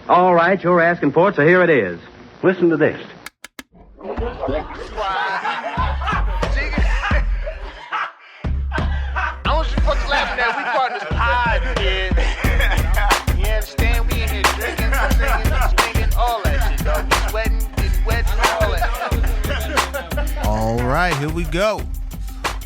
All right, you're asking for it, so here it is. Listen to this. I want you folks laughing at we partners pod, kid. You understand? We in here drinking, singing, all that shit, dog. We sweating, getting wet, and all that. All right, here we go.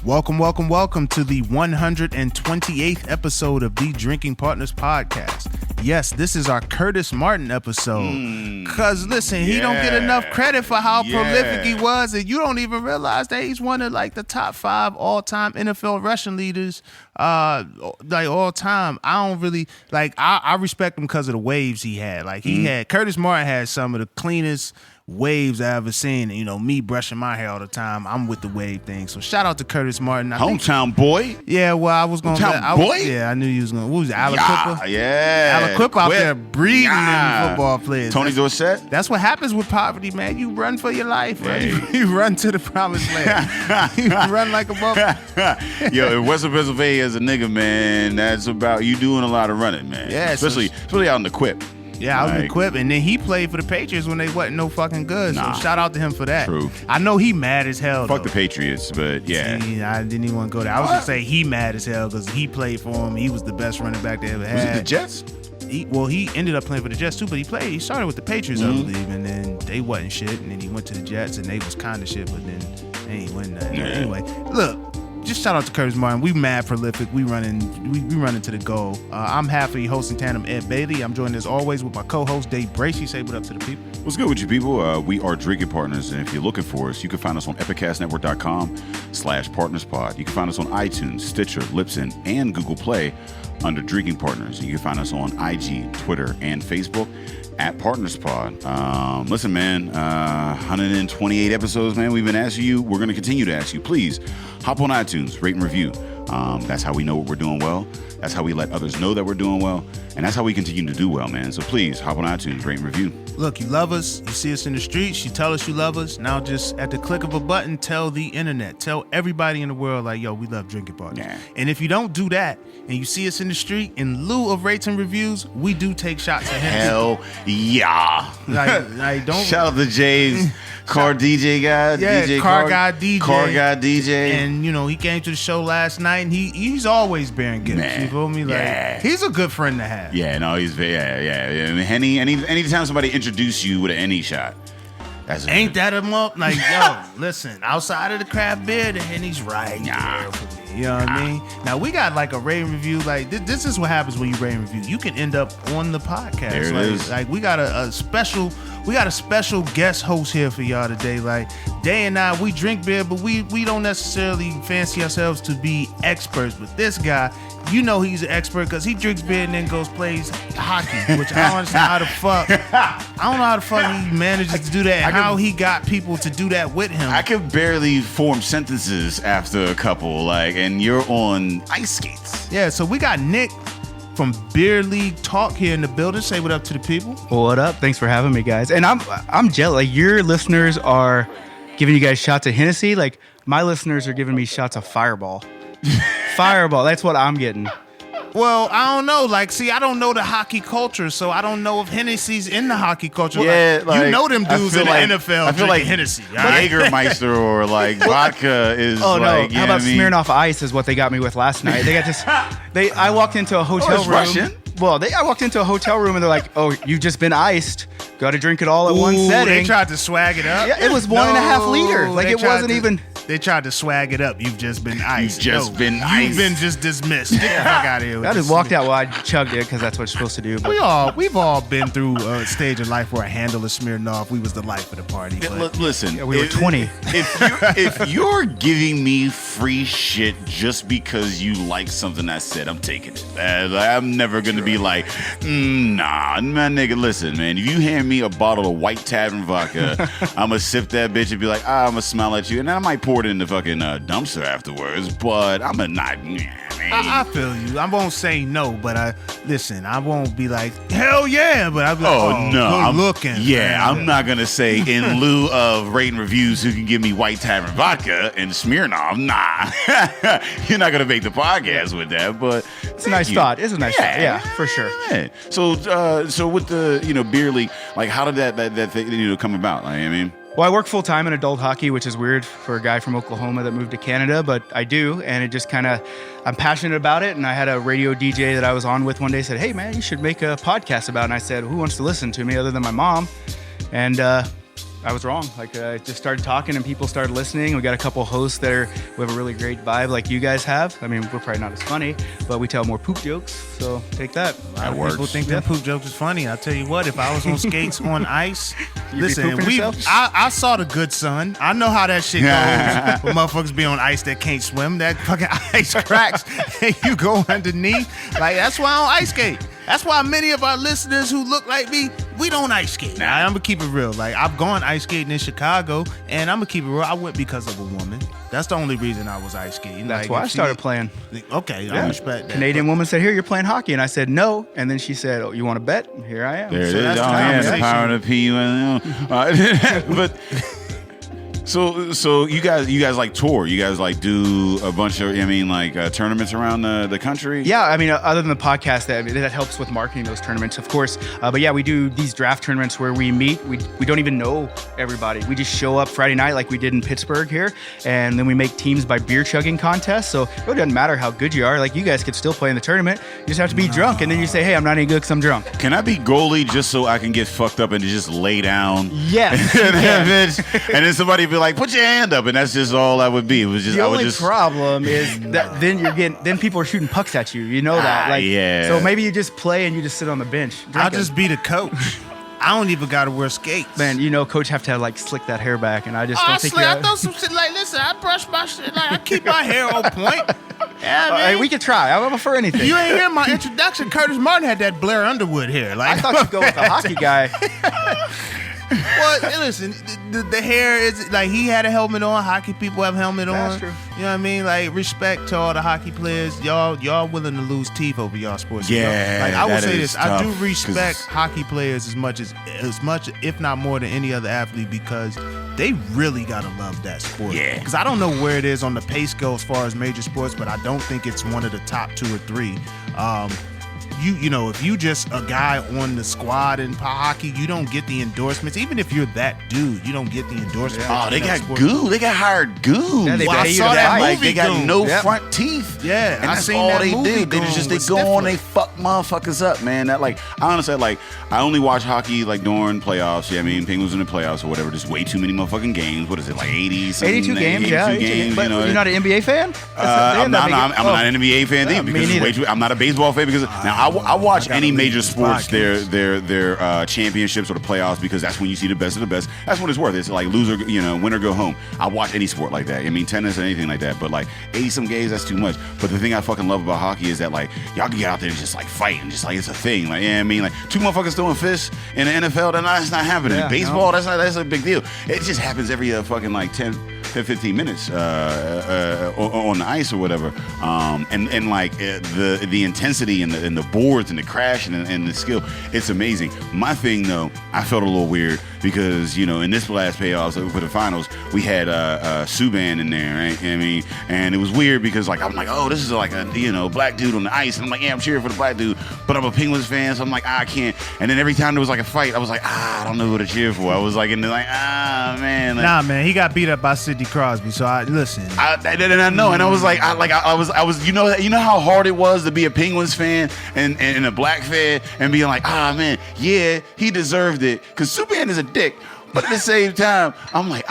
Welcome to the 128th episode of the Drinking Partners Podcast. Yes, this is our Curtis Martin episode. Cause listen, he don't get enough credit for how prolific he was, and you don't even realize that he's one of like the top 5 all-time NFL rushing leaders, like all time. I don't really like. I respect him because of the waves he had. Like Curtis Martin had some of the cleanest waves I ever seen. You know, me brushing my hair all the time, I'm with the wave thing. So shout out to Curtis Martin. Hometown boy. Yeah, well, I was going to. I knew he was going to. What was it? Aliquippa? Yeah. Aliquippa out there breeding them football players. Tony Dorsett. That's what happens with poverty, man. You run for your life, right? You run to the promised land. You run like a bubble. Yo, in Western Pennsylvania as a nigga, man, that's about you doing a lot of running, man. Yeah, especially out in the Quip. Yeah, I was equipped, and then he played for the Patriots when they wasn't no fucking good. So shout out to him for that. True. I know he mad as hell. Fuck the Patriots, but yeah. See, I didn't even want to go there. I was gonna say he mad as hell because he played for him. He was the best running back they ever had. Was it the Jets? He ended up playing for the Jets too, but he started with the Patriots, I believe, and then they wasn't shit, and then he went to the Jets, and they was kind of shit, but then they ain't win nothing. Yeah. Anyway, look. Just shout out to Curtis Martin. We mad prolific. We running to the goal. I'm halfway hosting tandem Ed Bailey. I'm joined as always with my co-host Dave Bracey. Say what up to the people. What's good with you people? We are Drinking Partners, and if you're looking for us, you can find us on epicastnetwork.com/partnerspod. You can find us on iTunes, Stitcher, Libsyn, and Google Play under Drinking Partners. You can find us on IG, Twitter, and Facebook at PartnersPod. Listen, man, 128 episodes, man. We've been asking you. We're going to continue to ask you. Please hop on iTunes, rate and review. That's how we know what we're doing well. That's how we let others know that we're doing well. And that's how we continue to do well, man. So please hop on iTunes, rate and review. Look, you love us. You see us in the streets. You tell us you love us. Now just at the click of a button, tell the internet. Tell everybody in the world, like, yo, we love Drinking Partners. Yeah. And if you don't do that and you see us in the street, in lieu of rates and reviews, we do take shots at him. Hell yeah. Like don't shout out to Jay's car DJ guy. Yeah, DJ car guy DJ. Car guy DJ. And, you know, he came to the show last night, and he's always bearing gifts. Man. You feel me? Like, he's a good friend to have. Yeah, no, he's I mean, anytime somebody introduce you with an Henny shot, ain't that a month? Like, yo, listen, outside of the craft beer, the Henny's right there for me. You know what I mean? Now, we got like a rate and review. Like, this is what happens when you rate and review. You can end up on the podcast. There it is. Like, we got a special guest host here for y'all today. Like, Day and I, we drink beer, but we don't necessarily fancy ourselves to be experts. But this guy, you know he's an expert because he drinks beer and then plays hockey, which I don't understand how the fuck. I don't know how the fuck he manages to do that and how he got people to do that with him. I can barely form sentences after a couple, and you're on ice skates. Yeah, so we got Nick from Beer League Talk here in the building. Say what up to the people. What up? Thanks for having me, guys. And I'm jealous. Like, your listeners are giving you guys shots of Hennessy. Like, my listeners are giving me shots of Fireball. Fireball. That's what I'm getting. Well, I don't know. Like, see, I don't know the hockey culture, so I don't know if Hennessy's in the hockey culture. Yeah, you know them dudes in the NFL. I feel like Hennessy. Jägermeister or vodka is. Oh no! How about Smirnoff Ice is what they got me with last night? They got this. I walked into a hotel room. Russian? Well, I walked into a hotel room and they're like, "Oh, you've just been iced. Got to drink it all at one setting." They tried to swag it up. Yeah, it was 1.5 liters. Like, it wasn't even. They tried to swag it up. You've just been iced. You've been just dismissed. Get the fuck out of here. I just walked out while I chugged it because that's what you're supposed to do. But we've all been through a stage of life where a handle is smeared off. We was the life of the party. Listen, we were 20. If you're giving me free shit just because you like something I said, I'm taking it. I'm never gonna be like, nah, man, nigga. Listen, man. If you hand me a bottle of White Tavern vodka, I'm gonna sip that bitch and be like, I'm gonna smile at you, and then I might pour it in the fucking dumpster afterwards. But I'm gonna not. man. I feel you. I won't say no, but I won't be like, hell yeah, but I'll be like, oh no, I'm looking. Yeah, man. I'm not gonna say in lieu of rating reviews who can give me White Tavern vodka and Smirnoff. Nah, you're not gonna make the podcast with that. But It's a nice thought. It's a nice thought. Yeah, for sure. Yeah. So with the beer league, like how did that thing come about? Like, I mean. Well, I work full time in adult hockey, which is weird for a guy from Oklahoma that moved to Canada, but I do, and it just I'm passionate about it. And I had a radio DJ that I was on with one day said, "Hey, man, you should make a podcast about it." And I said, "Who wants to listen to me other than my mom?" And I was wrong. Like, I just started talking and people started listening. We got a couple hosts we have a really great vibe like you guys have. I mean, we're probably not as funny, but we tell more poop jokes. So take that. A lot of people think that poop joke is funny. I'll tell you what, if I was on skates on ice, listen, I saw The Good Son. I know how that shit goes. When motherfuckers be on ice that can't swim, that fucking ice cracks and you go underneath. Like, that's why I don't ice skate. That's why many of our listeners who look like me, we don't ice skate. Now, I'm gonna keep it real. Like, I've gone ice skating in Chicago, and I'm gonna keep it real. I went because of a woman. That's the only reason I was ice skating. That's why I started playing. Okay, I respect that. Canadian woman said, "Here, you're playing hockey," and I said no. And then she said, "Oh, you want to bet?" And here I am. There it So is. that's Oh, the yeah, the conversation. power of the PUN. But so you guys like tour? You guys like do a bunch of tournaments around the country? Yeah, I mean, other than the podcast, that helps with marketing those tournaments, of course. But yeah, we do these draft tournaments where we meet. We don't even know everybody. We just show up Friday night like we did in Pittsburgh here, and then we make teams by beer chugging contests. So it really doesn't matter how good you are. Like, you guys could still play in the tournament. You just have to be drunk, and then you say, "Hey, I'm not any good because I'm drunk." Can I be goalie just so I can get fucked up and just lay down? Yes. And then somebody be like, "Put your hand up," and that's just all I would be. It was just The only problem is that then people are shooting pucks at you. You know that. Like, yeah. So maybe you just play and you just sit on the bench. I'll drinking. just be the coach. I don't even gotta wear skates. Man, coach have to like slick that hair back, and I just don't think I throw some shit like, listen, I brush my shit, like, I keep my hair on point. Yeah, man. Hey, we could try. I'm up for anything. You ain't hear my introduction. Curtis Martin had that Blair Underwood hair. Like, I thought you'd go with the hockey guy. Well, listen, the hair is like, he had a helmet on. Hockey people have helmet on. That's true. You know what I mean? Like, respect to all the hockey players. Y'all willing to lose teeth over y'all sports. Yeah, like, I will that say is this: I do tough, respect hockey players as much, if not more, than any other athlete, because they really gotta love that sport. Yeah. Because I don't know where it is on the pay scale as far as major sports, but I don't think it's one of the top 2 or 3. You know, if you just a guy on the squad in hockey, you don't get the endorsements. Even if you're that dude, you don't get the endorsements. Oh, they got goo. They got hired goo. Yeah, they Well, I pay you saw to that fight. Like, they got Goon. no Yep. front teeth. Yeah, and I that's seen all that they movie do. They Goon just with go on, Stifler. they fuck motherfuckers up, man. That, like, honestly, like, I only watch hockey like during playoffs. Yeah, I mean, Penguins in the playoffs or whatever. There's way too many motherfucking games. What is it, like 80? 82 games, 82 yeah. 82 games. But You know, you're not an NBA fan? I'm not an NBA fan either, me because it's way neither. too. I'm not a baseball fan because now I watch gotta any leave major this sports podcast. their championships or the playoffs, because that's when you see the best of the best. That's what it's worth. It's like loser, win or go home. I watch any sport like that. I mean, tennis or anything like that. But like 80 some games, that's too much. But the thing I fucking love about hockey is that, like, y'all can get out there and just like fight and just like it's a thing. Like, yeah, I mean, like 2 motherfuckers throwing fists in the NFL, that's not happening. Yeah, Baseball, that's a big deal. It just happens every fucking like 10, 15 minutes on the ice or whatever. And like the intensity and the boards and the crash and the skill, it's amazing. My thing though, I felt a little weird because, in this last playoffs for the finals, we had Subban in there, right? I mean, and it was weird because, like, I'm like, oh, this is like a black dude on the ice, and I'm like, yeah, I'm cheering for the black dude, but I'm a Penguins fan, so I'm like, I can't. And then every time there was like a fight, I was like, I don't know who to cheer for. I was like, man, like, Nah, man, he got beat up by Sidney Crosby. So I listen. I know, and I was like, I was, you know how hard it was to be a Penguins fan and a black fan and being like, man, yeah, he deserved it, because Superman is a dick. But at the same time, I'm like,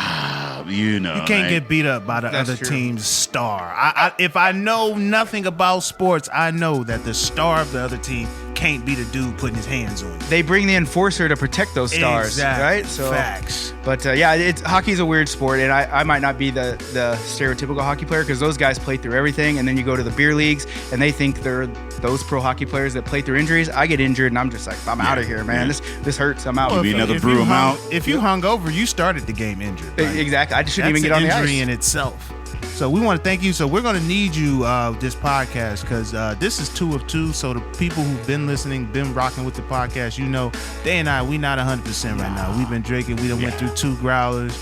you can't get beat up by the That's other true. team's star. If I know nothing about sports, I know that the star of the other team can't be the dude putting his hands on you. They bring the enforcer to protect those stars, Exactly. right? So, facts. But hockey's a weird sport, and I might not be the stereotypical hockey player, because those guys play through everything, and then you go to the beer leagues, and they think they're those pro hockey players that play through injuries. I get injured, and I'm just like, I'm out of here, man. Yeah. This hurts. I'm out. Well, be another brew him out. If you hung over, you started the game injured. Like, Exactly. I just shouldn't that's even get on an the ice. injury in itself. So we want to thank you. So we're going to need you this podcast because this is 2 of 2. So the people who've been listening, been rocking with the podcast, you know, they and I, we not 100% right now. We've been drinking. We done went through 2 growlers.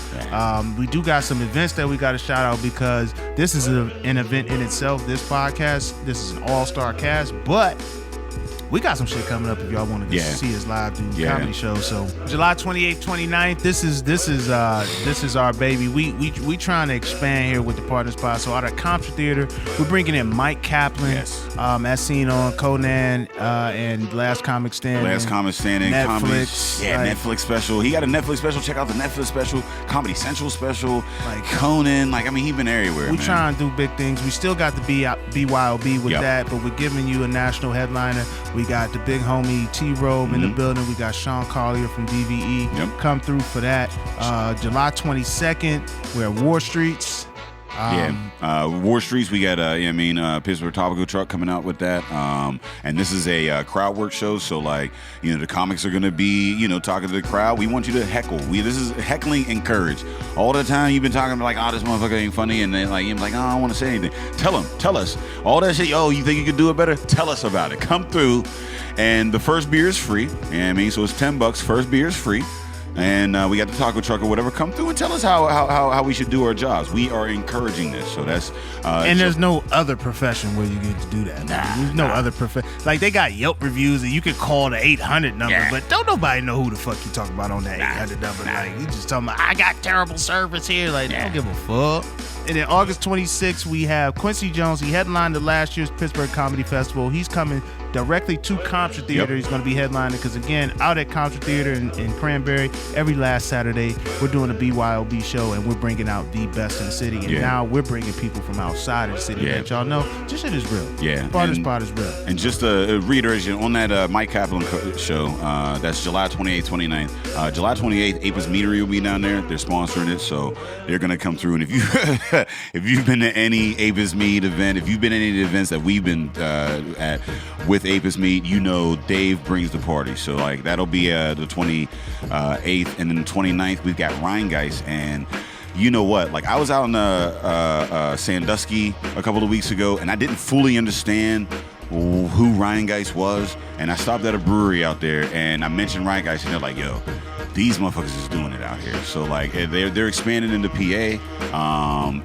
We do got some events that we got to shout out because this is an event in itself. This podcast, this is an all-star cast, but we got some shit coming up if y'all want to see us live do comedy shows. So July 28th, 29th, this is our baby. We trying to expand here with the Partners Pod. So out of Contra Theater, we're bringing in Mike Kaplan, as seen on Conan and Last Comic Standing. Netflix. Netflix special. He got a Netflix special. Check out the Netflix special, Comedy Central special, like Conan. Like, I mean, he been everywhere. We trying to do big things. We still got the BYOB with that, but we're giving you a national headliner. We got the big homie T-Robe in the building. We got Sean Collier from DVE come through for that. July 22nd, we're at War Streets. War Streets, we got Pittsburgh Topical Truck coming out with that, and this is a crowd work show, so like, you know, the comics are gonna be, you know, talking to the crowd. We want you to heckle. This is heckling encouraged. All the time you've been talking like, oh, this motherfucker ain't funny, and then like you're like, oh, I don't want to say anything. Tell us all that shit. Oh, you think you could do it better? Tell us about it. Come through, and the first beer is free. You know what I mean? So it's $10. First beer is free. And we got the taco truck or whatever. Come through and tell us how we should do our jobs. We are encouraging this. So that's and there's no other profession where you get to do that. There's no other profession. Like, they got Yelp reviews and you can call the 800 number, but don't nobody know who the fuck you talking about on that 800 number. Like, you just talking about, I got terrible service here. Like, they don't give a fuck. And then August 26th, we have Quincy Jones. He headlined the last year's Pittsburgh Comedy Festival. He's coming directly to Contra Theater. He's going to be headlining because, again, out at Contra Theater in Cranberry, every last Saturday, we're doing a BYOB show, and we're bringing out the best in the city. And now we're bringing people from outside of the city that y'all know. This shit is real. Partners Pod is real. And just a reiteration, on that Mike Kaplan show, that's July 28th, 29th. July 28th, Apis Meadery will be down there. They're sponsoring it, so they're going to come through. And if you've been to any Apis Mead event, if you've been to any of the events that we've been at with Apis Mead, you know Dave brings the party. So like that'll be the 28th, and then the 29th we've got Rheingeist. And you know what? Like, I was out in Sandusky a couple of weeks ago, and I didn't fully understand who Rheingeist was, and I stopped at a brewery out there, and I mentioned Rheingeist, and they're like, yo, these motherfuckers is doing it out here. So like they're expanding into PA,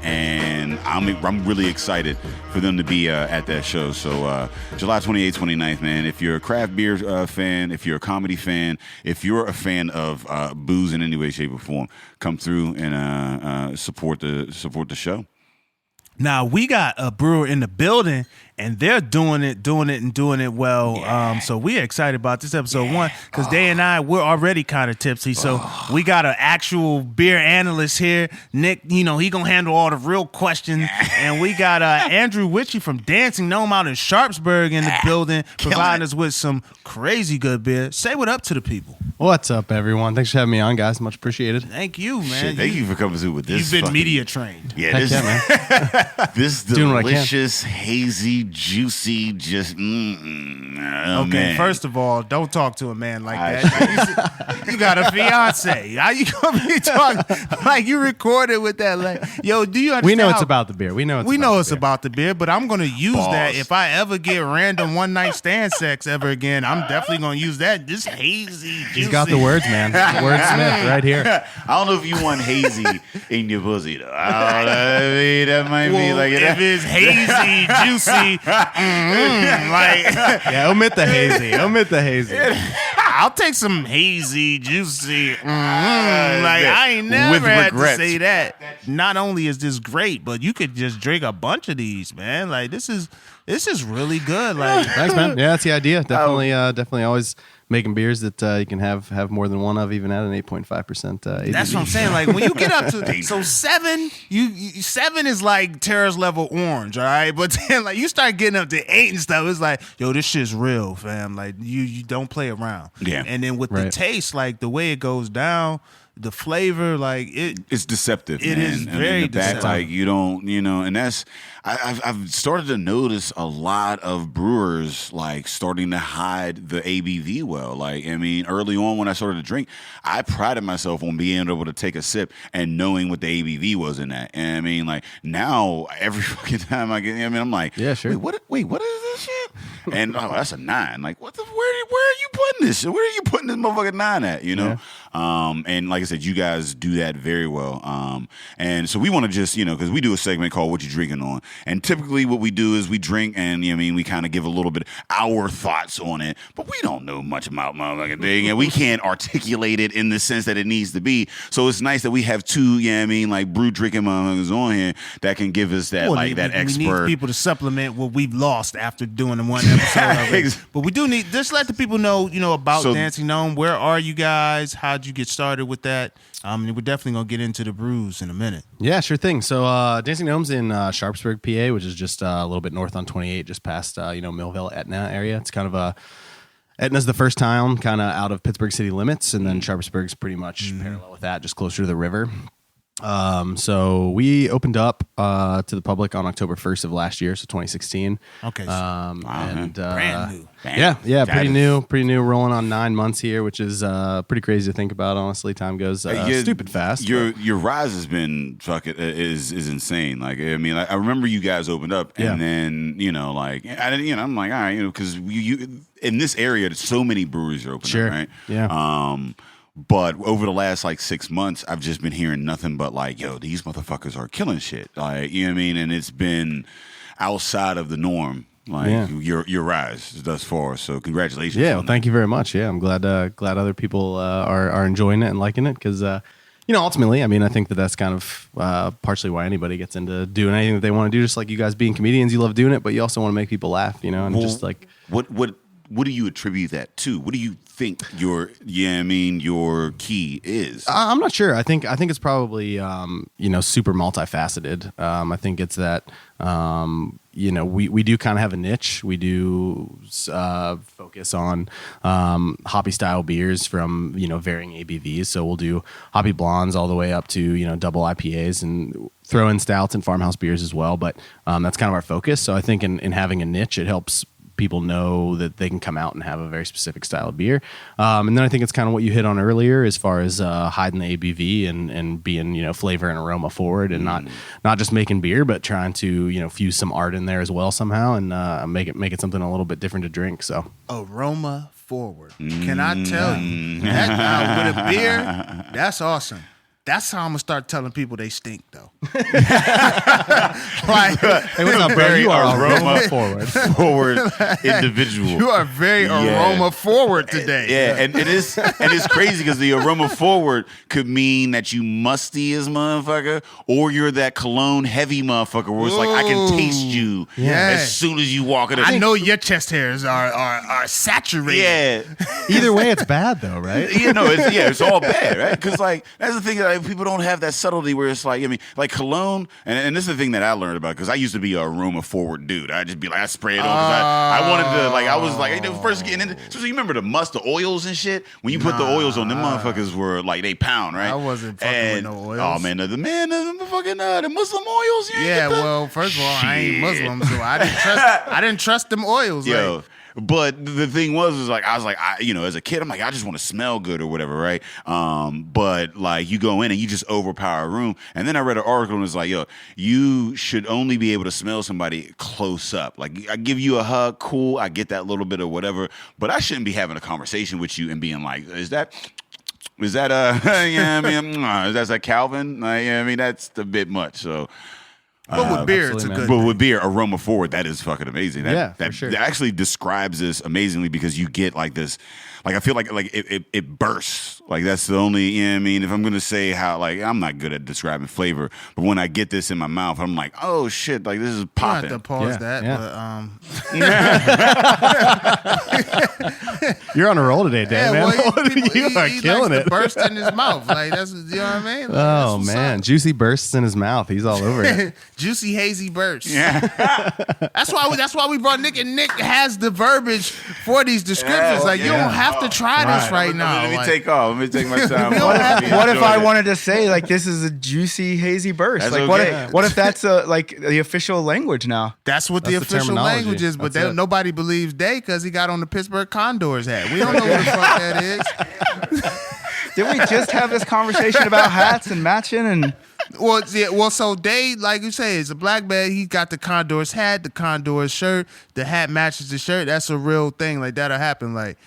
and I'm really excited for them to be at that show. So July 28th, 29th, man. If you're a craft beer fan, if you're a comedy fan, if you're a fan of booze in any way, shape, or form, come through and support the show. Now, we got a brewer in the building, and they're doing it well. So we're excited about this episode one because Day and I, we're already kind of tipsy. So we got an actual beer analyst here. Nick, you know, he going to handle all the real questions. And we got Andrew Witchy from Dancing Gnome out in Sharpsburg in the building, providing us with some crazy good beer. Say what up to the people. What's up, everyone? Thanks for having me on, guys. Much appreciated. Thank you, man. Shit, thank you for coming through with this. You've been media trained. Yeah, man. This delicious, hazy, juicy, just okay, man. First of all, don't talk to a man like that. You got a fiance. How you gonna be talking like you recorded with that? Like, yo, do you understand? We know it's about the beer. We know it's about the beer, but I'm gonna use that if I ever get random one night stand sex ever again. I'm definitely gonna use that. This hazy, juicy. He's got the words, man. Wordsmith right here. I don't know if you want hazy in your pussy though. I mean, that might be like if it's hazy, juicy, omit the hazy. Omit the hazy. I'll take some hazy, juicy. I ain't never had to say that. Not only is this great, but you could just drink a bunch of these, man. Like this is really good. Like, thanks, man. Yeah, that's the idea. Definitely always making beers that you can have more than one of, even at an 8.5% ABV. That's what I'm saying. Like when you get up to 7, you 7 is like Terrace level orange, all right. But then like you start getting up to 8 and stuff, it's like, yo, this shit's real, fam. Like you don't play around. Yeah. And then with the taste, like the way it goes down, the flavor, like it's deceptive. It man. is very deceptive. Like you don't, and that's I've started to notice a lot of brewers like starting to hide the ABV well. Like I mean, early on when I started to drink, I prided myself on being able to take a sip and knowing what the ABV was in that. And I mean, like now every fucking time I get, I'm like, yeah, sure. Wait, what is this shit? And that's a 9. Like what the? Where are you putting this? Where are you putting this motherfucking 9 at? You know. Yeah. And like I said, you guys do that very well. And so we want to just, because we do a segment called "What You Drinking On," and typically what we do is we drink and we kind of give a little bit our thoughts on it, but we don't know much about motherfucking thing, and we can't articulate it in the sense that it needs to be. So it's nice that we have two, like brew drinking motherfuckers on here that can give us that that expert. We need people to supplement what we've lost after doing the one episode of it. But we do need just let the people know, about Dancing Gnome. Where are you guys? How'd you get started with that? We're definitely gonna get into the brews in a minute. Yeah, sure thing. So Dancing Gnome's in Sharpsburg, PA, which is just a little bit north on 28, just past Millville, Etna area. It's kind of Etna's the first town kind of out of Pittsburgh city limits, and then Sharpsburg's pretty much parallel with that, just closer to the river. So we opened up to the public on October 1st of last year, so 2016. Okay. And brand new. Yeah, pretty new, rolling on 9 months here, which is pretty crazy to think about. Honestly, time goes stupid fast. Your rise has been is insane. Like I mean, I remember you guys opened up, and then I'm like, all right, because you in this area, there's so many breweries are opening, right? Yeah. But over the last 6 months, I've just been hearing nothing but these motherfuckers are killing shit. Like, you know what I mean? And it's been outside of the norm. Your rise thus far. So congratulations. Yeah, well, thank you very much. Yeah, I'm glad other people are enjoying it and liking it because ultimately, I mean, I think that's kind of partially why anybody gets into doing anything that they want to do. Just like you guys being comedians, you love doing it, but you also want to make people laugh. And just like what do you attribute that to? What do you think your key is? I'm not sure. I think it's probably super multifaceted. I think it's that we do kind of have a niche. We do focus on hoppy style beers from varying ABVs. So we'll do hoppy blondes all the way up to double IPAs and throw in stouts and farmhouse beers as well. But that's kind of our focus. So I think in having a niche, it helps people know that they can come out and have a very specific style of beer. And then I think it's kind of what you hit on earlier as far as hiding the ABV and being, flavor and aroma forward and not just making beer, but trying to, fuse some art in there as well somehow and make it something a little bit different to drink. So aroma forward. Can I tell you that with a beer, that's awesome. That's how I'm gonna start telling people they stink, though. Hey, what's up, bro? You are aroma forward individual. You are very aroma forward today. Yeah, and it's crazy because the aroma forward could mean that you musty as motherfucker, or you're that cologne heavy motherfucker where it's like I can taste you as soon as you walk in. I know your chest hairs are saturated. Yeah. Either way, it's bad though, right? It's all bad, right? Because that's the thing that people don't have that subtlety where it's like cologne, and this is the thing that I learned about because I used to be an aroma forward dude. I just be like I spray it on because I wanted to I was like first getting into. So you remember the oils and shit. When you put the oils on, them motherfuckers were they pound, right? I wasn't fucking with no oils. Oh man, the Muslim oils. Well, first of all, I ain't Muslim, so I didn't trust them oils. Yo. But the thing was I was like, as a kid, I'm like, I just want to smell good or whatever, right? But you go in and you just overpower a room. And then I read an article and it's like, yo, you should only be able to smell somebody close up. Like, I give you a hug, cool, I get that little bit or whatever, but I shouldn't be having a conversation with you and being like, is that is that Calvin? That's a bit much. So. But with beer, it's a good. But with beer, aroma forward, that is fucking amazing. For That sure. actually describes this amazingly because you get this. I feel like it bursts. That's the only. If I'm gonna say how I'm not good at describing flavor, but when I get this in my mouth, I'm like, oh shit, this is popping. You have to pause that. But you're on a roll today, Dan. Man. You are killing it. Burst in his mouth, that's you know what I mean. Oh man, juicy bursts in his mouth. He's all over it. Juicy hazy bursts. Yeah. That's why we brought Nick, and Nick has the verbiage for these descriptions. You don't have to try this right now. Let me take off. me take my time. What if I wanted to say like this is a juicy hazy burst? That's Like okay. what if that's like the official language now? That's what the That's the official terminology. language is, but That's it. nobody believes Day because he got on the Pittsburgh Condors hat. We don't know what the fuck that is. Did we just have this conversation about hats and matching and? Well, yeah, so Day, like you say, is a black man. He got the Condors hat, the Condors shirt. The hat matches the shirt. That's a real thing. Like, that'll happen. Like,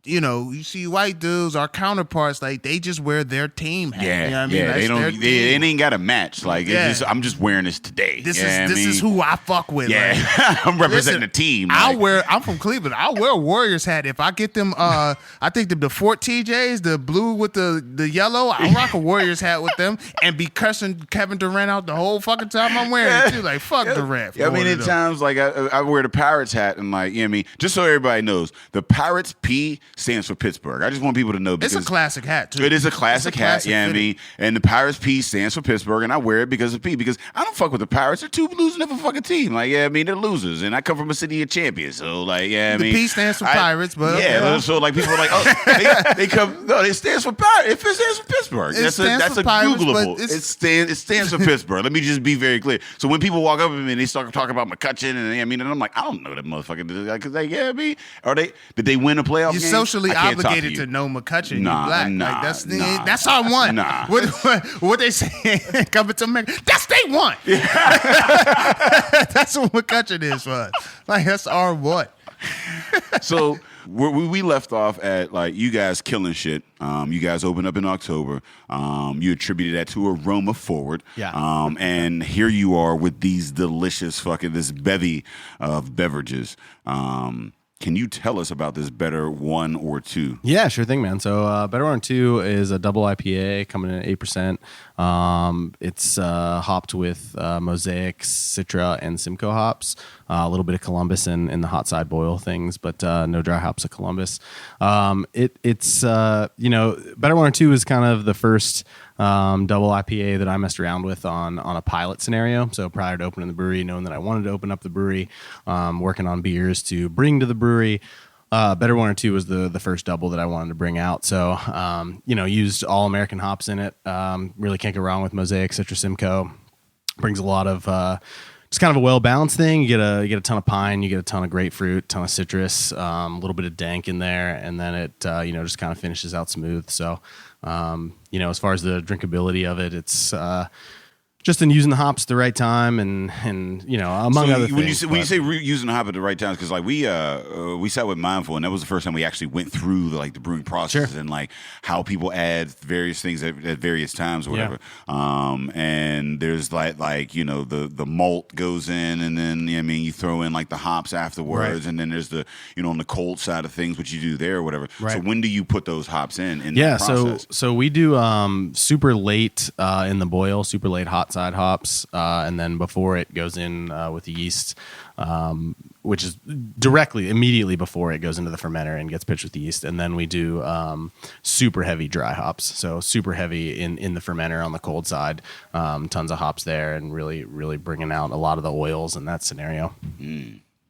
you know, you see white dudes, our counterparts, like, they just wear their team hat. Yeah, you know what I mean? they That's their don't. team. It ain't got a match. Like, Yeah. it's just, I'm just wearing this today. This You know what I is mean? who I fuck with. Yeah, Like, I'm representing listen, the team. I'm from Cleveland. I'll wear a Warriors hat. If I get them, I think the Fort TJs, the blue with the yellow, I'll rock a Warriors hat with them and be cussing Kevin Durant out the whole fucking time I'm wearing it too. Like, fuck Durant. Yeah, I mean, at times, like, I wear the Pirates hat and, like, you know what I mean? Just so everybody knows, the Pirates P stands for Pittsburgh. I just want people to know because It's a classic hat too. it is a classic hat, classic yeah, I fitting. mean, and the Pirates P stands for Pittsburgh, and I wear it because of P. Because I don't fuck with the Pirates; they're too losing of a fucking team. Like, yeah, I mean, they're losers, and I come from a city of champions, so like, yeah, I The mean, P stands for Pirates, but yeah, so like people are like, oh, they come, no, it stands for Pirates. It stands for Pittsburgh. It That's stands a for Pirates, Googleable. but It stands for Pittsburgh. Let me just be very clear. So when people walk up to me and they start talking about McCutcheon, and I mean, and I'm like, I don't know that motherfucker. Because like, yeah, I mean, did they win a playoff You're game? socially I can't talk obligated you. to know McCutcheon. Nah, you black. nah, Like, nah, that's our one. nah. What they say? Coming to America. That's they one. That's what McCutcheon is for us. Like, that's our what. So we left off at like you guys killing shit. You guys opened up in October. You attributed that to Aroma Forward. Yeah. And here you are with these delicious this bevy of beverages. Can you tell us about this Better One or Two? Yeah, sure thing, man. So Better One 2 is a double IPA coming in at 8%. It's hopped with Mosaic, Citra, and Simcoe hops. A little bit of Columbus in the hot side boil things, but no dry hops of Columbus. It's Better One or Two is kind of the first double IPA that I messed around with on a pilot scenario. So prior to opening the brewery, knowing that I wanted to open up the brewery, working on beers to bring to the brewery. Better One or Two was the first double that I wanted to bring out. So, used all American hops in it. Really can't go wrong with Mosaic, Citra, Simcoe. Brings a lot of just kind of a well-balanced thing. You get a ton of pine, you get a ton of grapefruit, ton of citrus, a little bit of dank in there, and then it just kind of finishes out smooth. So, as far as the drinkability of it, it's just in using the hops at the right time and among other things. When you say using the hop at the right times, because like we sat with Mindful, and that was the first time we actually went through the brewing process and like how people add various things at various times or whatever. And there's like the malt goes in, and then you throw in like the hops afterwards, right. And then there's the on the cold side of things what you do there or whatever. Right. So when do you put those hops in the process? So we do super late in the boil, super late hot side hops, and then before it goes in with the yeast, which is immediately before it goes into the fermenter and gets pitched with the yeast, and then we do super heavy dry hops, so super heavy in the fermenter on the cold side, tons of hops there, and really really bringing out a lot of the oils in that scenario.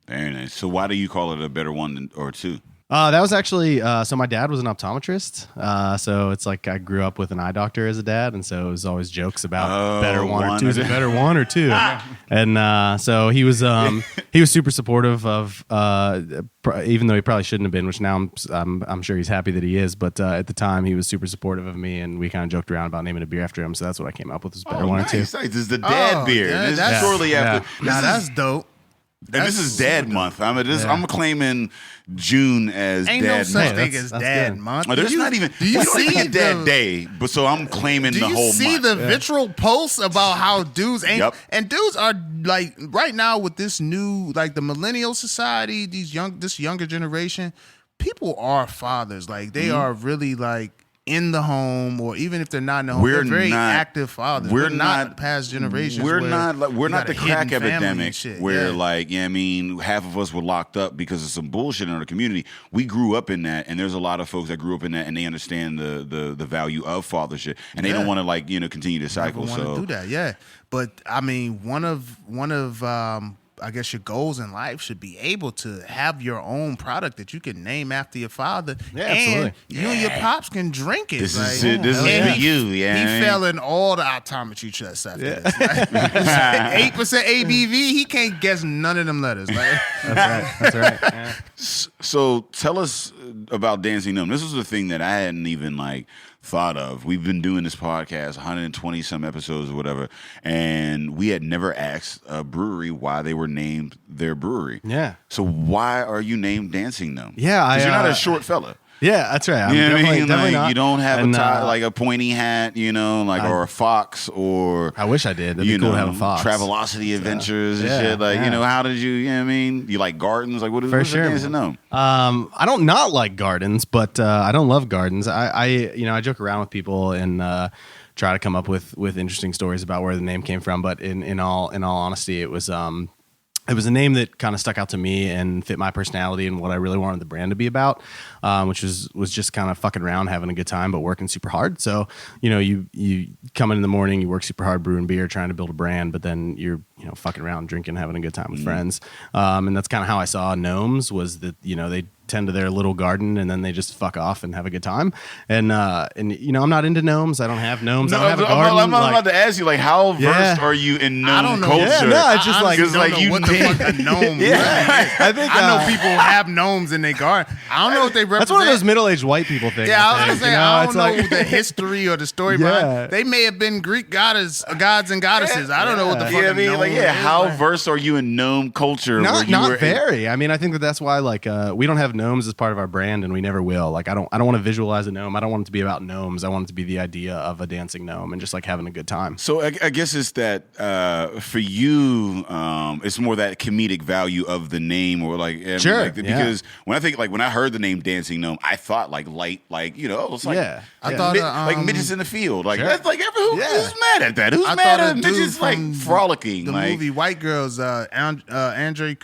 Very nice. So why do you call it a Better One or Two? That was actually so my dad was an optometrist, so it's like I grew up with an eye doctor as a dad, and so it was always jokes about Better One or Two. Is it Better One or Two? And so he was super supportive of even though he probably shouldn't have been, which now I'm sure he's happy that he is, but at the time he was super supportive of me, and we kind of joked around about naming a beer after him. So that's what I came up with, was Better One or Two. Nice. This is the dad beer. Yeah, This is shortly after. Now that's dope. And this is Dad Month. I'm claiming June as Ain't Dad no such Month. thing as Dad good. Month. Oh, there's not even. Do you see a Dad Day? But so I'm claiming Do the you whole see month. the vitriol posts about how dudes ain't? Yep. And dudes are like right now with this new the millennial society, this younger generation. People are fathers. Like they are really in the home, or even if they're not in the home, they're very active fathers. We're not past generations. We're not the crack epidemic shit. where half of us were locked up because of some bullshit in our community. We grew up in that, and there's a lot of folks that grew up in that, and they understand the value of fathership, and they don't want to continue the cycle. Want to do that, yeah. But I mean, one of I guess your goals in life should be able to have your own product that you can name after your father. Yeah, and absolutely. you and your pops can drink it. This like, is it. This is and for you. Yeah, he fell in all the optometry tests after this. Like, 8% ABV. He can't guess none of them letters. Like, That's right. Yeah. So tell us about Dancing Gnome. This was the thing that I hadn't even like thought of. We've been doing this podcast, 120 some episodes or whatever, and we had never asked a brewery why they were named their brewery. Yeah. So why are you named Dancing Gnome? Yeah, because you're not a short fella. Yeah, that's right. I'm You know what I mean? definitely Like, not. you don't have And, a tie, like a pointy hat, or a fox, or I wish I did. That'd be cool to have a fox. Travelocity Adventures and yeah, shit. Like, yeah. how did you? You know what I mean? You like gardens? Like, what's sure, a Dancing Gnome? I don't not like gardens, but I don't love gardens. I joke around with people and try to come up with interesting stories about where the name came from. But in all honesty, it was a name that kind of stuck out to me and fit my personality and what I really wanted the brand to be about, which was just kind of fucking around, having a good time, but working super hard. So, you come in the morning, you work super hard brewing beer, trying to build a brand, but then you're, fucking around, drinking, having a good time with friends. And that's kind of how I saw Gnomes, was that, they tend to their little garden and then they just fuck off and have a good time. And I'm not into gnomes. I don't have gnomes. I don't have a garden. I'm about to ask you, like, how versed are you in gnome I don't know. culture? Yeah, no, it's just like, don't know what the fuck a gnome really is. I think I know people have gnomes in their garden. I don't know what they represent. that's one of those middle-aged white people things. Yeah, I was gonna say, I don't know It's the history or the story behind. They may have been Greek gods and goddesses. I don't know what the fuck. Yeah, I a mean, gnome like, is. how versed are you in gnome culture? not very. I mean, I think that's why, like, we don't have gnomes as part of our brand, and we never will. Like, I don't want to visualize a gnome. I don't want it to be about gnomes. I want it to be the idea of a dancing gnome and just like having a good time. So I guess it's that for you, it's more that comedic value of the name, or like, Sure, because when I heard the name Dancing Gnome, I thought like light, like it's like I thought like midgets in the field, like Sure. that's like who's mad at that? Who's I mad thought at a dude midgets like from frolicking? The like, movie White Girls, Andrew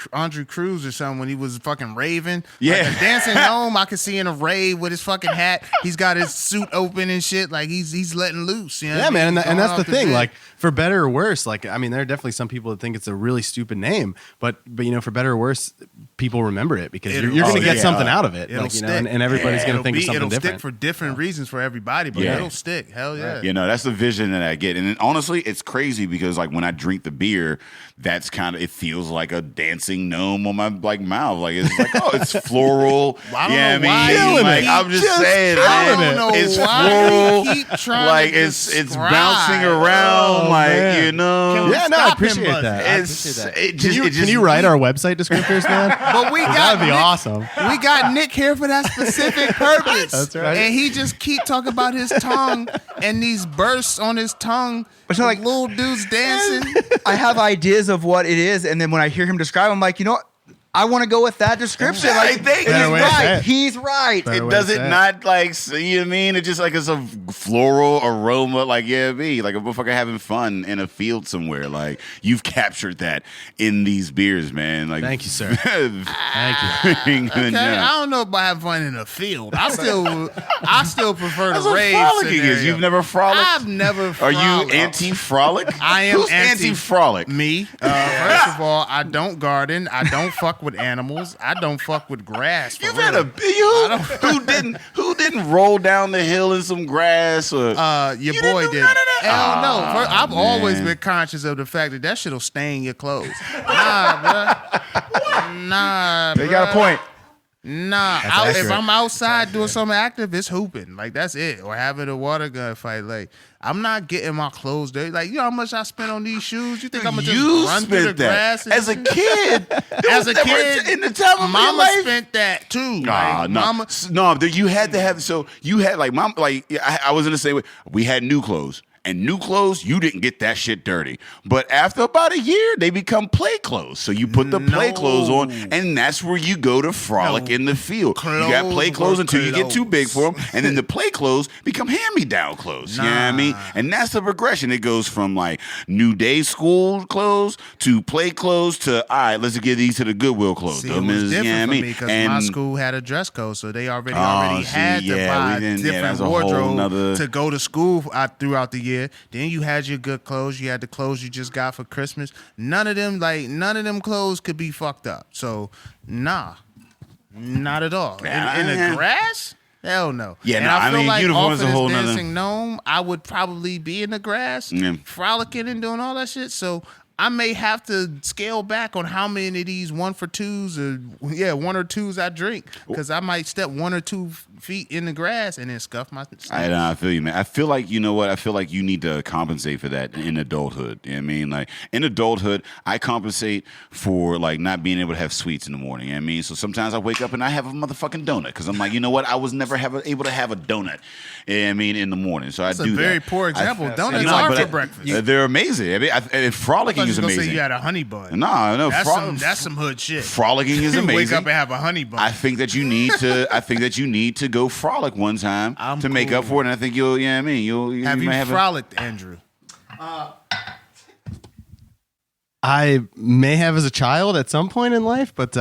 Cruz or something, when he was fucking raving. Yeah. Like a dancing gnome, I could see in a rave with his fucking hat. He's got his suit open and shit. Like he's letting loose. You know Yeah, man, and that's the thing. bit. Like, for better or worse, like, I mean, there are definitely some people that think it's a really stupid name, but for better or worse, people remember it because you're going to get something out of it. It'll Like, stick. and everybody's going to think of something it'll different. stick for different reasons for everybody, but it'll stick. Hell yeah. that's the vision that I get. And then, honestly, it's crazy because like when I drink the beer, that's kind of, it feels like a dancing gnome on my like mouth. Like it's like, oh, it's floral. I don't know why Killing he it. Like, I'm just saying, I man, don't know it's why floral. he keep trying Like to it's describe. bouncing around, Oh, like man. Can we Yeah, no, I stop him, appreciate Buzz? that. I It's appreciate that. it just, Can you write our website descriptors, man? But we got That'd be Nick, awesome. We got Nick here for that specific purpose. That's right. And he just keep talking about his tongue and these bursts on his tongue. But so, like, little dudes dancing. I have ideas of what it is, and then when I hear him describe, I'm like, what? I want to go with that description. Yeah, Like, thank he's you. right. He's right. Better It way does to it say it. not like, you know what I mean? It's just like it's a floral aroma, like like a motherfucker having fun in a field somewhere. Like you've captured that in these beers, man. Like, Thank you, sir. Thank you. Okay, I don't know about having fun in a field. I still prefer That's the what rave frolicking scenario. is. You've never frolicked? I've never Are frolicked. you anti-frolic? I am Who's anti-frolic? Me. First of all, I don't garden. I don't fuck with animals. I don't fuck with grass. You've had who didn't roll down the hill in some grass or Your You boy didn't do did. none of that? Hell no. I've always man. been conscious of the fact that shit'll stain your clothes. Nah, bruh. Nah, They got a point. Nah, if accurate. I'm outside doing something active, it's hooping. Like, that's it. Or having a water gun fight. Like, I'm not getting my clothes dirty. Like, you know how much I spent on these shoes? You think I'm going to You just run through the spent that grass? and as a shit? kid. As a kid, in the time of Mama your life. spent that too. Nah, Like, no, Mama, no. You had to have. So you had like mom. Like I was in the same way. We had new clothes. And new clothes, you didn't get that shit dirty. But after about a year, they become play clothes. So you put the play clothes on, and that's where you go to frolic in the field. You got play clothes until you get too big for them, and then the play clothes become hand-me-down clothes. You know what I mean? And that's the progression. It goes from like new day school clothes to play clothes to, all right, let's get these to the Goodwill clothes. See, it was different for me because my school had a dress code, so they already had to buy a different that's a whole wardrobe nother- to go to school throughout the year. Year. Then you had your good clothes. You had the clothes you just got for Christmas. None of them clothes could be fucked up. So, nah, not at all. In the grass? Hell no. Yeah, and no, I feel like uniforms off a of whole this nother. dancing gnome, I would probably be in the grass, frolicking and doing all that shit. So I may have to scale back on how many of these 1 for 2s or 1 or 2s I drink, because I might step 1 or 2 feet in the grass and then scuff my sneakers. I feel you, man. I feel like, you know what? I feel like you need to compensate for that in adulthood. You know what I mean? Like, in adulthood, I compensate for, like, not being able to have sweets in the morning. You know what I mean? So sometimes I wake up and I have a motherfucking donut, because I'm like, you know what? I was never able to have a donut, you know what I mean, in the morning. So That's I do that. a very poor example. Donuts No, are but for breakfast. They're amazing. I mean, frolicking is Say amazing. you had a honey bun. No, That's some hood shit. Frolicking is amazing. Wake up and have a honey bun. I think that you need to go frolic one time to make up for it, and I think you'll, you know what I mean? You have you might frolicked, Andrew? I may have as a child at some point in life, but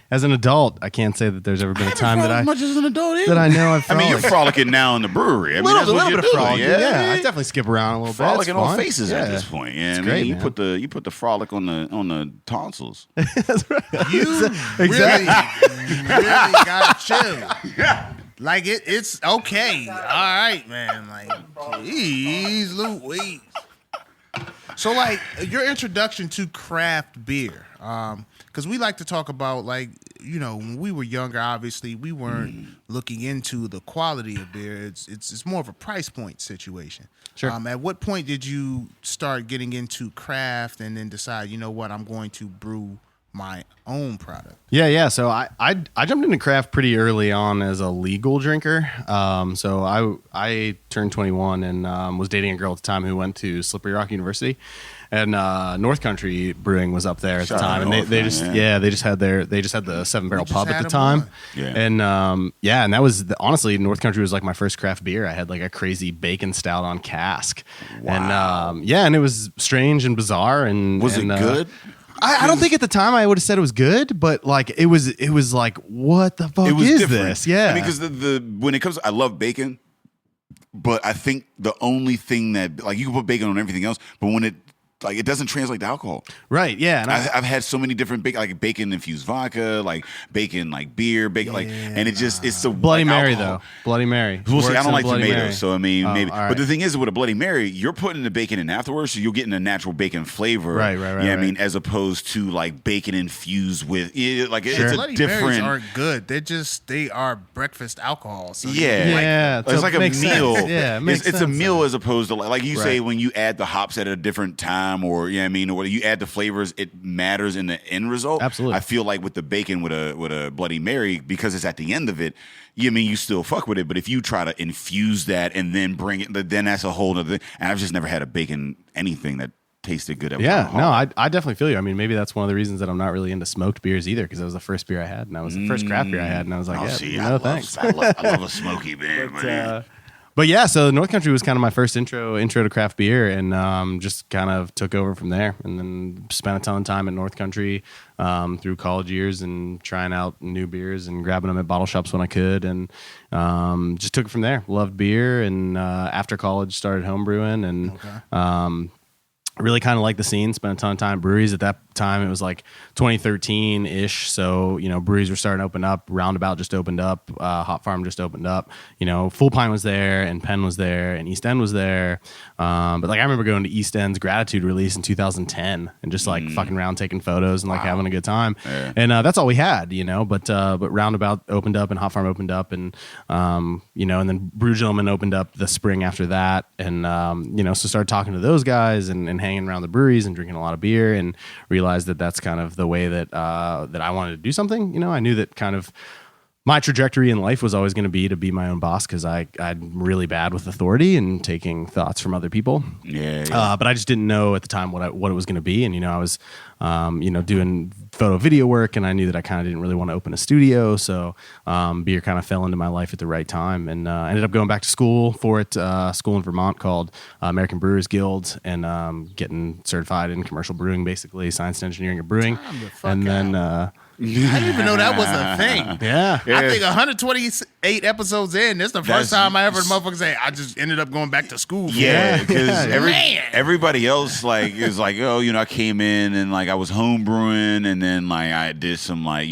as an adult, I can't say that there's ever been a time that much as an adult either. that I know I've I mean, you're frolicked. frolicking now in the brewery. I mean, little that's what bit you're of doing. frolicking. Yeah, I definitely skip around a little bit. Frolicking It's on fun. faces at this point. Yeah, It's I great, mean, man. you put the frolic on the tonsils. You really gotta chill. Like it's okay. All right, man. Like, jeez Louise. So, like, your introduction to craft beer, because we like to talk about, like, you know, when we were younger, obviously we weren't looking into the quality of beer. It's more of a price point situation. Sure. At what point did you start getting into craft and then decide, you know what, I'm going to brew my own product? Yeah. So I jumped into craft pretty early on as a legal drinker. So I turned 21 and was dating a girl at the time who went to Slippery Rock University, and North Country Brewing was up there at the time, and they just had the 7-barrel pub at the time, and and that was honestly, North Country was like my first craft beer. I had like a crazy bacon stout on cask, and and it was strange and bizarre. And Was it good? I don't think at the time I would have said it was good, but like it was like, what the fuck It was is different. this? Yeah, I mean, because when it comes, I love bacon, but I think the only thing that, like, you can put bacon on everything else, but when it doesn't translate to alcohol. right. Yeah, and I've had so many different bacon infused vodka, like bacon, like beer, bacon, and it's the Bloody like Mary alcohol. though. Bloody Mary. Well, see, Works I don't in a like Bloody tomatoes, Mary. so I mean, maybe. all right. But the thing is, with a Bloody Mary, you're putting the bacon in afterwards, so you're getting a natural bacon flavor. Right. You know what I mean, as opposed to like bacon infused with it's a Bloody different. Marys aren't good. They are breakfast alcohol. So Yeah, It's like a makes meal. sense. Yeah, it makes it's a sense. meal as opposed to like you say, Right. when you add the hops at a different time, or you know what I mean, or you add the flavors, it matters in the end result. Absolutely. I feel like with the bacon with a Bloody Mary, because it's at the end of it, you still fuck with it. But if you try to infuse that and then bring it, then that's a whole other thing. And I've just never had a bacon anything that tasted good. Yeah, no, I definitely feel you. I mean, maybe that's one of the reasons that I'm not really into smoked beers either, because it was the first beer I had, and that was the first craft beer I had, and I was like, thanks. I love a smoky beer. But yeah, so North Country was kind of my first intro to craft beer, and just kind of took over from there, and then spent a ton of time at North Country through college years and trying out new beers and grabbing them at bottle shops when I could, and just took it from there. Loved beer, and after college started homebrewing, and really kind of liked the scene. Spent a ton of time at breweries. At that time, it was like 2013-ish. So, breweries were starting to open up. Roundabout just opened up. Hop Farm just opened up. Full Pine was there, and Penn was there, and East End was there. But like, I remember going to East End's Gratitude release in 2010 and just like fucking around taking photos and like having a good time. Yeah. And that's all we had, But Roundabout opened up and Hop Farm opened up, and and then Brew Gentleman opened up the spring after that, and so started talking to those guys and hanging around the breweries and drinking a lot of beer, and realized that that's kind of the way that that I wanted to do something. I knew that kind of my trajectory in life was always going to be my own boss, because I'm really bad with authority and taking thoughts from other people. But I just didn't know at the time what it was going to be. And, I was, doing photo video work, and I knew that I kind of didn't really want to open a studio. So beer kind of fell into my life at the right time, and I ended up going back to school for it, school in Vermont called American Brewers Guild, and getting certified in commercial brewing, basically science and engineering of brewing. I didn't even know that was a thing. Yeah. I think 128 8 episodes in. This is the first time I ever motherfucker say I just ended up going back to school. Yeah, because everybody else like is like, oh, I came in and like I was home brewing, and then like I did some like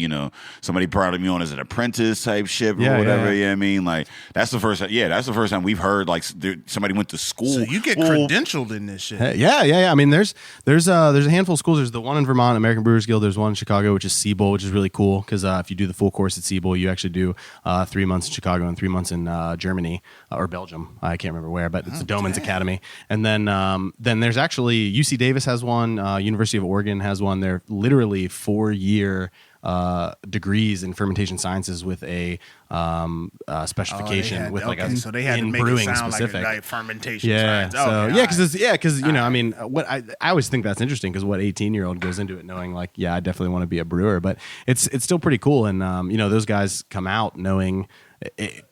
somebody brought me on as an apprentice type shit or whatever. Yeah, I mean like that's the first time we've heard like somebody went to school. So you get credentialed in this shit. Yeah. I mean, there's a handful of schools. There's the one in Vermont, American Brewers Guild. There's one in Chicago, which is Siebel, which is really cool because if you do the full course at Siebel, you actually do 3 months in Chicago and 3 months in Germany or Belgium. I can't remember where, but it's the Doman's Academy. And then there's actually UC Davis has one. University of Oregon has one. They're literally 4-year degrees in fermentation sciences with a specification so they had to make it sound specific. Like fermentation science. Because I mean, what I always think that's interesting because what 18-year-old goes into it knowing like, I definitely want to be a brewer, but it's still pretty cool. And those guys come out knowing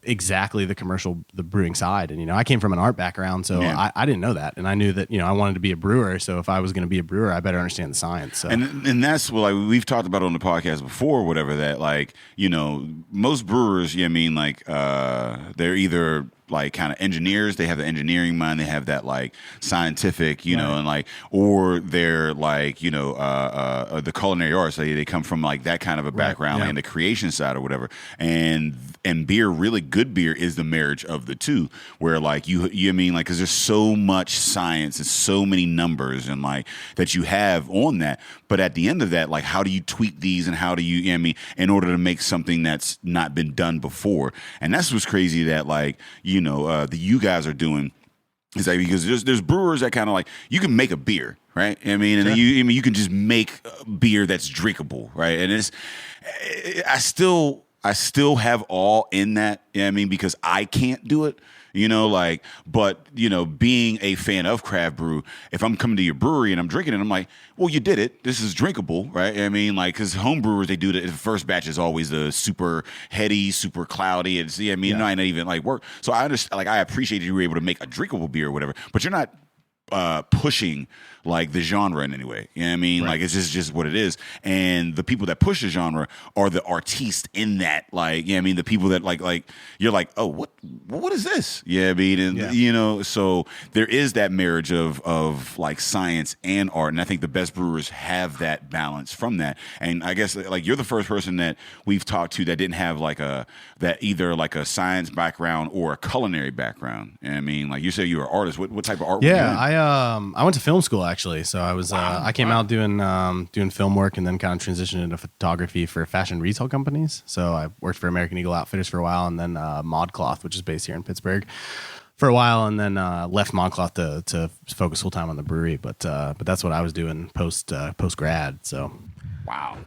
exactly the brewing side. And I came from an art background, so I didn't know that, and I knew that I wanted to be a brewer. So if I was going to be a brewer, I better understand the science. So. And that's what like we've talked about on the podcast before, whatever, that like most brewers, they're either like kind of engineers, they have the engineering mind, they have that like scientific, and like, or they're like, the culinary arts, they come from like that kind of a background, like in the creation side or whatever. And beer, really good beer is the marriage of the two, where like because there's so much science and so many numbers and like that you have on that. But at the end of that, like, how do you tweak these and how do you, in order to make something that's not been done before? And that's what's crazy that like, that you guys are doing is like, because there's brewers that kind of like, you can make a beer, right? And then you can just make a beer that's drinkable, right? And I still have all in that, because I can't do it. But being a fan of craft brew, if I'm coming to your brewery and I'm drinking it, I'm like, well, you did it. This is drinkable, right? Because home brewers, they do the first batch is always the super heady, super cloudy. It's, it might not even like work. So I understand, like, I appreciate you were able to make a drinkable beer or whatever, but you're not pushing like the genre in any way. Right. Like it's just what it is. And the people that push the genre are the artistes in that, like, the people that like you're like, oh, what is this? So there is that marriage of like science and art. And I think the best brewers have that balance from that. And I guess like you're the first person that we've talked to that didn't have like either like a science background or a culinary background. Like you said, you're an artist. What type of art were you doing? I went to film school actually, so I was I came out doing film work and then kind of transitioned into photography for fashion retail companies. So I worked for American Eagle Outfitters for a while, and then ModCloth, which is based here in Pittsburgh, for a while, and then left ModCloth to focus full time on the brewery. But that's what I was doing post grad. So wow.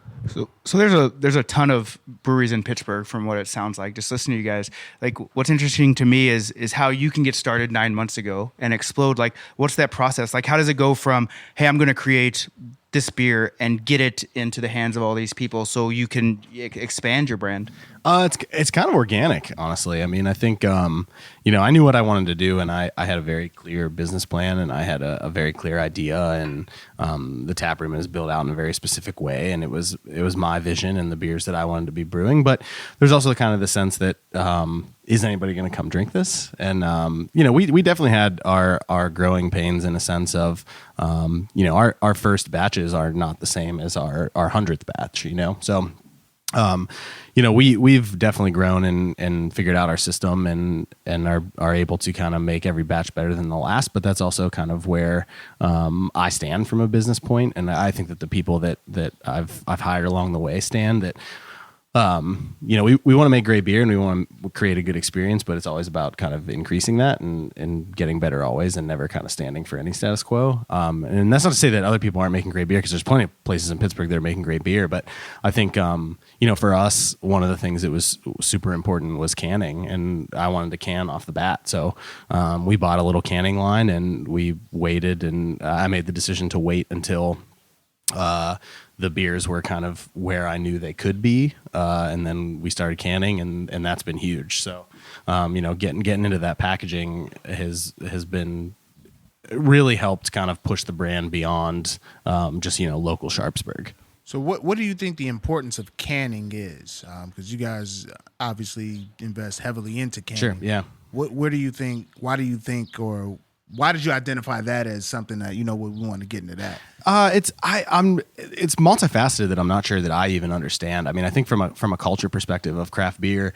So there's a ton of breweries in Pittsburgh from what it sounds like. Just listening to you guys, like what's interesting to me is how you can get started 9 months ago and explode. Like what's that process? Like how does it go from, hey, I'm going to create this beer and get it into the hands of all these people so you can expand your brand? It's kind of organic, honestly. I think, I knew what I wanted to do, and I had a very clear business plan, and I had a very clear idea, and the tap room is built out in a very specific way, and it was my vision and the beers that I wanted to be brewing. But there's also kind of the sense that is anybody going to come drink this? And we definitely had our growing pains in a sense of our first batches are not the same as our 100th batch. So. We've definitely grown and figured out our system and are able to kind of make every batch better than the last. But that's also kind of where I stand from a business point, and I think that the people that I've hired along the way stand that. We want to make great beer and we want to create a good experience, but it's always about kind of increasing that and getting better always and never kind of standing for any status quo. And that's not to say that other people aren't making great beer, because there's plenty of places in Pittsburgh that are making great beer. But I think, for us, one of the things that was super important was canning, and I wanted to can off the bat. So we bought a little canning line and we waited, and I made the decision to wait until the beers were kind of where I knew they could be, and then we started canning, and that's been huge. So, getting into that packaging has been really helped kind of push the brand beyond just local Sharpsburg. So what do you think the importance of canning is? Because you guys obviously invest heavily into canning. Sure. Yeah. What do you think? Why do you think, or why did you identify that as something that we want to get into that? It's multifaceted that I'm not sure that I even understand. I mean, I think from a culture perspective of craft beer,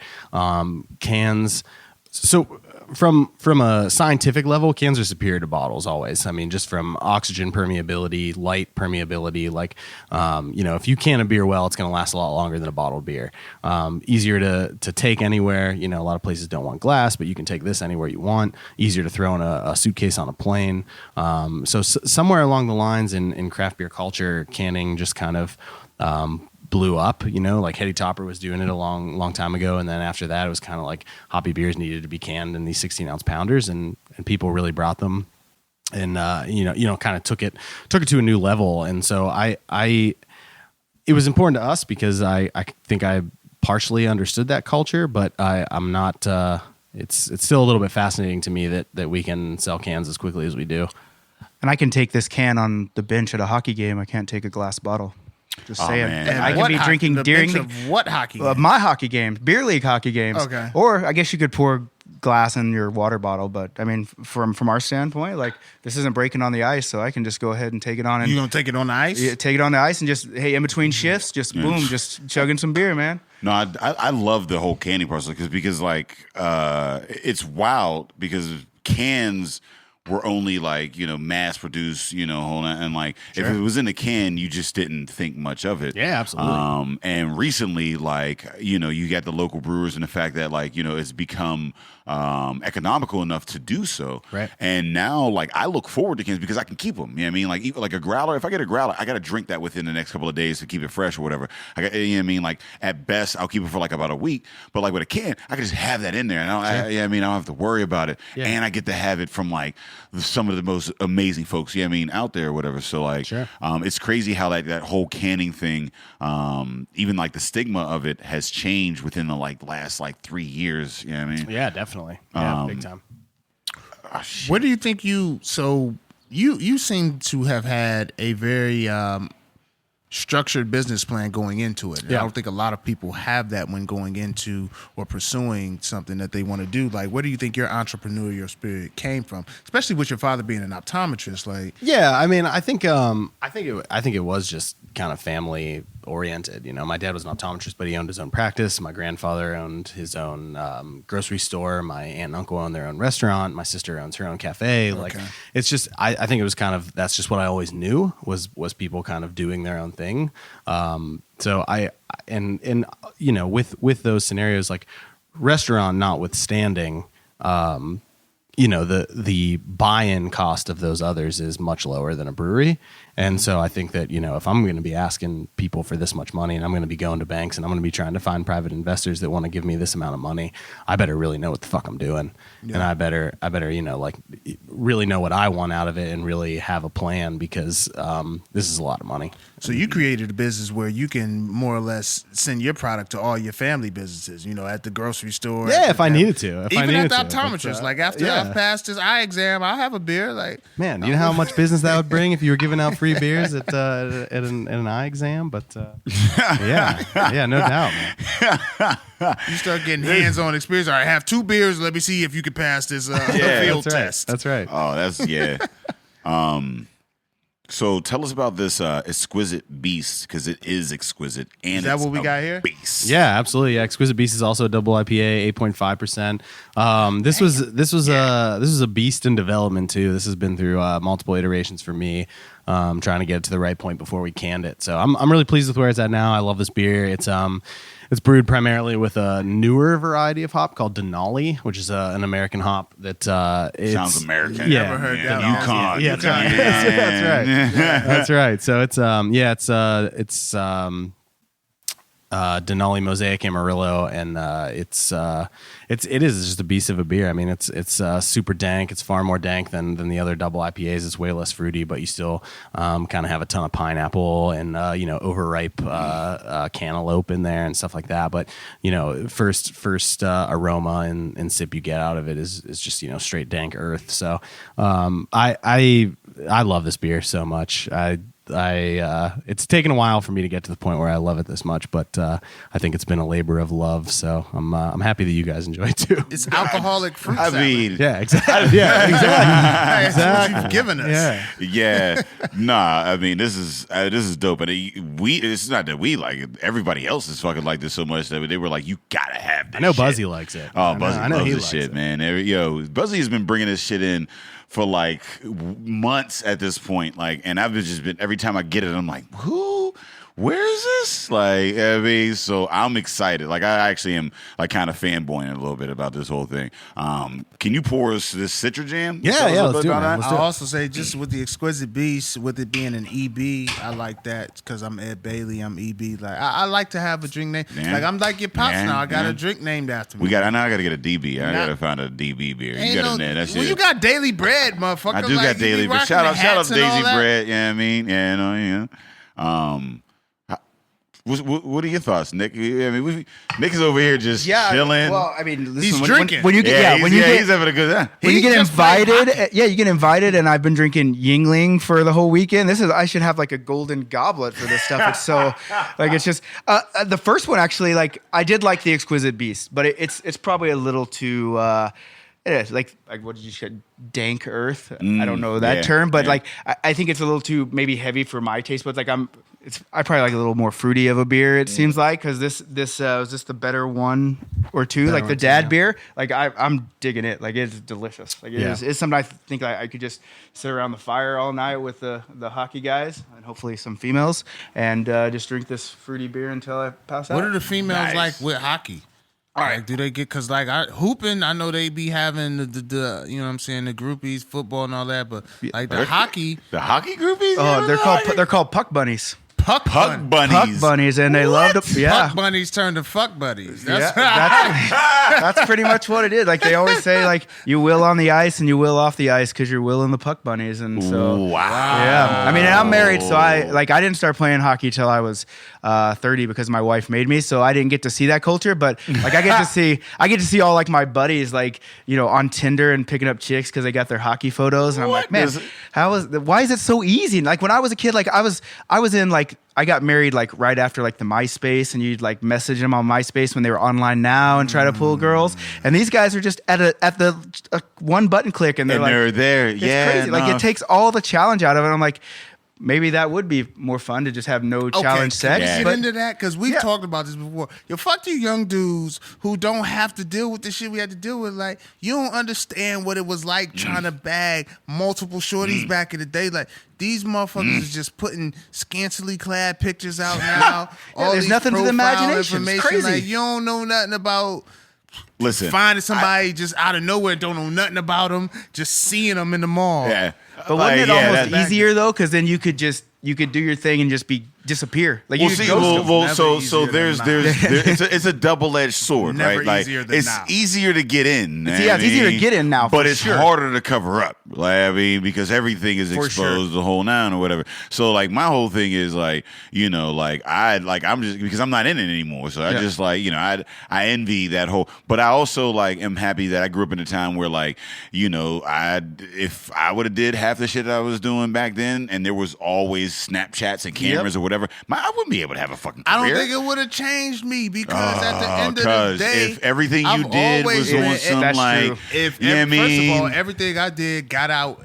cans. So from a scientific level, cans are superior to bottles always. I mean, just from oxygen permeability, light permeability, like, if you can a beer well, it's going to last a lot longer than a bottled beer. Easier to take anywhere. A lot of places don't want glass, but you can take this anywhere you want. Easier to throw in a suitcase on a plane. So somewhere along the lines in craft beer culture, canning just kind of, blew up, like Hetty Topper was doing it a long time ago. And then after that, it was kind of like hoppy beers needed to be canned in these 16-ounce pounders, and people really brought them and, kind of took it to a new level. And so it was important to us because I think I partially understood that culture, but I'm not, it's still a little bit fascinating to me that we can sell cans as quickly as we do. And I can take this can on the bench at a hockey game. I can't take a glass bottle. Just saying. And I can be drinking during what hockey game? My hockey games, beer league hockey games. Okay. Or I guess you could pour glass in your water bottle, but I mean, from our standpoint, like, this isn't breaking on the ice, so I can just go ahead and take it on. And you gonna take it on the ice? Yeah, take it on the ice and just in between shifts, just boom, just chugging some beer, man. No, I love the whole canning process because it's wild because cans were only mass produced, and if it was in a can, you just didn't think much of it. Yeah, absolutely. And recently, you got the local brewers and the fact that it's become economical enough to do so. Right. And now I look forward to cans because I can keep them. You know what I mean? Even like a growler, if I get a growler, I got to drink that within the next couple of days to keep it fresh or whatever. You know what I mean? At best, I'll keep it for about a week. But with a can, I can just have that in there. And I don't have to worry about it. Yeah. And I get to have it from some of the most amazing folks, out there or whatever. So sure. It's crazy how that whole canning thing, even the stigma of it has changed within the last 3 years. You know what I mean? Yeah, definitely. Yeah, big time. What do you think you seem to have had a very structured business plan going into it. Yeah. I don't think a lot of people have that when going into or pursuing something that they want to do. Where do you think your entrepreneurial spirit came from, especially with your father being an optometrist? Yeah, I mean, I think it was just kind of family oriented. My dad was an optometrist, but he owned his own practice. My grandfather owned his own grocery store. My aunt and uncle owned their own restaurant. My sister owns her own cafe. Okay. It's just, I think it was kind of, that's just what I always knew was people kind of doing their own thing. So with those scenarios, restaurant notwithstanding, the buy-in cost of those others is much lower than a brewery. And so I think that, if I'm going to be asking people for this much money and I'm going to be going to banks and I'm going to be trying to find private investors that want to give me this amount of money, I better really know what the fuck I'm doing. Yeah. And I better, really know what I want out of it and really have a plan because this is a lot of money. So you created a business where you can more or less send your product to all your family businesses, at the grocery store. Yeah, if I needed to. Even at the optometrist. After I've passed this eye exam, I'll have a beer. Man, you know how much business that would bring if you were giving out free beers at an eye exam? But yeah, no doubt, man. You start getting hands-on experience. All right, have 2 beers. Let me see if you can pass this field test. That's right. Oh, that's yeah. So tell us about this Exquisite Beast because it is exquisite. And is that what we got here? Beast. Yeah, absolutely. Yeah, Exquisite Beast is also a double IPA, 8.5%. This was a beast in development too. This has been through multiple iterations for me. Trying to get it to the right point before we canned it. So I'm really pleased with where it's at now. I love this beer. It's brewed primarily with a newer variety of hop called Denali, which is an American hop that sounds American. Yeah, never heard that. Yukon. Yeah, that's right. That's right. So it's Denali Mosaic Amarillo, and it is just a beast of a beer. I mean, it's super dank. It's far more dank than the other double IPAs. It's way less fruity, but you still kind of have a ton of pineapple and overripe cantaloupe in there and stuff like that. But first aroma and sip you get out of it is just straight dank earth. So I love this beer so much. it's taken a while for me to get to the point where I love it this much, but I think it's been a labor of love. So I'm happy that you guys enjoy it too. It's alcoholic fruit I salad. mean, Yeah, exactly. Yeah, exactly. That's what you've given us. Yeah. yeah, nah. I mean, this is dope. And it's not that we like it. Everybody else is fucking like this so much that they were like, you gotta have this. I know shit. Buzzy likes it. Oh, Buzzy I know loves he this likes shit, it. man. Buzzy has been bringing this shit in for like months at this point. Like, and I've just been every time I get it, I'm like, where is this? Like, I mean, so I'm excited. Like, I actually am like kind of fanboying a little bit about this whole thing. Can you pour us this Citra Jam? Yeah, Tell us a let's bit do it, about man. that? Let's do I'll also say, just with the Exquisite Beast, with it being an EB, I like that because I'm Ed Bailey, I'm EB. Like I like to have a drink name. Yeah. Like I'm like your pops Yeah, now. I got yeah. a drink named after me. I gotta get a DB. I gotta find a DB beer. Ain't You got no- in there. That's well, it. you got Daily Bread, motherfucker. I do like, got you be Daily Bread. rocking Shout the out hats and all Daisy that. Bread. Yeah, I mean, yeah. What are your thoughts, Nick? I mean, Nick is over here just chilling. Well, I mean, listen, He's when, drinking. When you get, he's having a good time. when you He's get just playing invited, you get invited, and I've been drinking Yingling for the whole weekend. I should have like a golden goblet for this stuff. It's so, like, it's just the first one actually. Like, I did like the Exquisite Beast, but it's probably a little too. It is like what did you say? Dank Earth. I don't know that term, but like I think it's a little too maybe heavy for my taste. But like I probably like a little more fruity of a beer. It seems like because this was just the better one or two, Better like the one, dad yeah. beer. Like I'm digging it. Like it's delicious. Like it's something I think I could just sit around the fire all night with the hockey guys and hopefully some females and just drink this fruity beer until I pass out. What are the females Nice. like with hockey? All right. Like, do they get, because like hooping, I know they be having the you know what I'm saying, the groupies, football and all that, but like the hockey, The hockey groupies? Oh, they're called puck bunnies. puck Puck bunnies. bunnies. Puck bunnies, and they love to Puck bunnies turn to fuck buddies. That's That's pretty much what it is. Like they always say, like you will on the ice and you will off the ice because you're willing the puck bunnies, and so Wow. yeah. I mean, and I'm married, so I didn't start playing hockey till I was 30 because my wife made me, so I didn't get to see that culture. But like I get to see all like my buddies like on Tinder and picking up chicks because they got their hockey photos, and I'm like, man, why is it so easy? And like when I was a kid, like I was in like. I got married like right after like the MySpace, and you'd like message them on MySpace when they were online now and try to pull girls. And these guys are just at the one button click, and They're there. it's Yeah. crazy. Like it takes all the challenge out of it. I'm like, maybe that would be more fun to just have no challenge sex. Can we Yeah. get into that? Because we've talked about this before. Yo, fuck you young dudes who don't have to deal with the shit we had to deal with. Like, you don't understand what it was like trying to bag multiple shorties back in the day. Like, these motherfuckers is just putting scantily clad pictures out now. All there's these nothing to the profile imagination. It's information. crazy. Like, you don't know nothing about Listen. finding somebody just out of nowhere, don't know nothing about them, just seeing them in the mall. Yeah. But wouldn't it almost that- easier though? Because then you could do your thing and just disappear. Like you Well, could see, ghost them. Never so easier there's than it's a double-edged sword, Never right? Like easier than it's now. easier to get in. It's I easier to mean, get in now, but for it's sure. harder to cover up. Like I mean, because everything is For sure. exposed, the whole nine or whatever. So like my whole thing is like I'm just because I'm not in it anymore. So I just I envy that whole. But I also like am happy that I grew up in a time where like if I would have did half the shit that I was doing back then, and there was always Snapchats and cameras or whatever, I wouldn't be able to have a fucking career. I don't think it would have changed me because at the end of the Because day, if everything you I've did always was been- on if- some that's like, true. If you know what I first mean? of all, everything I did got out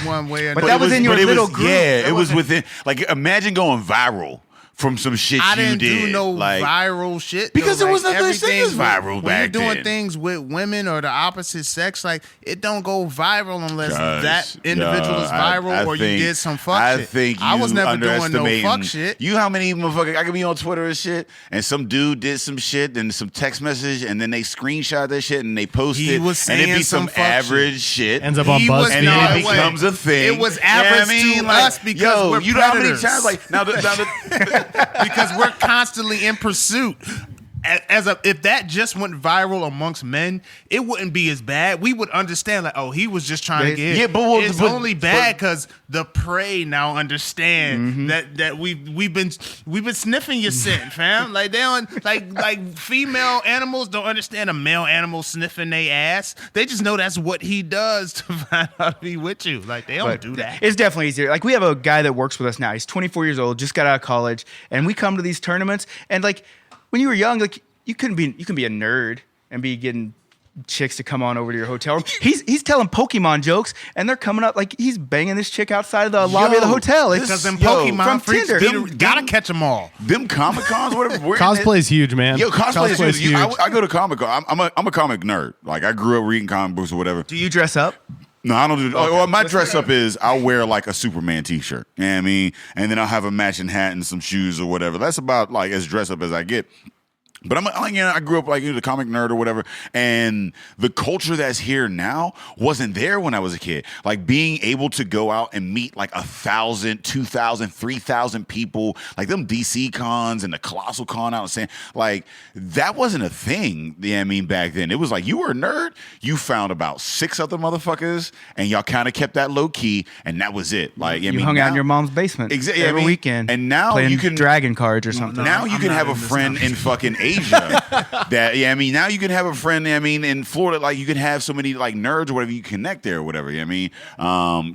one way or But another. that was in your little group. Yeah, That it was wasn't- within. Like, imagine going viral from some shit I you didn't did. do no like, viral shit Because though. there was Like, nothing such everything as viral when you're back doing then. things with women or the opposite sex, like it don't go viral unless Guys, that individual is viral I or think- you did some fuck I shit. think I was you never doing no underestimating- fuck shit. You how many motherfuckers I could be on Twitter and shit, and some dude did some shit and some text message, and then they screenshot that shit and they post He it, was and it saying be some some fuck average shit. Ends up on He was- BuzzFeed. And No, then it it becomes a thing. It was You know what average to us because we're you know how many predators. times like now the because we're constantly in pursuit. if that just went viral amongst men, it wouldn't be as bad. We would understand, like, oh, he was just trying to get. Yeah, but it's only bad because the prey now understand that we've been sniffing your scent, fam. Like they don't like female animals don't understand a male animal sniffing their ass. They just know that's what he does to find out to be with you. Like they don't do that. It's definitely easier. Like we have a guy that works with us now. He's 24 years old, just got out of college, and we come to these tournaments. And like when you were young, like you can be a nerd and be getting chicks to come on over to your hotel room. He's telling Pokemon jokes, and they're coming up like he's banging this chick outside of the lobby of the hotel. It's because them Pokemon from freaks Tinder. gotta catch them all. Them Comic Cons, whatever. Cosplay's huge, man. Yo, cosplay is huge. huge. I go to Comic Con. I'm a comic nerd. Like I grew up reading comic books or whatever. Do you dress up? No, I don't do. Okay. Well, my dress up is I'll wear like a Superman T-shirt. You know what I mean? And then I'll have a matching hat and some shoes or whatever. That's about like as dress up as I get. But I grew up like the comic nerd or whatever, and the culture that's here now wasn't there when I was a kid. Like being able to go out and meet like 1,000, 2,000, 3,000 people, like them DC cons and the Colossal Con out in San, like that wasn't a thing. You know what I mean, back then it was like you were a nerd, you found about 6 other motherfuckers, and y'all kind of kept that low key, and that was it. Like you hung out in your mom's basement every weekend, and now playing you can dragon cards or something. Now you can have a friend in fucking Asia. Now you can have a friend, in Florida, like you can have so many like nerds or whatever, you connect there or whatever,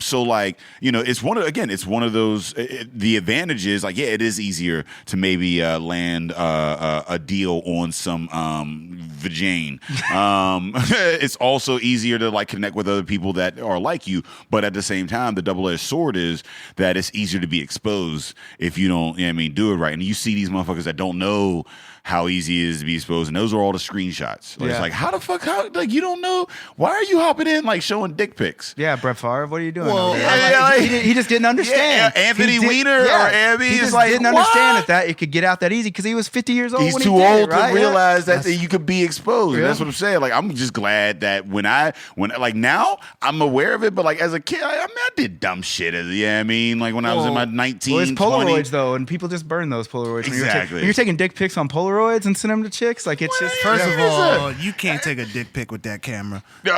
so like, it's one of those, the advantages, like, yeah, it is easier to maybe land a deal on some vagine. It's also easier to like connect with other people that are like you, but at the same time, the double-edged sword is that it's easier to be exposed if you don't, do it right. And you see these motherfuckers that don't know how easy it is to be exposed, and those are all the screenshots. Like, it's like, how the fuck, like you don't know? Why are you hopping in like showing dick pics? Yeah, Brett Favre, what are you doing? Well, he just didn't understand. Yeah, Anthony Weiner or Abby he just like, didn't understand that it could get out that easy because he was 50 years old. He's when too he did old it, right? to realize that you could be exposed. Yeah. That's what I'm saying. Like, I'm just glad that when like now I'm aware of it, but like as a kid, I did dumb shit. Like when I was in my 19, well, it's 20. Polaroids though, and people just burn those Polaroids. Exactly. When you're taking dick pics on Polaroids and sending them to chicks, like it's just First of all, you can't take a dick pic with that camera. Yo,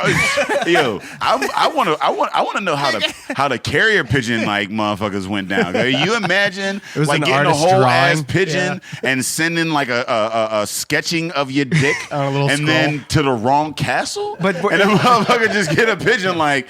I want to know how the carrier pigeon like motherfuckers went down. Can you imagine like getting a whole ass pigeon and sending like a sketching of your dick and then to the wrong castle? But and the motherfucker just get a pigeon like.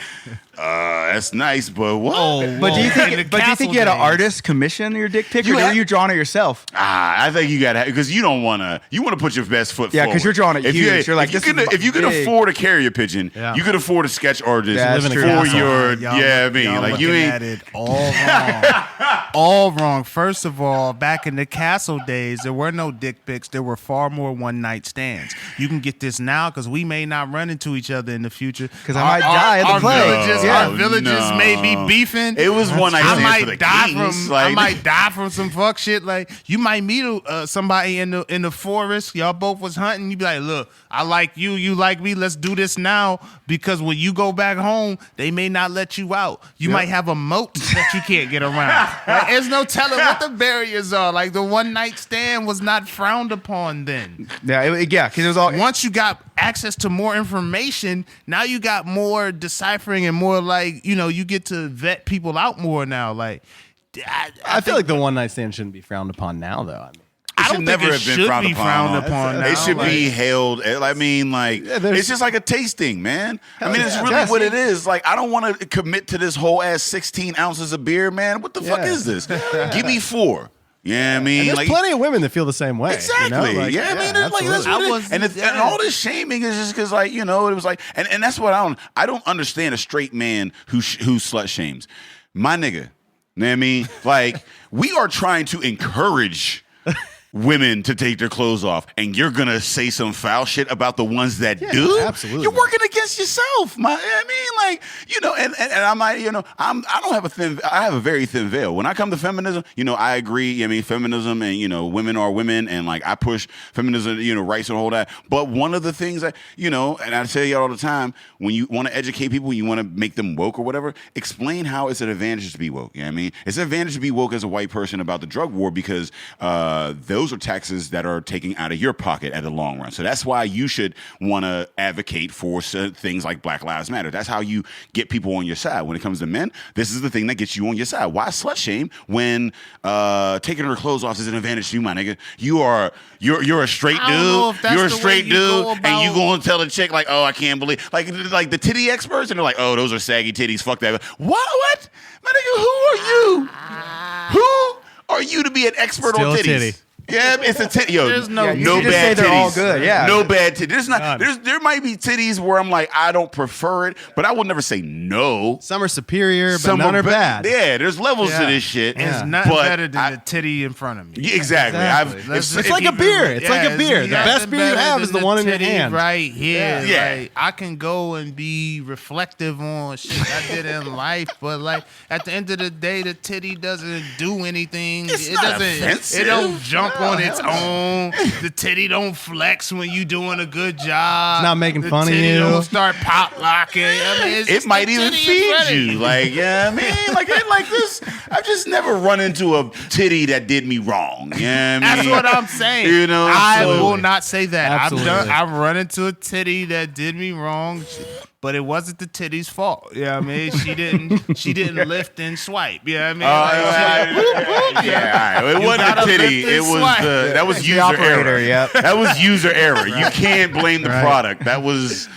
That's nice, but what? But do you think you had an artist commission your dick pic, or were you drawing it yourself? I think you got to, because you want to put your best foot forward. Yeah, because you're drawing it huge. You're like, if you can afford a carrier pigeon, you could afford a sketch artist for your. Like you ain't at it all wrong. All wrong. First of all, back in the castle days, there were no dick pics. There were far more one night stands. You can get this now because we may not run into each other in the future. Because I might die at the play. Our villages may be beefing. It was one night stand for the kings. I might die from some fuck shit. Like you might meet somebody in the forest. Y'all both was hunting. You be like, look, I like you. You like me. Let's do this now. Because when you go back home, they may not let you out. You might have a moat that you can't get around. Like, there's no telling what the barriers are. Like the one night stand was not frowned upon then. Because it was all. Once you got access to more information, now you got more deciphering and more like, you get to vet people out more now. Like, I feel like the one night stand shouldn't be frowned upon now, though. I don't think it should be frowned upon now. It should be hailed. It's just like a tasting, man. It's really what it is. Like, I don't want to commit to this whole ass 16 ounces of beer, man. What the fuck is this? Give me 4. Yeah, And there's plenty of women that feel the same way. Exactly. That's what it is. And all this shaming is just because, it was like, and that's what I don't understand a straight man who slut shames. My nigga, you know what I mean? Like, we are trying to encourage women to take their clothes off, and you're gonna say some foul shit about the ones that do? Absolutely. You're working against yourself. And I'm like, I don't have I have a very thin veil. When I come to feminism, I agree. Feminism and, women are women, and like I push feminism, rights and all that. But one of the things that, and I tell you all the time, when you want to educate people, you want to make them woke or whatever, explain how it's an advantage to be woke. You know what I mean? It's an advantage to be woke as a white person about the drug war because those those are taxes that are taken out of your pocket at the long run. So that's why you should want to advocate for things like Black Lives Matter. That's how you get people on your side. When it comes to men, this is the thing that gets you on your side. Why slut shame when taking her clothes off is an advantage to you, my nigga? You're a straight dude. You're a straight dude, and you going to tell a chick like, oh, I can't believe, like the titty experts, and they're like, oh, those are saggy titties. Fuck that. What? My nigga, who are you? Who are you to be an expert Still on titties? titty. Yeah, it's a titty. Yo, There's no- you no should just bad say titties. they're all good, yeah. No bad titties. There might be titties where I'm like, I don't prefer it, but I would never say no. Some are superior, but Some none are be- bad. Yeah, there's levels to Yeah. this shit. And it's nothing but better than the titty in front of me. Yeah, exactly. It's like a beer. It's like a beer. The best beer you have is the one in your titty hand. right here. Yeah. Like, I can go and be reflective on shit I did in life, but like at the end of the day, the titty doesn't do anything. It's it not doesn't. offensive. It don't jump on its own. The titty don't flex when you doing a good job. It's not making the fun of titty you. Don't start pop locking. I mean, it's It just might the even titty in front feed of you. Like, yeah, I mean, like this. I've just never run into a titty that did me wrong. Yeah, I That's mean, what I'm saying. You know, I so- will not say that. Absolutely. I've run into a titty that did me wrong, but it wasn't the titty's fault. Yeah, I mean, she didn't lift and swipe. Yeah, I mean, yeah, all right. It wasn't gotta the titty. lift It and was swipe. that was The user operator, error. yep. That was user error. You can't blame the product. That was.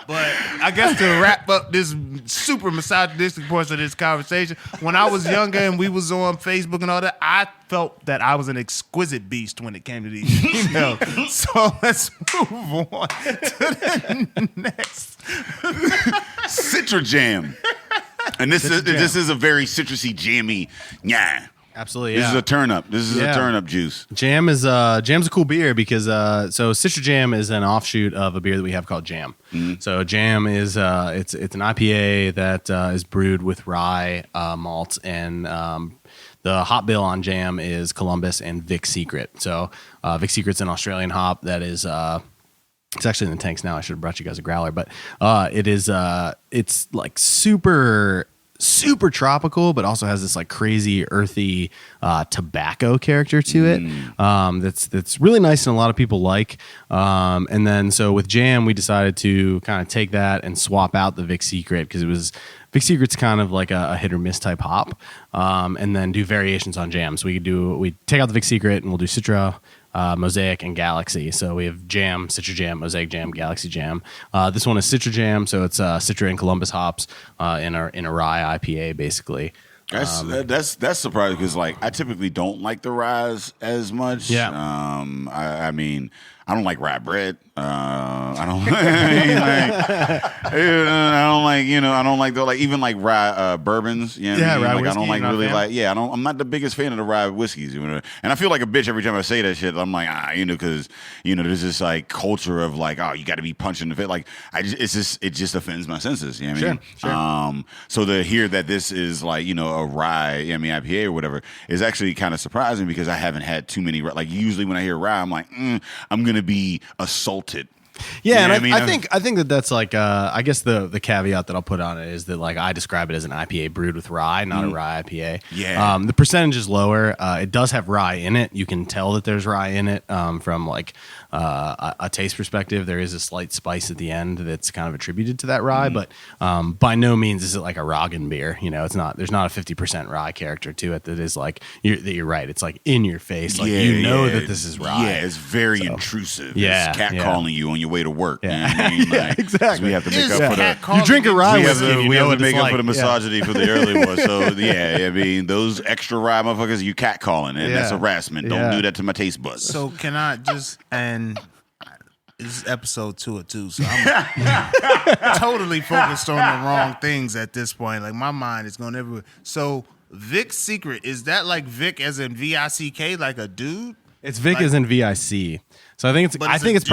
But I guess to wrap up this super misogynistic portion of this conversation, when I was younger and we was on Facebook and all that, I felt that I was an exquisite beast when it came to these emails. So let's move on to the next. Citra Jam. And this is a very citrusy, jammy. Yeah. Absolutely. This Yeah. is a turn up. This is a Yeah. turn up juice. Jam's a cool beer because so Citra Jam is an offshoot of a beer that we have called Jam. So Jam is it's an IPA that is brewed with rye malt, and the hop bill on Jam is Columbus and Vic Secret. So Vic Secret's an Australian hop that is it's actually in the tanks now. I should have brought you guys a growler, but it's like super tropical, but also has this like crazy earthy tobacco character to it. That's really nice and a lot of people like. And then so with Jam, we decided to kind of take that and swap out the Vic Secret because Vic Secret's kind of like a hit or miss type hop, and then do variations on Jam. So we take out the Vic Secret and we'll do Citra, Mosaic, and Galaxy. So we have Jam, Citra Jam, Mosaic Jam, Galaxy Jam. This one is Citra Jam, so it's Citra and Columbus hops in a rye IPA, basically. That's surprising because like I typically don't like the rye as much. Yeah. I mean I don't like rye bread. I don't. I don't like even like rye bourbons. You know what I mean? rye Like whiskey, I don't like you're not really a fan? like. Yeah, I'm not the biggest fan of the rye whiskeys. You know? And I feel like a bitch every time I say that shit. I'm like because there's this like culture of like you got to be punching the face. Like it just offends my senses. You know what I mean? So to hear that this is like a rye IPA or whatever is actually kind of surprising because I haven't had too many. Like usually when I hear rye, I'm like I'm gonna be assaulted. Yeah, You know and what I mean? I think that's like I guess the caveat that I'll put on it is that like I describe it as an IPA brewed with rye, not a rye IPA. Yeah. The percentage is lower. It does have rye in it. You can tell that there's rye in it from like a taste perspective. There is a slight spice at the end that's kind of attributed to that rye, but by no means is it like a Roggen beer. It's not. There's not a 50% rye character to it that is like you're right. It's like in your face. Like that this is rye. Yeah, it's very intrusive. Yeah, It's cat yeah. calling you on your way to work. Yeah. You know what I mean? Like, exactly. We have to make Is up for cat the. calling You drink a rye We have whiskey. to, you we know have what to make it's up for the like. misogyny for the early one. So yeah, I mean those extra rye motherfuckers, you cat calling, and that's Yeah. harassment. Don't Yeah. do that to my taste buds. So can I just this is episode 2 or 2, so I'm totally focused on the wrong things at this point. Like my mind is going everywhere. So Vic Secret, is that like Vic as in VICK, like a dude? It's Vic as in VIC. So I think But I it's think a it's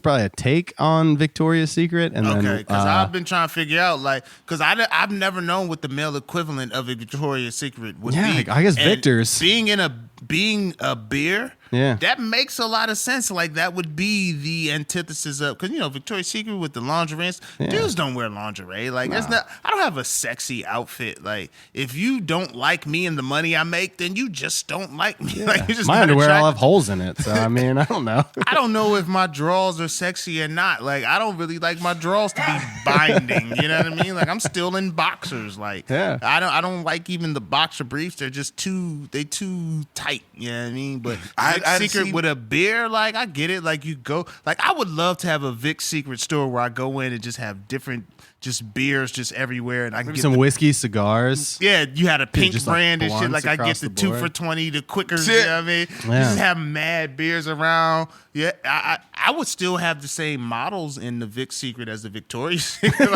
probably a take on Victoria's Secret, and Okay, then because I've been trying to figure out, because I've never known what the male equivalent of a Victoria's Secret would Yeah, be. I guess And Victor's. being in a being a beer, Yeah. that makes a lot of sense. Like that would be the antithesis of, because Victoria's Secret with the lingerie, dudes don't wear lingerie. Like there's not. I don't have a sexy outfit. Like if you don't like me and the money I make, then you just don't like me. Like, you're just My not underwear all have attracted. holes in it, so I mean, I don't know. I don't know if my drawers are sexy or not. Like I don't really like my drawers to be binding. You know what I mean? Like I'm still in boxers. Like I don't like even the boxer briefs. They're just too tight. You know what I mean? But Vic's Secret with a beer, like I get it. Like you go, like I would love to have a Vic's Secret store where I go in and just have different just beers just everywhere, and I can Maybe get some whiskey, cigars. Yeah, you had a pink just brand like and shit. Like I get blunts the across the 2 board. for $20, the Quickers. You know what I mean? You just have mad beers around. Yeah, I would still have the same models in the Vic's Secret as the Victoria's Secret.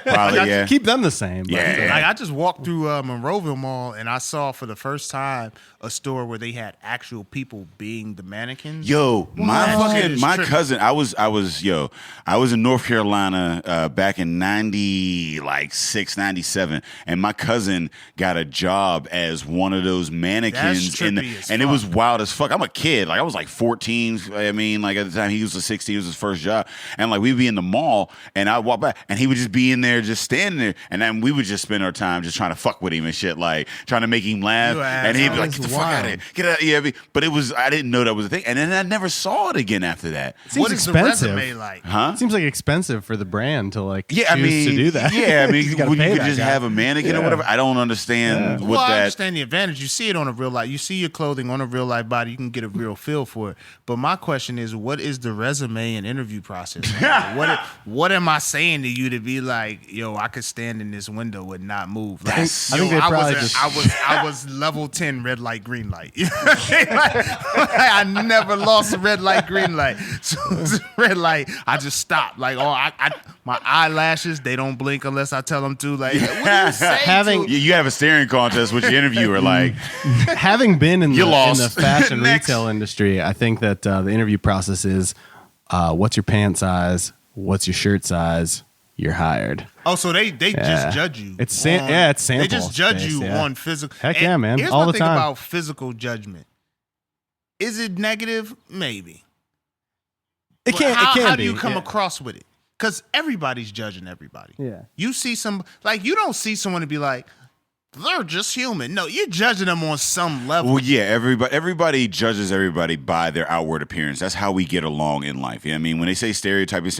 Probably, Keep them the same. But Yeah. Like I just walked through Monroeville Mall and I saw for the first time a store where they had actual people being the mannequins. Yo, my tripping. cousin, I was in North Carolina back in 96, 97, and my cousin got a job as one of those mannequins That's trippy as and it fuck. was wild as fuck. I'm a kid. Like I was like 14. I mean, like at the time he was 16, it was his first job. And like we'd be in the mall and I'd walk by and he would just be in there just standing there, and then we would just spend our time just trying to fuck with him and shit, like trying to make him laugh. And he'd be like, get the fuck out of here. Get out. Yeah, but I didn't know that was a thing. And then I never saw it again after that. What is expensive. the resume like? Huh? It seems like expensive for the brand to like Yeah, I choose mean, to do that. Yeah, I mean, You gotta when you pay could that just guy. have a mannequin or whatever. I don't understand what Well, I that. understand the advantage. You see it on a real life. You see your clothing on a real life body. You can get a real feel for it. But my question is, what is the resume and interview process? What am I saying to you to be like, yo, I could stand in this window and not move? Like, I think they probably I was level 10 red light, green light. You know what I mean? Like, I never lost a red light, green light. So it's red light, I just stopped. Like, my eyelashes, they don't blink unless I tell them to. Like, what do you say? You have a staring contest with your interviewer, like Having been in You the lost. fashion Next. retail industry, I think that the interview process is what's your pant size, what's your shirt size, you're hired. Oh, so they just judge you. It's it's sample. They just judge based, you yeah. on physical. Heck yeah, man. Here's All my the thing time. about physical judgment. Is it negative? Maybe. It But can't. How, it can how be. do you come yeah. across with it? Because everybody's judging everybody. Yeah. You see you don't see someone and be like, they're just human. No, you're judging them on some level. well, yeah, everybody judges everybody by their outward appearance. That's how we get along in life. I mean, when they say stereotyping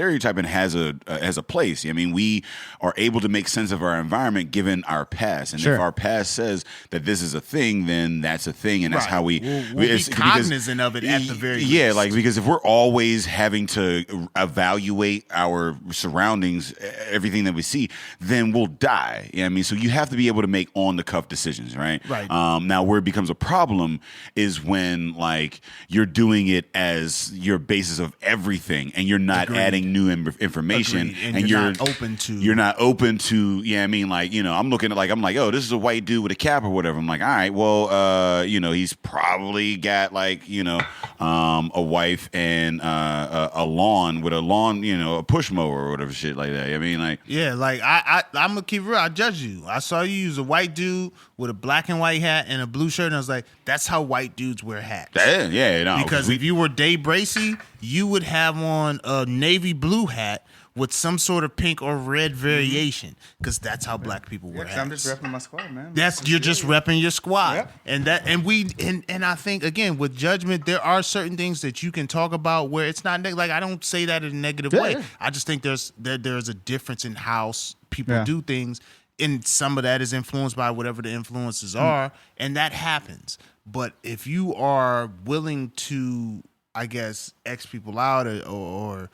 has a place. I mean, we are able to make sense of our environment given our past, and if our past says that this is a thing, then that's a thing, and that's Right. how we We'll be cognizant of it at the very least. like because if we're always having to evaluate our surroundings, everything that we see, then we'll die. I mean, so you have to be able to make on the cuff decisions, right? Right. Now, where it becomes a problem is when like you're doing it as your basis of everything, and you're not Agreed. adding new information, Agreed. And you're not open to. You're not open to. Yeah, I mean, like I'm looking at I'm like, oh, this is a white dude with a cap or whatever. I'm like, all right, well, he's probably got a wife and a lawn with a push mower or whatever shit like that. I mean, like. Yeah, like I'm gonna keep it real. I judge you. I saw you use a white dude with a black and white hat and a blue shirt, and I was like, that's how white dudes wear hats. No, Because if you were Dave Bracey, you would have on a navy blue hat with some sort of pink or red variation, because that's how black people wear hats. I'm just repping my squad, man. You're just repping your squad. Yep. And I think again with judgment, there are certain things that you can talk about where it's not like I don't say that in a negative way. I just think there's a difference in how people do things, and some of that is influenced by whatever the influences are, and that happens. But if you are willing to, I guess, X people out or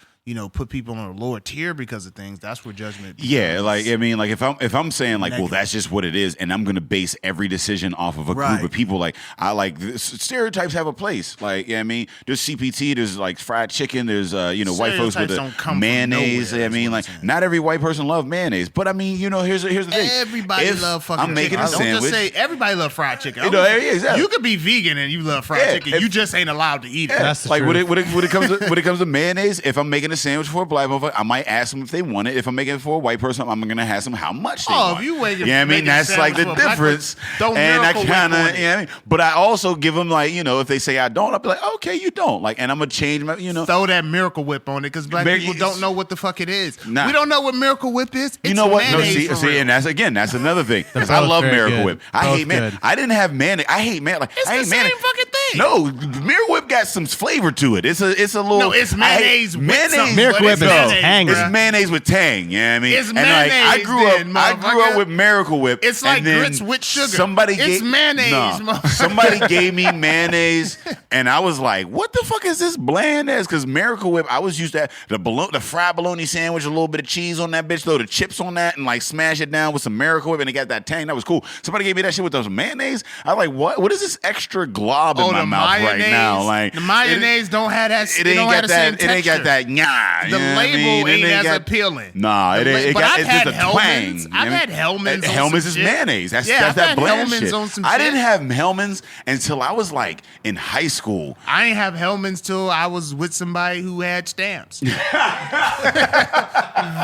put people on a lower tier because of things, that's where judgment becomes. Yeah, like I mean, like if I'm saying like, well, that's just what it is, and I'm gonna base every decision off of a group of people. Like I like stereotypes have a place. Like I mean, there's CPT, there's like fried chicken, there's white folks with the mayonnaise. I mean, like not every white person love mayonnaise, but I mean, here's the thing. Everybody love fucking I'm making chicken. a sandwich. Don't just say everybody love fried chicken. Exactly. You could be vegan and you love fried chicken. You just ain't allowed to eat it. That's the like truth. when it comes to mayonnaise, if I'm making a sandwich for a black motherfucker, I might ask them if they want it. If I'm making it for a white person, I'm gonna ask them how much they want. If you wait, I mean, that's like the difference. Don't and I Miracle kind Whip of, on it. I mean, but I also give them like, if they say I don't, I'll be like, okay, you don't. Like, and I'm gonna change my, Throw that Miracle Whip on it because black people don't know what the fuck it is. Nah. We don't know what Miracle Whip is. You know what? No, mayonnaise for see, real. and that's another thing. Because I love very Miracle good. Whip. I Both hate mayonnaise. good. I didn't have mayonnaise. I hate mayonnaise. Like, It's I the hate same mayonnaise. fucking thing. No, Miracle Whip got some flavor to it. It's a little. No, it's mayonnaise with something, Miracle but Whip it's is mayonnaise, tang. bruh. It's mayonnaise with tang. You know what I mean? It's and like, mayonnaise I grew then, up with Miracle Whip. It's like and then grits with sugar. Somebody It's mayonnaise, motherfucker. Somebody gave me mayonnaise, and I was like, "What the fuck is this bland ass?" Because Miracle Whip, I was used to the fried bologna sandwich, a little bit of cheese on that bitch, throw the chips on that, and like smash it down with some Miracle Whip, and it got that tang. That was cool. Somebody gave me that shit with those mayonnaise. I was like, "What? What is this extra glob in my mouth right now?" Like the mayonnaise don't have that. It ain't got that. It ain't got that. Nah, The label ain't as appealing. Nah, it ain't. But I've It's had just a twang. Hellman's. I've had Hellman's. Hellman's is mayonnaise. That's that I've bland had Hellman's shit. on some I shit. didn't have Hellman's until I was like in high school. I ain't have Hellman's till I was with somebody who had stamps.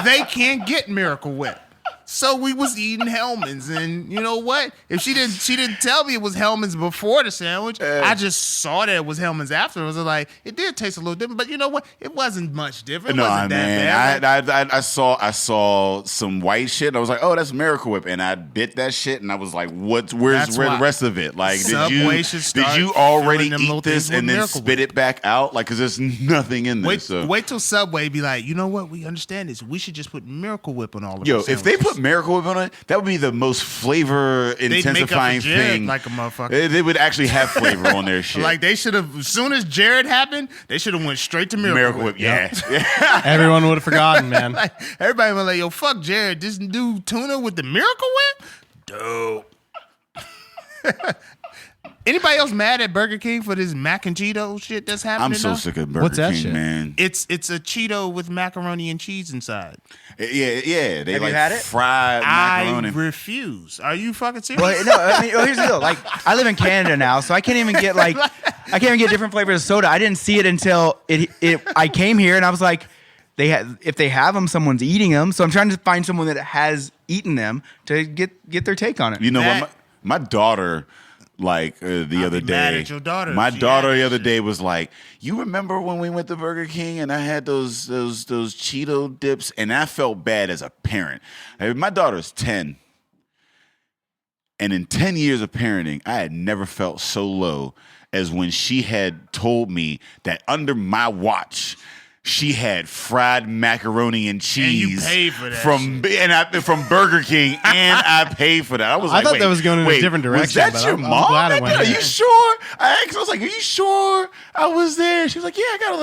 They can't get Miracle Whip. So we was eating Hellman's, and you know what? If she didn't tell me it was Hellman's before the sandwich. I just saw that it was Hellman's afterwards. I was like, it did taste a little different, but you know what? It wasn't much different. It wasn't that bad. I saw some white shit. I was like, oh, that's Miracle Whip, and I bit that shit, and I was like, where's the rest of it? Like, Subway should start did you already filling them little eat this things and with then Miracle spit Whip. it back out? Like, because there's nothing in there. Wait till Subway be like, you know what? We understand this. We should just put Miracle Whip on all of Yo, our if they sandwiches. put Miracle Whip on it, that would be the most flavor intensifying thing. Like a motherfucker. They would actually have flavor on their shit. Like they should have, as soon as Jared happened, they should have went straight to Miracle Whip. Yeah. Everyone would have forgotten, man. Like, everybody was like, yo, fuck Jared. This dude tuna with the Miracle Whip? Dope. Anybody else mad at Burger King for this mac and Cheeto shit that's happening I'm so now? sick of Burger What's that King, shit? man. It's a Cheeto with macaroni and cheese inside. Yeah. They Have like you had it? fried macaroni. I refuse. Are you fucking serious? Well, no, I mean, here's the deal. Like, I live in Canada now, so I can't even get different flavors of soda. I didn't see it until I came here, and I was like, if they have them, someone's eating them. So I'm trying to find someone that has eaten them to get their take on it. You know That- what? My daughter, like the other be mad day, at your daughter my if she daughter had the that other shit. day was like, "You remember when we went to Burger King and I had those Cheeto dips?" And I felt bad as a parent. My daughter's 10. And in 10 years of parenting, I had never felt so low as when she had told me that under my watch, she had fried macaroni and cheese paid for that from Burger King, and I paid for that. I was I like, thought wait, that was going in a wait, different direction, Was that but your I'm mom? glad it that went did? Are there. you sure? I was like, are you sure I was there? She was like, yeah, I got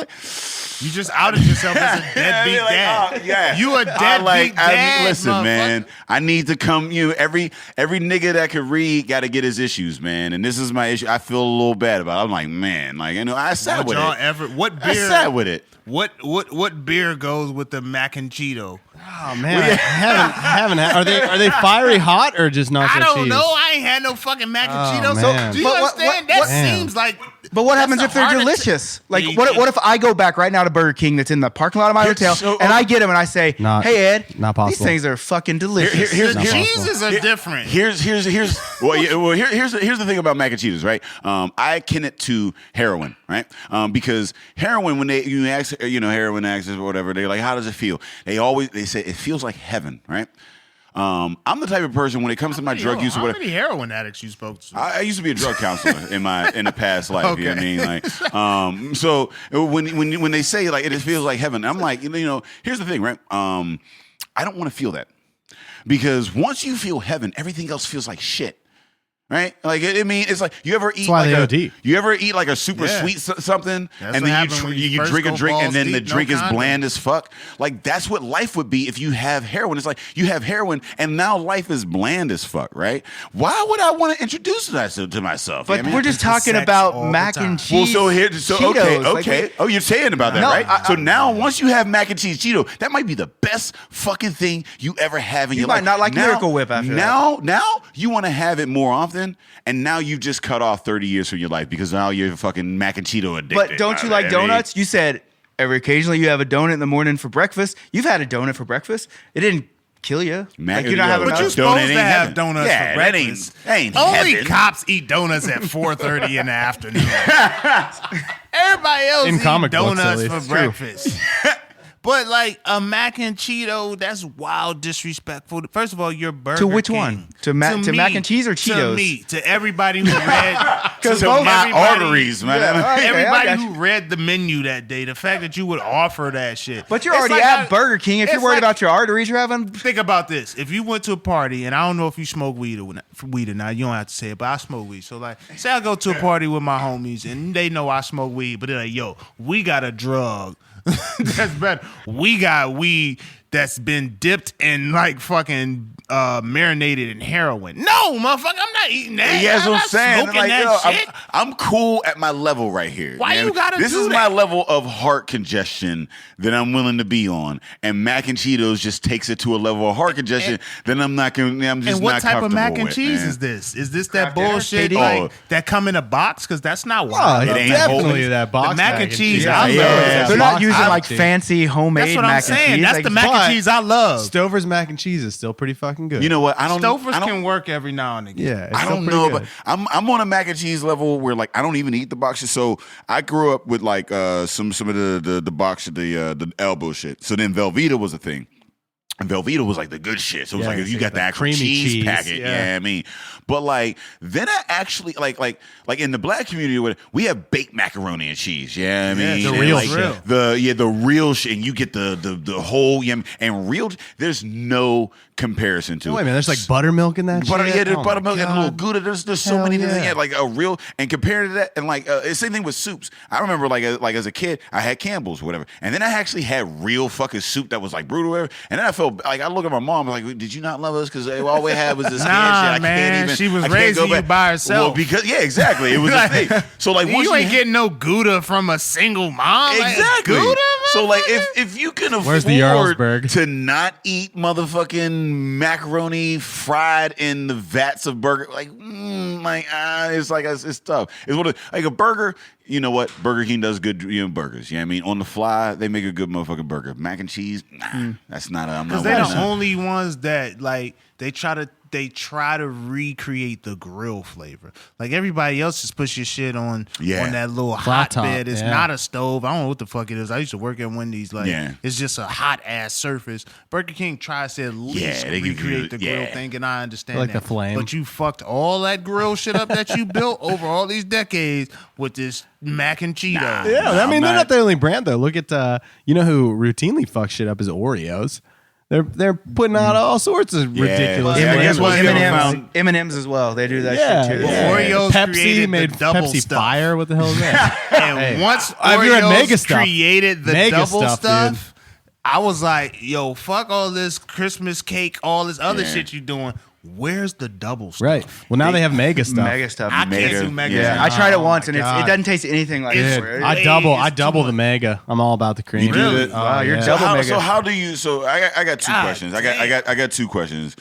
You just outed yourself as a deadbeat dad. yeah. You a deadbeat dad, listen, motherfucker. man. I need to come. Every nigga that could read got to get his issues, man. And this is my issue. I feel a little bad about it. I'm like, man, like I sat Would with y'all it. what I beer? sat with it. What beer goes with the mac and Cheeto? Oh man, I haven't had. Are they fiery hot or just nacho I don't cheese? know. I ain't had no fucking mac and Oh, Cheetos. man. So do you But understand? That seems like. But what that's happens the if they're hardest- delicious? Like, Yeah, what if I go back right now to Burger King that's in the parking lot of my hotel, and I get them and I say, Not- hey, Ed, not these possible. things are fucking delicious. Here's The Not cheeses are different. Here's here's the thing about mac and cheese, right? I akin it to heroin, right? Because heroin, when you ask, heroin addicts or whatever, they're like, how does it feel? They say it feels like heaven, right? I'm the type of person when it comes to my drug use or How whatever. many heroin addicts you spoke to? I used to be a drug counselor in the past life. You know what I mean? Like, so when they say like it feels like heaven, I'm like, here's the thing, right? I don't want to feel that, because once you feel heaven, everything else feels like shit. Right? Like, it's like, you ever eat why like they OD. you ever eat like a super Yeah. sweet something, That's and what then happens when you you first drink a go drink, and balls then the deep, no drink is condom. bland as fuck. Like, that's what life would be if you have heroin. It's like you have heroin, and now life is bland as fuck, right? Why would I want to introduce that to myself? But You know what I mean? we're just talking sex about all the mac time. and cheese. Well, Cheetos. okay. Like, Oh, you're saying about that, No, right? So now, once you have mac and cheese Cheeto, that might be the best fucking thing you ever have in You your might life. not like Miracle Whip after that. Now you want to have it more often, and now you just cut off 30 years from your life because now you're fucking mac and Cheeto addicted. But don't you like donuts? You said Every occasionally you have a donut in the morning for breakfast. You've had a donut for breakfast. It didn't kill you. Mac, You're not having But enough. you're supposed to ain't have heaven. donuts Yeah, for that breakfast. ain't Only heaven. cops eat donuts at 4:30 in the afternoon. Everybody else In eat comic books, at donuts least. for It's true. breakfast. But like a mac and Cheeto, that's wild disrespectful. First of all, you're Burger To which King. one? To mac and cheese or Cheetos? To me, to everybody who read. To my arteries, man. Everybody I got who read the menu that day, the fact that you would offer that shit. But you're It's already like at Burger King. If you're it's worried like- about your arteries, you're having. Think about this. If you went to a party, and I don't know if you smoke weed or not, you don't have to say it, but I smoke weed. So, like, say I go to a party with my homies, and they know I smoke weed, but they're like, yo, we got a drug that's better. We got weed that's been dipped in, like, fucking marinated in heroin. No, motherfucker, I'm not eating that. Yeah, that's I'm what I'm not saying. smoking Like, that yo, shit. I'm cool at my level right here. Why you gotta This do is that? my level of heart congestion that I'm willing to be on, and mac and Cheetos just takes it to a level of heart congestion that I'm not gonna. I'm just And what not type of comfortable mac and with, cheese man. is this? Is this that Kraft dinner? bullshit KD? like Oh. that come in a box? Because that's not Oh, what It ain't definitely holding- that box The mac and cheese, Yeah, I yeah, love yeah. They're not using Box like cheese. fancy homemade That's what I'm mac and saying. cheese. That's Like, the mac but- and cheese I love. Stover's mac and cheese is still pretty fucking good. You know what? I don't. Stovers I don't, can work every now and again. Yeah, it's I still don't pretty know, good. but I'm on a mac and cheese level where like I don't even eat the boxes. So I grew up with like some of the box the elbow shit. So then Velveeta was a thing. And Velveeta was like the good shit. So it was Yeah, like if you it's got like the the actual creamy cheese cheese, packet, yeah. I mean. But like then I actually like in the black community we have baked macaroni and cheese. Yeah, I mean the and, real like, shit. the real shit, and you get the whole and real. There's no comparison to Oh, it. wait a minute, there's like buttermilk in that Butter, shit? yeah, there's Oh my buttermilk and a little God. Gouda. There's so Hell many yeah. things. Yeah, like a real and compared to that, and like it's the same thing with soups. I remember like as a kid, I had Campbell's, or whatever, and then I actually had real fucking soup that was like brutal, or whatever. And then I felt like I look at my mom like, did you not love us? Because all we had was this Nah, scared shit. I man, can't even. she was I can't raising go you back. by herself. Well, because exactly, it was a thing. So like once You ain't had- getting no Gouda from a single mom. Like, Exactly. Gouda, So like motherfucker? if you can afford Where's the Jarlsberg? to not eat motherfucking macaroni fried in the vats of burger, it's like it's tough. It's what like a burger. You know what? Burger King does good burgers. You know what I mean? On the fly, they make a good motherfucking burger. Mac and cheese, that's not. I'm not. Because they're watching the that. only ones that like they try to recreate the grill flavor. Like everybody else just puts your shit on that little Flat top, hotbed. It's yeah. not a stove. I don't know what the fuck it is. I used to work at Wendy's. Like it's just a hot ass surface. Burger King tries to at least they can recreate the do- grill yeah. thing, and I understand Like that. the flame. But you fucked all that grill shit up that you built over all these decades with this mac and Cheetos. Yeah, I mean, I'm they're not- not the only brand though. Look at you know who routinely fucks shit up is Oreos. They're putting out all sorts of ridiculous. Yeah, I guess flavors. what you ever found- M&M's as well. They do that Yeah, shit too. Well, Oreos Pepsi created made the double Pepsi stuff. Fire. What the hell is that? And Hey, once have you read Oreos Mega Stuff? created the Mega double Stuff, stuff, I was like, yo, fuck all this Christmas cake, all this other shit you doing. Where's the double stuff? Right. Well, now they have Mega stuff. Mega stuff. I can't Mega, do Mega yeah. stuff. I tried it once, Oh and my it God. doesn't taste anything like It's- it. Dude, Way I is double too the much. Mega. I'm all about the cream. You do it? Wow, you're yeah. double mega. So how do you? So I got two God questions. I got two questions.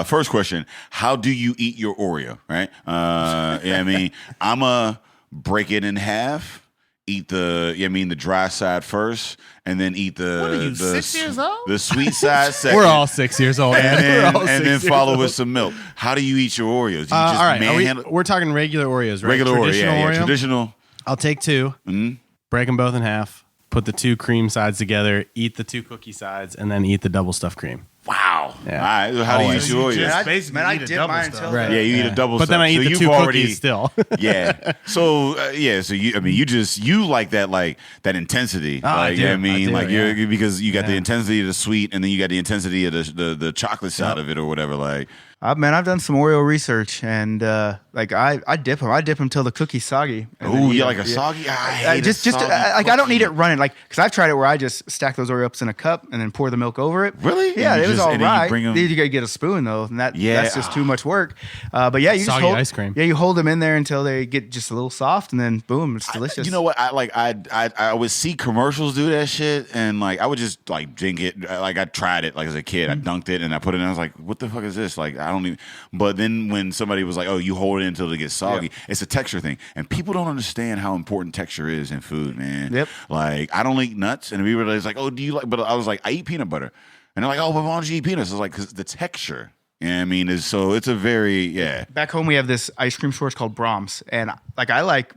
First question: how do you eat your Oreo? Right? Yeah, I mean, I'ma break it in half. Eat the dry side first, and then eat the What are you, the 6 years old? the sweet side second. We're all 6 years old, man. and We're all then, and 6 then years follow old. with some milk. How do you eat your Oreos? Do you just All right, manhandle we're talking regular Oreos, right? regular Oreo? Traditional Yeah, Oreo? traditional. I'll take two, break them both in half, put the two cream sides together, eat the two cookie sides, and then eat the double stuffed cream. Wow. Yeah. All right. So how do you eat your Oreos? Just basically man, I eat a did double mine stuff. until- Right. Yeah, you eat a double But then I stuff. eat So the you've two already- cookies still. Yeah. So so you like that intensity. Oh, I like, do. you know what I mean, I do, like yeah. you're because you got the Yeah. intensity of the sweet, and then you got the intensity of the chocolate side of it or whatever. Like, Man, I've done some Oreo research, and I dip them. I dip them till the cookie's soggy. and then ooh, eat you 'em. like a soggy? I hate Just a soggy like I don't need it cookie. running, like because I've tried it where I just stack those Oreo ups in a cup and then pour the milk over it. Really? Yeah, And it was and all then you right. bring them. You gotta get a spoon though, and that's just too much work. But you just Soggy hold ice cream. Yeah, you hold them in there until they get just a little soft, and then boom, it's delicious. You know what? I would see commercials do that shit, and like I would just like drink it. Like I tried it like as a kid. I dunked it and I put it in. I was like, what the fuck is this? Like I don't even. But then when somebody was like, oh, you hold it until it gets soggy, it's a texture thing, and people don't understand how important texture is in food, man. Yep. Like I don't eat nuts, and people are like, oh, do you like? But I was like, I eat peanut butter, and they're like, oh, but why don't you eat peanuts? I was like, because the texture. You know what I mean? It's a very Back home, we have this ice cream store called Brahms, and like I like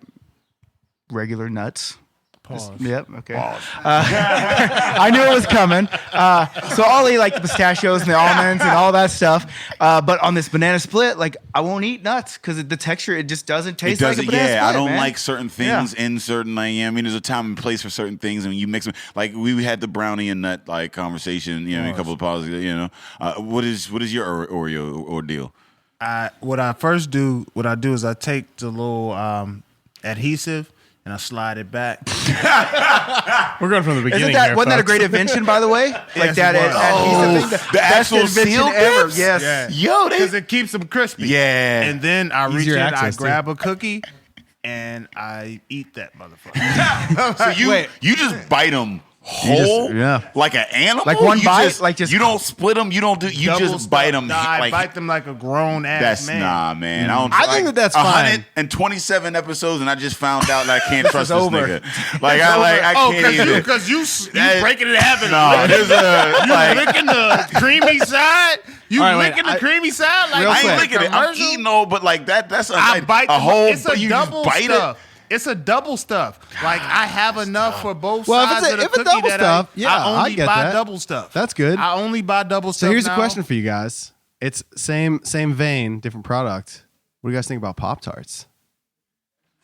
regular nuts. Pause. Yep. Okay. I knew it was coming. So I'll eat like the pistachios and the almonds and all that stuff. But on this banana split, like I won't eat nuts because the texture, it just doesn't taste like a banana split. I don't man. like certain things in certain. Like, I mean, there's a time and place for certain things, and when you mix them, like we had the brownie and nut like conversation. You know, a couple of pauses. You know, what is your Oreo ordeal? What I do is I take the little adhesive and I slide it back. We're going from the beginning. Wasn't that a great invention, by the way? Like that adhesive thing. The actual invention seal ever. dips? Yes. Yeah. Yo, Because it keeps them crispy. Yeah. And then I reach Easier in, I access, grab a cookie, and I eat that motherfucker. So you just bite them whole, like an animal, Like one bite, you don't split them. You don't do. You Double just bite them. Nah, I bite them like a grown ass That's man. nah, man. I think that's fine. 127 episodes, and I just found out that I can't trust this over. nigga. Like I can't even. Because you break it in half and No, there's a like. licking the creamy side. You All right, licking wait, the creamy side like I ain't a licking it. I'm commercial? eating all, but like that's I bite a whole. It's a you double just bite stuff. it. It's a double stuff. Like I have enough for both Well, sides of the if it's cookie double that stuff, I only I get buy that. double stuff. That's good. I only buy double stuff. So here's now. a question for you guys. It's same vein, different product. What do you guys think about Pop-Tarts?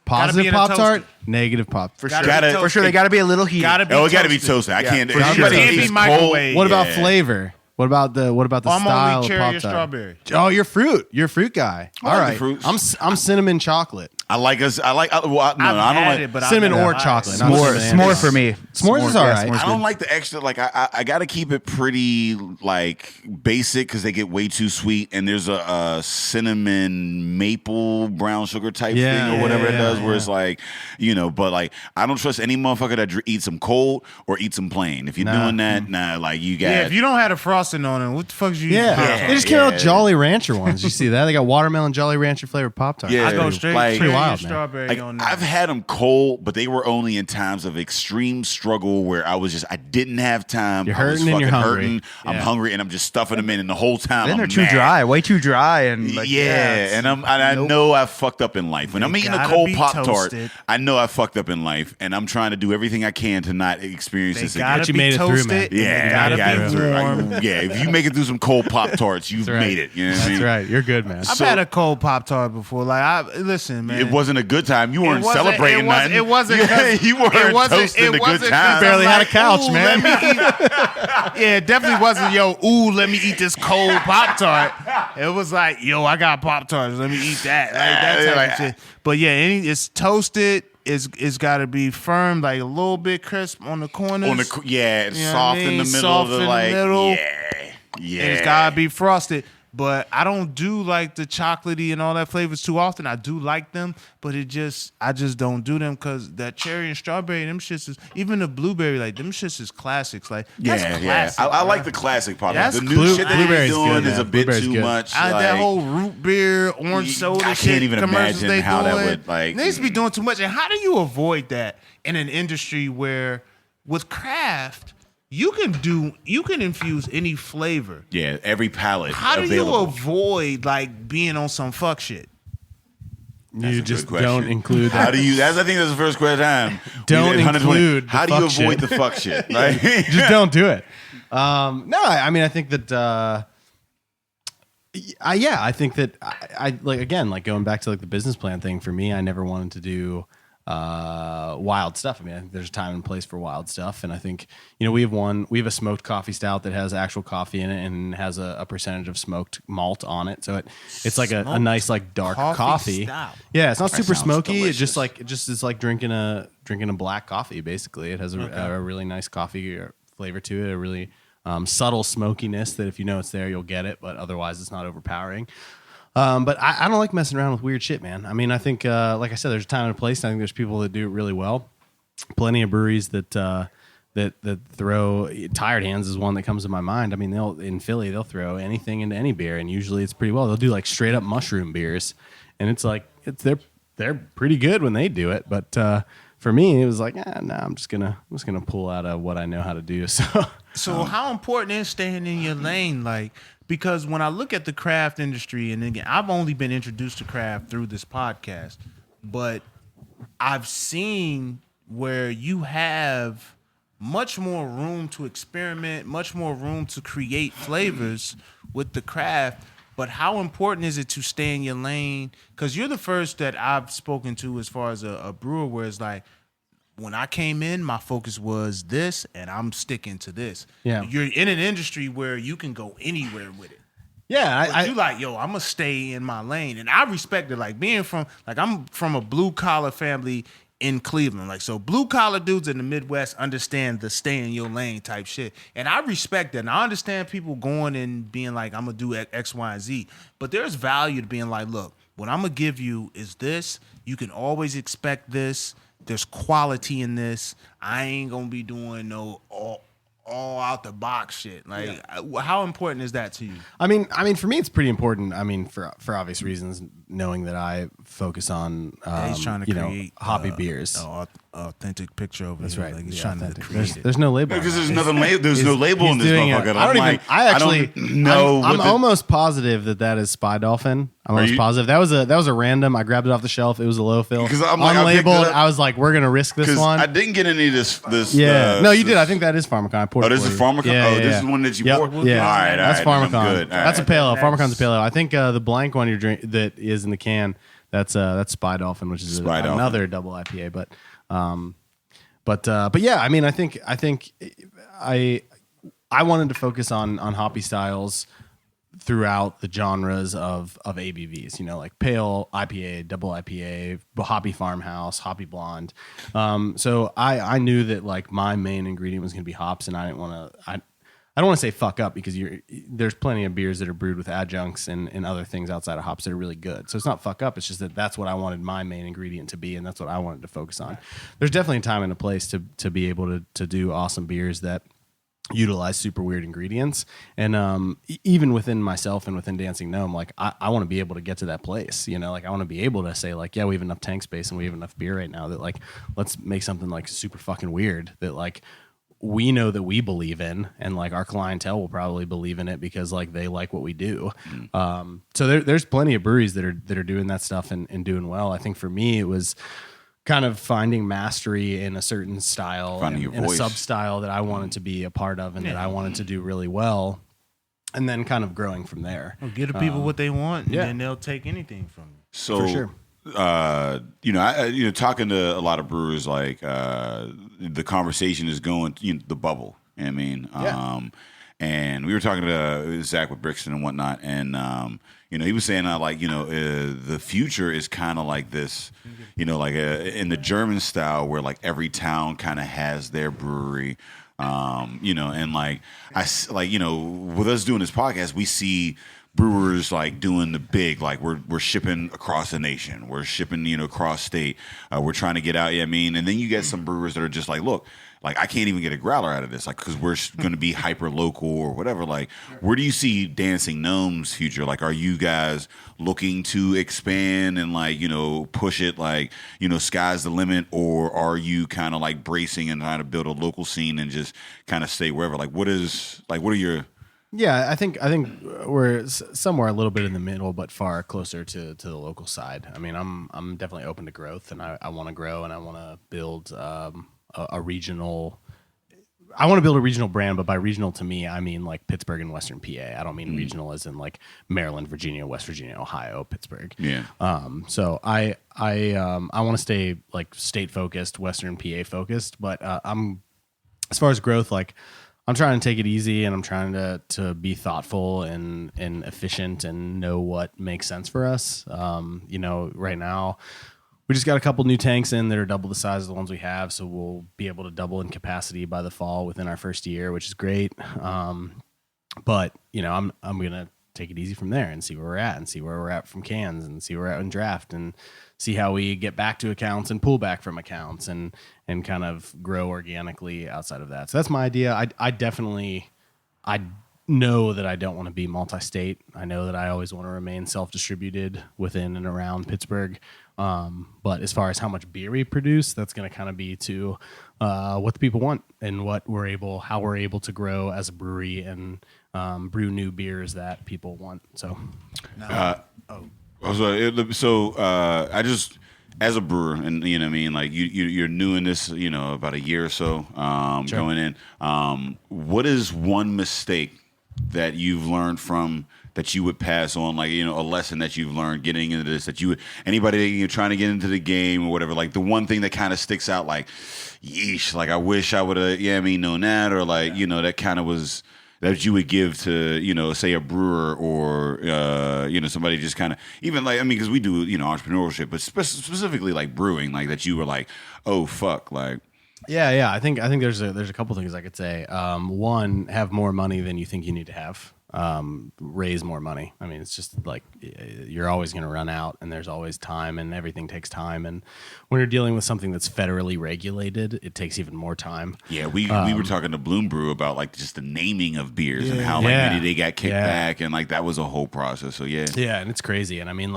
Gotta be Positive in a Pop-Tart, negative Pop. For Gotta sure. be For toasted. sure, they got to be a little heated. Gotta be Oh, it got to be toasted. toasted. I can't. for sure. Anybody Can't be tastes microwave. What about Yeah. flavor? What about the I'm style only of cherry Pop-Tart? or strawberry. Oh, you're a fruit guy. All like the right, fruits. I'm cinnamon chocolate. I like us. I like. Well, no, I've I don't had like. it, but I've Cinnamon never or tried chocolate. it. not S'more, cinnamon. s'more for me. S'mores is all right. I don't like the extra. Like I got to keep it pretty like basic because they get way too sweet. And there's a cinnamon maple brown sugar type thing or whatever it does, where it's like, you know. But like I don't trust any motherfucker that eats them cold or eats them plain. If you're doing that, like you got. Yeah, if you don't have the frosting on it, what the fuck is you eating? Yeah, they just came out with Jolly Rancher ones. You see that? They got watermelon Jolly Rancher flavored Pop-Tarts. Yeah. I go straight Like- cherry Pretty wild, or man. strawberry Like, on that. I've had them cold, but they were only in times of extreme struggle where I didn't have time. You're I was hurting and you're fucking hungry. hurting. I'm Yeah. hungry and I'm just stuffing them in, and the whole time Then I'm they're too mad. dry, way too dry, and like, Yeah, and I know I fucked up in life. When I'm eating a gotta cold be Pop-Tart, toasted. I know I fucked up in life, and I'm trying to do everything I can to not experience They this gotta again. you be made it through, toasted. man. and they Yeah, gotta I got it be through. warm. If you make it through some cold Pop-Tarts, you've right. made it. You know what I That's mean? right. You're good, man. I've had a cold Pop-Tart before. Like, listen, man. It wasn't a good time. You weren't wasn't- celebrating nothing. It wasn't. You weren't toasting the good time. Barely had a couch, man. Yeah, it definitely wasn't, yo, ooh, let me eat this cold Pop-Tart. It was like, yo, I got Pop-Tarts. Let me eat that. Like, that type of shit. But yeah, it's toasted. It's got to be firm, like a little bit crisp on the corners. It's You know soft what I in the mean? middle Soft of the in the like. middle. Yeah. And it's got to be frosted. But I don't do like the chocolatey and all that flavors too often. I do like them, but I just don't do them because that cherry and strawberry, them shits is, even the blueberry, like them shits is classics. Like that's classic. I like bro. the classic part. That's The new blue- shit that he's blueberry's doing good, is a man. bit Blueberry's too good. much. That like, whole root beer, orange soda I shit can't even commercials imagine they how that doing, would, like- they used to be doing too much. And how do you avoid that in an industry where with craft you can infuse any flavor? yeah, every palette. How do available. you avoid like being on some fuck shit? That's a You good just question. don't include How that. do you? I think that's the first question. Don't 120. include the How do you fuck avoid shit. the fuck shit? Like, Just don't do it. No, I mean, I think that. I think that I like, again, like going back to like the business plan thing for me. I never wanted to do wild stuff. I mean, I think there's a time and place for wild stuff, and I think, you know, we have a smoked coffee stout that has actual coffee in it and has a percentage of smoked malt on it, so it's like a nice like dark coffee. stout. Yeah, it's not super sounds smoky. delicious. It just is like drinking a black coffee. Basically, it has a really nice coffee flavor to it. A really subtle smokiness that if you know it's there, you'll get it, but otherwise it's not overpowering. But I don't like messing around with weird shit, man. I mean, I think, like I said, there's a time and a place. I think there's people that do it really well. Plenty of breweries that throw Tired Hands is one that comes to my mind. I mean, in Philly they'll throw anything into any beer, and usually it's pretty well. They'll do like straight up mushroom beers, and it's like they're pretty good when they do it. But for me, it was like, no, I'm just gonna pull out of what I know how to do. So how important is staying in your lane? Like, because when I look at the craft industry, and again, I've only been introduced to craft through this podcast, but I've seen where you have much more room to experiment, much more room to create flavors with the craft. But how important is it to stay in your lane? Because you're the first that I've spoken to as far as a brewer where it's like, when I came in, my focus was this, and I'm sticking to this. Yeah. You're in an industry where you can go anywhere with it. Yeah, You like, yo, I'm gonna stay in my lane, and I respect it. Like I'm from a blue collar family in Cleveland. Like, so blue collar dudes in the Midwest understand the stay in your lane type shit, and I respect that. And I understand people going and being like, I'm gonna do X, Y, and Z, but there's value to being like, look, what I'm gonna give you is this. You can always expect this. There's quality in this. I ain't gonna be doing no all out the box shit. Like, how important is that to you? I mean, for me, it's pretty important. I mean, for obvious reasons, knowing that I focus on, He's trying to create hoppy beers. Authentic picture over That's here. right. Like, he's Yeah, trying to authentic. create it. There's no label. Because on there's that. there's no label in He's this doing it. motherfucker. I don't even. I don't know. I'm almost positive that is Spy Dolphin. I'm almost positive that was a random. I grabbed it off the shelf. It was a low fill. Because I'm like, unlabeled. I was like, we're gonna risk this one. I didn't get any of this. Yeah. No, you did. I think that is Pharmacon. I poured Oh, this is Pharmacon. Yeah, This is one that you poured. Yeah. All right. That's Pharmacon. Good. That's a pale ale. Pharmacon's a pale ale. I think the blank one that is in the can. That's Spy Dolphin, which is another double IPA. But yeah, I mean, I think I wanted to focus on hoppy styles throughout the genres of ABVs, like pale IPA, double IPA, hoppy farmhouse, hoppy blonde. So I knew that like my main ingredient was going to be hops, and I didn't want to. I don't want to say fuck up because there's plenty of beers that are brewed with adjuncts and other things outside of hops that are really good. So it's not fuck up. It's just that's what I wanted my main ingredient to be, and that's what I wanted to focus on. There's definitely a time and a place to be able to do awesome beers that utilize super weird ingredients. And even within myself and within Dancing Gnome, like I want to be able to get to that place. Like I want to be able to say like, yeah, we have enough tank space and we have enough beer right now that like let's make something like super fucking weird that like we know that we believe in, and like our clientele will probably believe in it because like they like what we do. So there's plenty of breweries that are doing that stuff and doing well. I think for me it was kind of finding mastery in a certain style, in a sub style that I wanted to be a part of and that I wanted to do really well, and then kind of growing from there. Well, give the people what they want, and then they'll take anything from you. So for sure. Talking to a lot of brewers, like the conversation is going the bubble. I mean, and we were talking to Zach with Brixton and whatnot, and he was saying the future is kind of like this, like in the German style where like every town kind of has their brewery. And like with us doing this podcast, we see brewers like doing the big, like we're shipping across the nation, we're shipping across state, we're trying to get out. And then you get some brewers that are just like, look, like I can't even get a growler out of this, like because we're going to be hyper local or whatever. Like, where do you see Dancing Gnome's future? Like, are you guys looking to expand and like push it like sky's the limit, or are you kind of like bracing and trying to build a local scene and just kind of stay wherever? Like, what are your Yeah, I think we're somewhere a little bit in the middle, but far closer to the local side. I mean, I'm definitely open to growth, and I want to grow, and I want to build a regional. I want to build a regional brand, but by regional to me, I mean like Pittsburgh and Western PA. I don't mean regional as in like Maryland, Virginia, West Virginia, Ohio, Pittsburgh. Yeah. So I want to stay like state focused, Western PA focused, but I'm as far as growth, like I'm trying to take it easy, and I'm trying to be thoughtful and efficient and know what makes sense for us. Right now We just got a couple new tanks in that are double the size of the ones we have, so we'll be able to double in capacity by the fall within our first year, which is great. But I'm gonna take it easy from there and see where we're at, and see where we're at from cans, and see where we're at in draft, and see how we get back to accounts and pull back from accounts, and kind of grow organically outside of that. So that's my idea. I know that I don't want to be multi-state. I know that I always want to remain self-distributed within and around Pittsburgh. But as far as how much beer we produce, that's going to kind of be to what the people want and how we're able to grow as a brewery and brew new beers that people want. So, I just, as a brewer, and you know what I mean, like you're new in this, about a year or so Sure. going in. What is one mistake that you've learned from that you would pass on, like, a lesson that you've learned getting into this, anybody that you're trying to get into the game or whatever, like the one thing that kind of sticks out, like, yeesh, like I wish I would have, known that, or like, that kind of was, that you would give to, say a brewer or, somebody just kind of, even like, because we do, entrepreneurship, but specifically like brewing, like that you were like, oh, fuck, like. Yeah. I think there's a couple things I could say. One, have more money than you think you need to have. Raise more money. It's just like you're always going to run out, and there's always time, and everything takes time. And when you're dealing with something that's federally regulated, it takes even more time. Yeah, we were talking to Bloom Brew about like just the naming of beers and how many they got kicked back, and like that was a whole process. So yeah, and it's crazy. And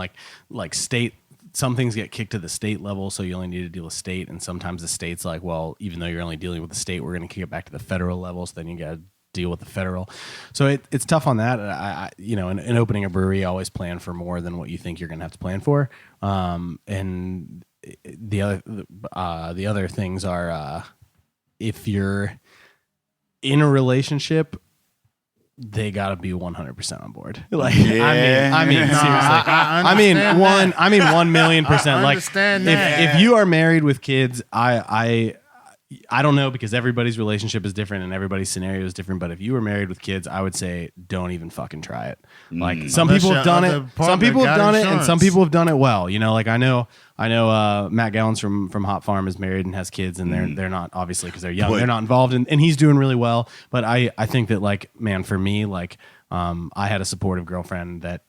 like state. Some things get kicked to the state level, so you only need to deal with state. And sometimes the state's like, well, even though you're only dealing with the state, we're going to kick it back to the federal level. So then you got to deal with the federal. So it's tough on that. In opening a brewery, always plan for more than what you think you're going to have to plan for. And the other things are, if you're in a relationship, they gotta be 100% on board. Like, I mean, seriously. I mean, 1,000,000%. Like, if you are married with kids, I don't know, because everybody's relationship is different and everybody's scenario is different. But if you were married with kids, I would say don't even fucking try it. Like, some people have done it. Some people have done it, and some people have done it well. Like I know Matt Gallons from Hop Farm is married and has kids, and they're not, obviously, because they're young. They're not involved, and he's doing really well. But I think that, like, man, for me, like, I had a supportive girlfriend that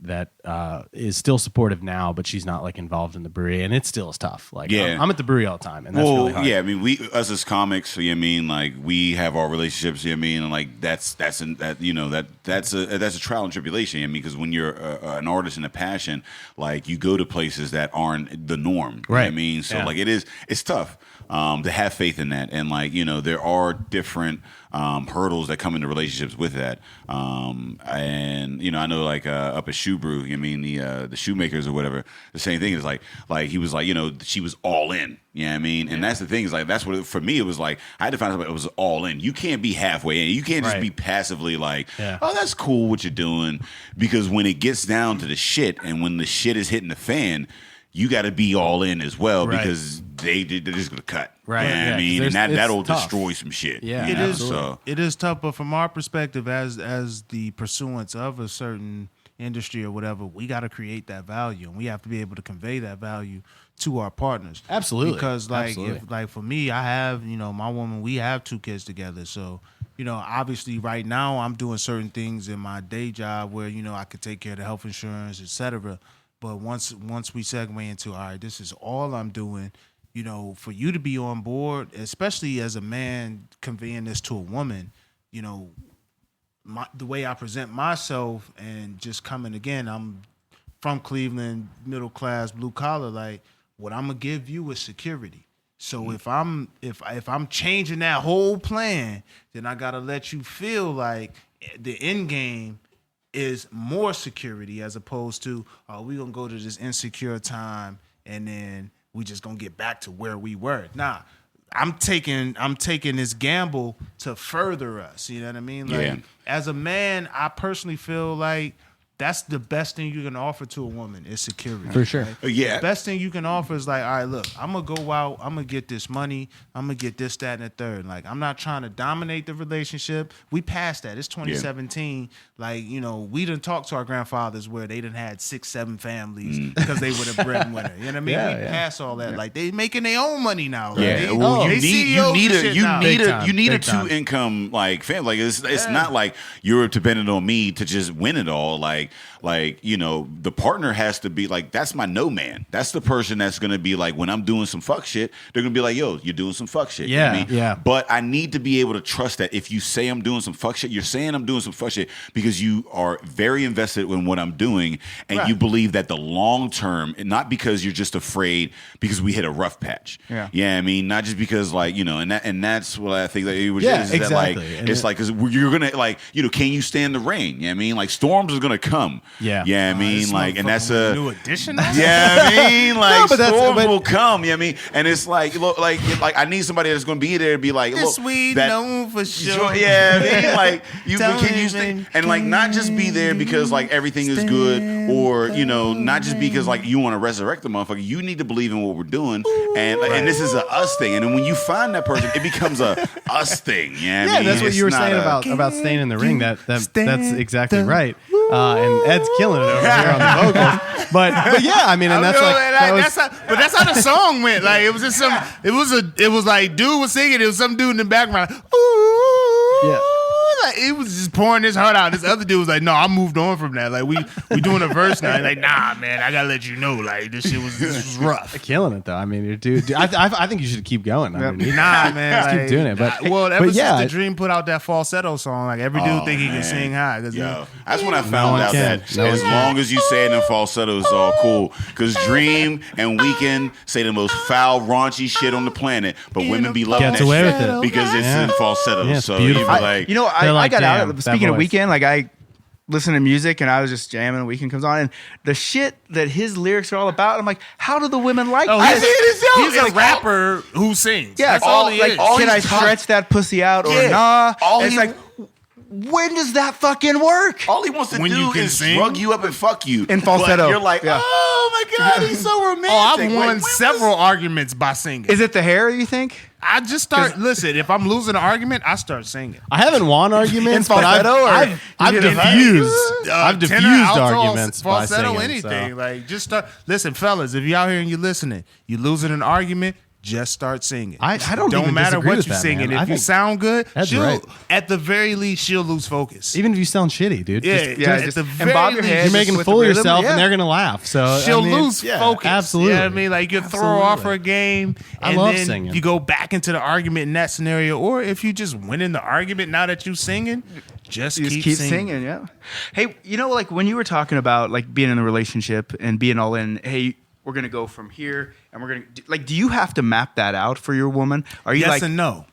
is still supportive now, but she's not like involved in the brewery, and it still is tough. Like, I'm at the brewery all the time, and that's really hard. Yeah, we, us as comics, like we have our relationships, and like that's a trial and tribulation. Because when you're an artist and a passion, like you go to places that aren't the norm, right? So like it's tough to have faith in that, and like there are different hurdles that come into relationships with that. And I know, like up at Shoe Brew, the shoemakers or whatever, the same thing is like he was like, she was all in. And that's the thing, is like, that's what for me it was like. I had to find somebody that was all in. You can't be halfway in. You can't just be passively like, oh, that's cool what you're doing, because when it gets down to the shit, and when the shit is hitting the fan, you got to be all in as well, because they're just gonna cut. Right. And that'll destroy some shit. Yeah, it is. So it is tough, but from our perspective, as the pursuance of a certain industry or whatever, we got to create that value, and we have to be able to convey that value to our partners. Absolutely. Because if for me, I have my woman, we have 2 kids together, so obviously right now I'm doing certain things in my day job where I could take care of the health insurance, etc. But once we segue into, all right, this is all I'm doing. For you to be on board, especially as a man conveying this to a woman, the way I present myself, and just coming again, I'm from Cleveland, middle class, blue collar. Like, what I'm gonna give you is security. So if I'm changing that whole plan, then I gotta let you feel like the end game is more security, as opposed to, oh, we gonna go to this insecure time and then we just gonna get back to where we were. Nah, I'm taking this gamble to further us. You know what I mean? Like, as a man, I personally feel like That's the best thing you can offer to a woman is security. For sure. Right? Yeah. The best thing you can offer is like, all right, look, I'm going to go out. I'm going to get this money. I'm going to get this, that, and the third. Like, I'm not trying to dominate the relationship. We passed that. It's 2017. Like, you know, we done talked to our grandfathers where they done had 6, 7 families because they were the breadwinner. You know what I mean? Yeah, we yeah. passed all that. Like, they making their own money now. Like, Yeah, they, well, they CEOs and shit now. you need a Big time. 2-income like family. Like it's not like you're dependent on me to just win it all. Like you know, the partner has to be like, that's my no man. That's the person that's gonna be like, when I'm doing some fuck shit, they're gonna be like, yo, you're doing some fuck shit. You know what I mean? Yeah. But I need to be able to trust that if you say I'm doing some fuck shit, you're saying I'm doing some fuck shit because you are very invested in what I'm doing, and you believe that the long term, not because you're just afraid because we hit a rough patch. Yeah, I mean, not just because like, you know, and that's what I think that it was. Is that like And it's like because you're gonna like, you know, can you stand the rain? Yeah, I mean, like storms are gonna come. Yeah. I mean, like, and that's a new edition. yeah, I mean, like but storms will come. Yeah, I mean, and it's like, look, like I need somebody that's gonna be there to be like, This look, we that, know for sure. yeah, I mean, like you Don't can you even stay, and like not just be there because like everything is good, or you know, not just because like you want to resurrect the motherfucker. You need to believe in what we're doing, and this is a us thing. And then when you find that person, it becomes a us thing. Yeah, I mean, that's what it's you were not saying about staying in the ring. That's exactly right. And Ed's killing it over here on the vocals. But yeah, I mean, and that's that's how the song went. Like it was just some. It was like dude was singing. It was some dude in the background. Ooh. Yeah. Like it was just pouring his heart out. This other dude was like, "No, I moved on from that. Like we doing a verse now." He's like, "Nah, man, I gotta let you know. Like this was rough." Killing it though. I mean, dude, I think you should keep going. I mean, Nah, man, just keep doing it. But ever since yeah, the Dream put out that falsetto song, like every dude think he can sing high. Yo, that's when I found one out can. that No as one long as you say it in falsetto, it's all cool. Because Dream and Weeknd say the most foul, raunchy shit on the planet, but women be loving Gets that away shit with it. because it's in falsetto. Yeah, it's so you be beautiful. like, You know, They're I like, got out damn, of that speaking of voice. Weekend, like I listen to music and I was just jamming and Weekend comes on and the shit that his lyrics are all about, I'm like, how do the women like this? He's a rapper who sings. Yeah, That's all he is. Can I stretch that pussy out or nah? It's he- like, when does that fucking work? all he wants to When you do can is sing? drug you up and fuck you. In falsetto. But you're like, Yeah. oh my God, he's so romantic. Oh, I've Wait, won when was- several arguments by singing. Is it the hair, you think? I just start. Listen, if I'm losing an argument, I start singing. I haven't won arguments, In but falsetto, or- I've you get diffused. I've tenor, diffused alto, arguments by falsetto, singing. anything. So. Like just start. Listen, fellas, if you out here and you listening, you losing an argument, just start singing. I don't even matter disagree what with you're that, singing. man. I If you think sound good, that's she'll right. at the very least she'll lose focus. Even if you sound shitty, dude. Yeah, just at the and very bob your least, head. You're making a with fool the of rhythm, yourself, yeah. and they're gonna laugh. So she'll I mean, lose yeah, focus. Absolutely. You know what I mean? Like you throw her off her game, I and love then singing. you go back into the argument in that scenario. Or if you just win in the argument now that you singing, just You keep just keep singing. singing, yeah. Hey, you know, like when you were talking about like being in a relationship and being all in, hey, we're gonna go from here and we're gonna like, do you have to map that out for your woman? Are you Yes like, and no.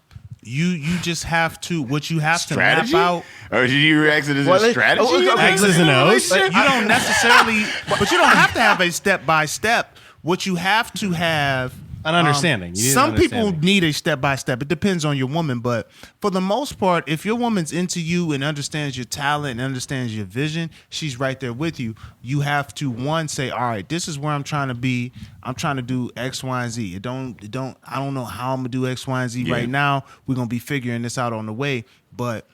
You just have to. What you have strategy? to map out. Or did you react to this Well, as strategy? okay. X's and O's. You don't necessarily, but you don't have to have a step by step. What you have to have An understanding. You need an Some people understanding. need a step by step. It depends on your woman, but for the most part, if your woman's into you and understands your talent and understands your vision, she's right there with you. You have to say, all right, this is where I'm trying to be. I'm trying to do X, Y, and Z. I don't know how I'm gonna do X, Y, and Z right now. We're gonna be figuring this out on the way, but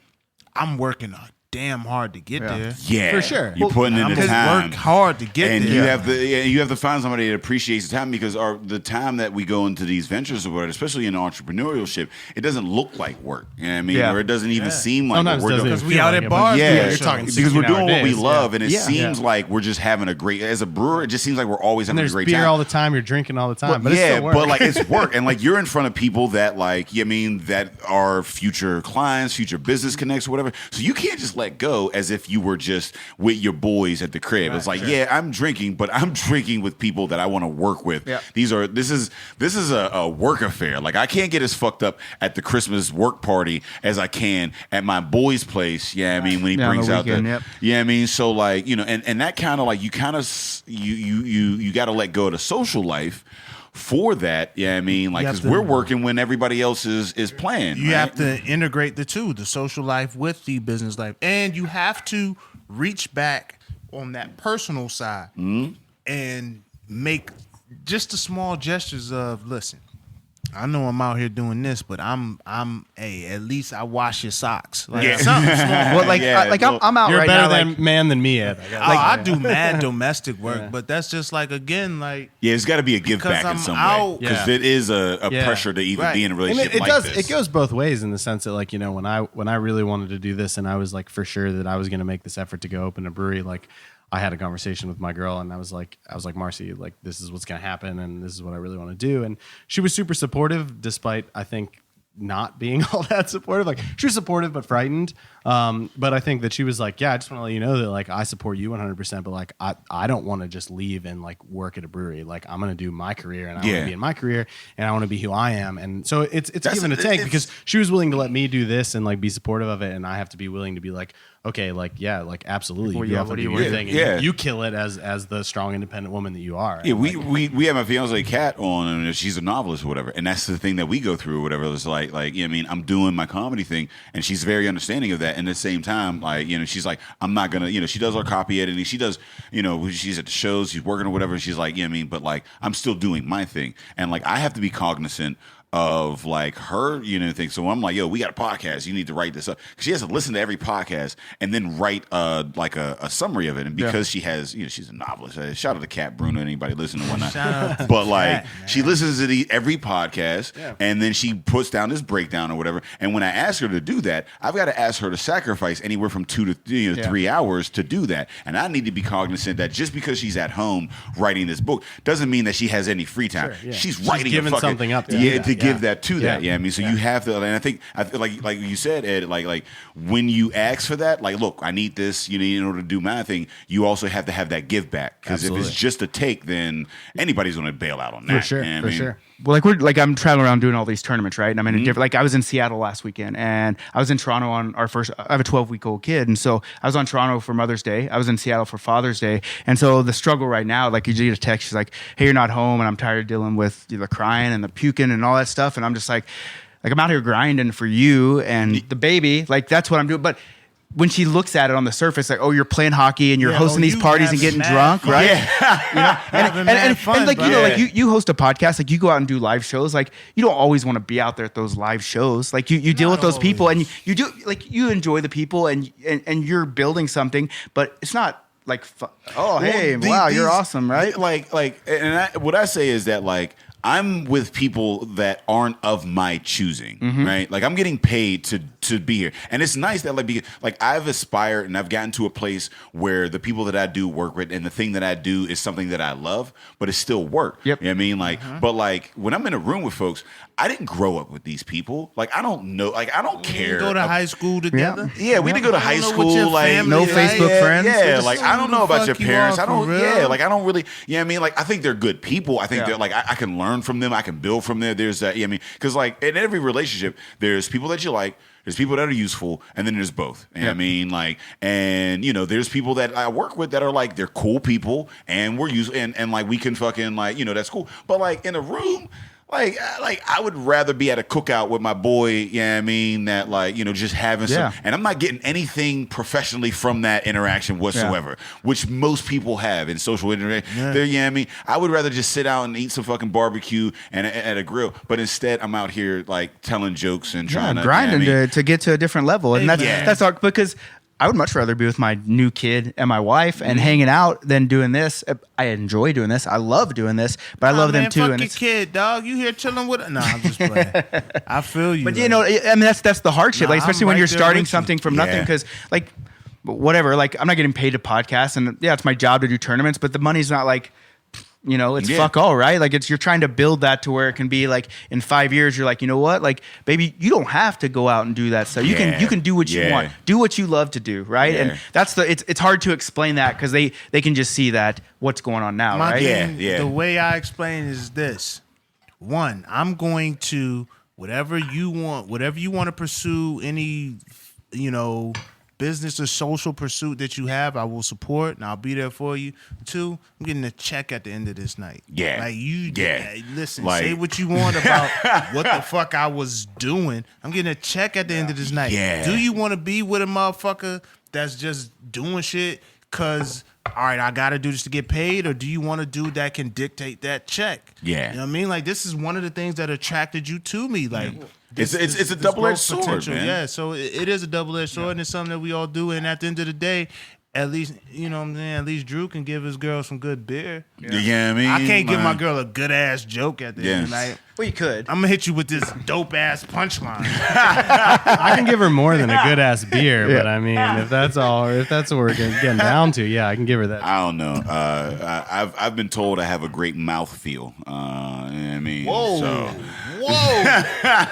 I'm working on damn hard to get there. Yeah, For sure. You're putting in I'm the gonna time. work hard to get and there. you have to find somebody that appreciates the time, because the time that we go into these ventures or whatever, especially in entrepreneurship, it doesn't look like work. You know what I mean? Yeah. Or it doesn't even seem like Sometimes we're it doesn't doing. Because we feel out like at it, but bars. Yeah, you're talking because we're 16-hour doing what we days, love, and it Yeah. seems like we're just having a great. As a brewer, it just seems like we're always And having a there's great beer time. all the time. You're drinking all the time. But it's yeah, still work. but like it's work, and like you're in front of people that that are future clients, future business connects, or whatever. So you can't just let go as if you were just with your boys at the crib. It's like, yeah, I'm drinking, but I'm drinking with people that I want to work with. Yeah. This is a work affair. Like I can't get as fucked up at the Christmas work party as I can at my boy's place. Yeah, I mean when he Yeah, on brings the out weekend, the yep. yeah, I mean so like and that kind of like you got to let go of the social life for that. Yeah, I mean like You have because to- we're working when everybody else is playing. You right? have to integrate the two, the social life with the business life. And you have to reach back on that personal side Mm-hmm. and make just the small gestures of, listen, I know I'm out here doing this, but hey, at least I wash your socks. Like, Yeah. something small. Well, like, I'm out You're right better now. than man than me, Ed. I do mad domestic work, but that's just like, again, like, Yeah, it's got to be a give Because back in I'm some out. way because Yeah. it is a Yeah. pressure to even Right. be in a And relationship it like does. this. It goes both ways in the sense that, like, when I really wanted to do this, and I was like for sure that I was going to make this effort to go open a brewery. Like, I had a conversation with my girl, and I was like, Marcy, like, this is what's going to happen, and this is what I really want to do. And she was super supportive, despite I think not being all that supportive. Like, she was supportive but frightened. But I think that she was like, yeah, I just want to let you know that, like, I support you 100%, but like I don't want to just leave and like work at a brewery. Like, I'm going to do my career, and I want to be in my career, and I want to be who I am. And so it's give and a take, because she was willing to let me do this and like be supportive of it, and I have to be willing to be like, okay, like, yeah, like, absolutely. Well, You yeah, have to what do do you your want? thing, and Yeah. you kill it as the strong, independent woman that you are. Yeah, And, like, we have my fiance Kat on, and she's a novelist or whatever, and that's the thing that we go through or whatever. It's like you know what I mean, I'm doing my comedy thing, and she's very understanding of that. And at the same time, like, you know, she's like, I'm not gonna, you know, she does our copy editing, she does, you know, she's at the shows, she's working or whatever. She's like, you know what I mean, but like, I'm still doing my thing, and like, I have to be cognizant of like her, you know, thing. So I'm like, yo, we got a podcast. You need to write this up. She has to listen to every podcast and then write like a summary of it. And because she has, you know, she's a novelist. Shout out to Kat, Bruno, anybody listening and whatnot. But like, she listens to every podcast and then she puts down this breakdown or whatever. And when I ask her to do that, I've got to ask her to sacrifice anywhere from 2 to 3 hours to do that. And I need to be cognizant that just because she's at home writing this book doesn't mean that she has any free time. Sure, yeah. She's writing giving fucking, something up to give that to that. Yeah. Yeah, I mean, so you have to, and I feel like you said, Ed, like when you ask for that, like, look, I need this, you know, in order to do my thing, you also have to have that give back, because if it's just a take, then anybody's going to bail out on that. For sure, you know what I mean? sure. Well, I'm traveling around doing all these tournaments, right? And I'm in a different, like, I was in Seattle last weekend, and I was in Toronto on our first, I have a 12-week-old kid, and so I was on Toronto for Mother's Day. I was in Seattle for Father's Day. And so the struggle right now, like, you get a text, she's like, hey, you're not home, and I'm tired of dealing with the crying and the puking and all that stuff. And I'm just like, I'm out here grinding for you and the baby. Like, that's what I'm doing. But when she looks at it on the surface, like, oh, you're playing hockey and you're hosting these parties and getting drunk, right? Yeah. You know, and like, you know, like you host a podcast, like you go out and do live shows, like you don't always want to be out there at those live shows. Like you deal with those people, and you do, like, you enjoy the people, and you're building something, but it's not like, hey, wow, you're awesome, right? What I say is that, like, I'm with people that aren't of my choosing, right? Like, I'm getting paid to be here, and it's nice that like I've aspired and I've gotten to a place where the people that I do work with and the thing that I do is something that I love, but it's still work. Yep. You know what I mean? Like, but like when I'm in a room with folks, I didn't grow up with these people. Like, I don't know. Like, I don't care. Go to high school together. Yeah, we didn't go to high know what your school. Like, family No is. Facebook friends. Yeah, like, I don't know about your fuck you parents. are I don't. for real. Yeah, like, I don't really. You know what I mean? Like, I think they're good people. I think Yeah. they're like, I can learn from them. I can build from there. There's that. You know what I mean? Because like in every relationship, there's people that you like. There's people that are useful, and then there's both. You know what I mean? Like, and you know, there's people that I work with that are like, they're cool people, and we're used, and like, we can fucking, like, you know, that's cool. But like in a room, like I would rather be at a cookout with my boy, you know what I mean, that, like, you know, just having some, and I'm not getting anything professionally from that interaction whatsoever, which most people have in social interaction. You know what I mean? I would rather just sit out and eat some fucking barbecue and at a grill, but instead I'm out here like telling jokes and trying to grinding you know what I mean? to get to a different level, and that's all, because I would much rather be with my new kid and my wife and hanging out than doing this. I enjoy doing this. I love doing this, but I love them too. Fuck And your it's, kid, dog. You here chilling with? No, I'm just playing. I feel you. but you know, I mean, that's the hardship, Nah, like, especially I'm when right you're there starting with you. something from nothing. Because like, whatever, like, I'm not getting paid to podcast, and yeah, it's my job to do tournaments, but the money's not like, you know, it's fuck all, right? Like, you're trying to build that to where it can be like in 5 years, you're like, you know what? Like, baby, you don't have to go out and do that stuff. You can do what you want. Do what you love to do, right? Yeah. And that's it's hard to explain that, because they can just see that what's going on now, My right? thing, the way I explain is this. One, I'm going to whatever you want to pursue, any, you know, business or social pursuit that you have, I will support and I'll be there for you. Two, I'm getting a check at the end of this night. Yeah. Like, you listen, Like, say what you want about what the fuck I was doing. I'm getting a check at the end of this night. Yeah. Do you want to be with a motherfucker that's just doing shit because all right, I got to do this to get paid, or do you want a dude that can dictate that check? Yeah. You know what I mean? Like, this is one of the things that attracted you to me. Like, It's a double-edged sword, potential. man. Yeah, so it is a double-edged sword, and it's something that we all do. And at the end of the day, at least, you know what I'm saying, at least Drew can give his girl some good beer. Yeah, I mean, I can't give my girl a good-ass joke at the end of the night. Well, you could. I'm going to hit you with this dope-ass punchline. I can give her more than a good ass beer, but I mean, if that's what we're getting down to, yeah, I can give her that. I don't know. I've been told I have a great mouth feel. You know what I mean? Whoa. So. Whoa.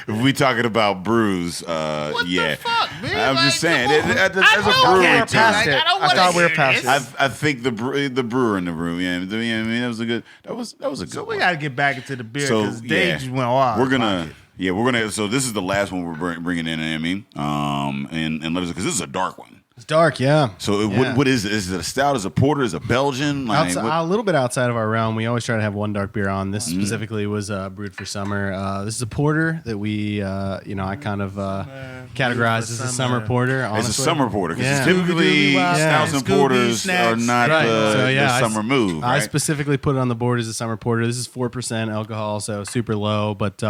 If we talking about brews, What yeah. the fuck, man? I'm Like, just saying, come on. as a I know brewery, we're too. past it. I don't I wanna thought we were hear past this. I think the brewer in the room. Yeah, I mean that was a good. That was a good. So we one. got to get back into the beer So, because Dave yeah. just went wild. We're gonna. So this is the last one we're bringing in. I mean, and let us because this is a dark one. It's dark, yeah. So Yeah. what is it? Is it a stout? Is it a porter? Is it a Belgian? Like, A little bit outside of our realm. We always try to have one dark beer on. This specifically was brewed for summer. This is a porter that we, I kind of categorize as a summer porter. Honestly. It's a summer porter because Yeah. typically Scooby-Doo, stouts and Scooby porters snacks. are not Right. the, So, yeah, the I summer move. I Right? specifically put it on the board as a summer porter. This is 4% alcohol, so super low, but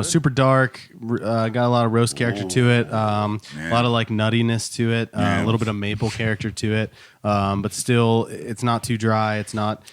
super dark. Got a lot of roast character to it. A lot of like nuttiness to it. A little bit of maple character to it. But still, it's not too dry. It's not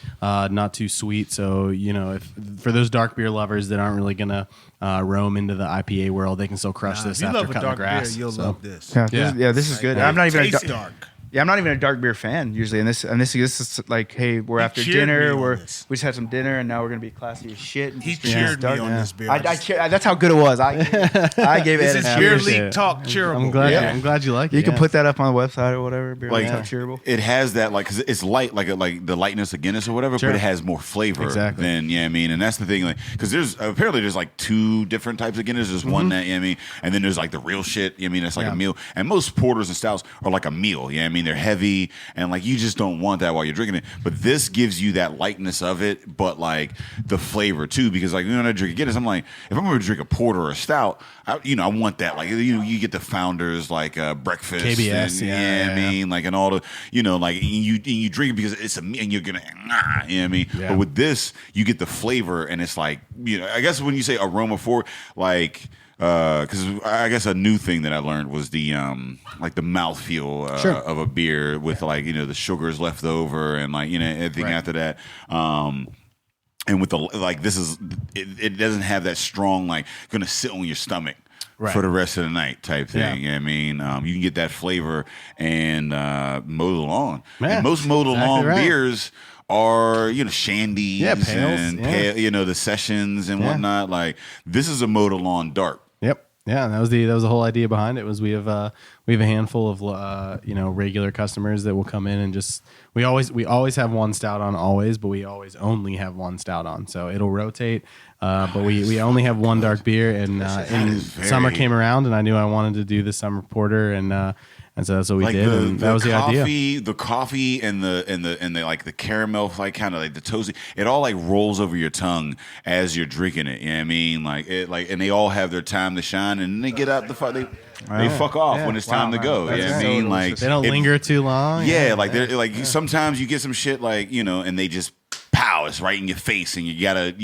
too sweet. So if for those dark beer lovers that aren't really gonna roam into the IPA world, they can still crush this If you after love a cutting the dark grass. beer, you'll So, love this. This is good. I'm not even Tastes dark. Yeah, I'm not even a dark beer fan usually, and this is like, hey, we're after cheered me dinner, on this. we just had some dinner, and now we're gonna be classy as shit. And He just drink cheered this me on this beer. That's how good it was. I gave This it. is an beer appreciate league it. talk cheerable. I'm glad. Yeah. I'm glad you like it. You can yeah. put that up on the website or whatever. Beer Like league talk cheerable. it has that because it's light like the lightness of Guinness or whatever, Sure. but it has more flavor Exactly. than I mean, and that's the thing because there's like two different types of Guinness. There's one that I mean, and then there's like the real shit. I mean, it's like a meal, and most porters and stouts are like a meal. I mean, they're heavy and like you just don't want that while you're drinking it. But this gives you that lightness of it, but like the flavor too. Because like when I drink a Guinness, I'm like, if I'm going to drink a porter or a stout, I want that. Like you get the Founders like breakfast, KBS, and, yeah. I mean, like and all the like and you drink it because it's and you're gonna, you know what I mean. Yeah. But with this, you get the flavor, and it's like I guess when you say aroma for like. Because I guess a new thing that I learned was the like the mouthfeel Sure. of a beer with like the sugars left over and like everything Right. after that. And with the like this is it doesn't have that strong like gonna sit on your stomach. Right. For the rest of the night type thing. Yeah. You know what I mean? You can get that flavor and mow the lawn. Yeah, And most mow the exactly lawn right. beers are shandies Pails, and yeah. the sessions and Yeah. whatnot. Like this is a mow the lawn dark. Yep. Yeah, and that was the whole idea behind it. Was we have a handful of regular customers that will come in and just we always have one stout on always, but we always only have one stout on. So it'll rotate, but we only have one dark beer. And summer came around, and I knew I wanted to do the summer porter, and so that's what we did. And that was the idea. The coffee and the like the caramel, like kind of like the toasty, it all like rolls over your tongue as you're drinking it. You know what I mean? Like it, like, and they all have their time to shine, and then they get out the fuck. They fuck off when it's time to go. You know what I mean? Like They don't linger too long. Yeah, like they're like sometimes you get some shit like and they just pow, it's right in your face, and you gotta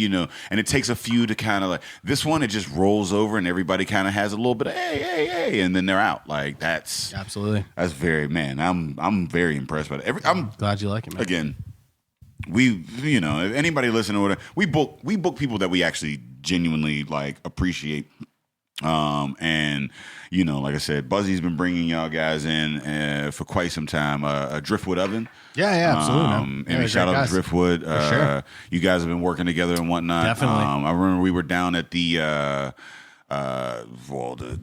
and it takes a few to kind of like this one. It just rolls over, and everybody kind of has a little bit of hey, and then they're out. Like that's Absolutely. That's very I'm very impressed by it. I'm Glad you like it, man. again. We if anybody listening to it, we book people that we actually genuinely like appreciate. And like I said, Buzzy's been bringing y'all guys in for quite some time. A Driftwood Oven. Yeah, absolutely, man. And shout out to Driftwood. sure. You guys have been working together and whatnot. Definitely. I remember we were down at the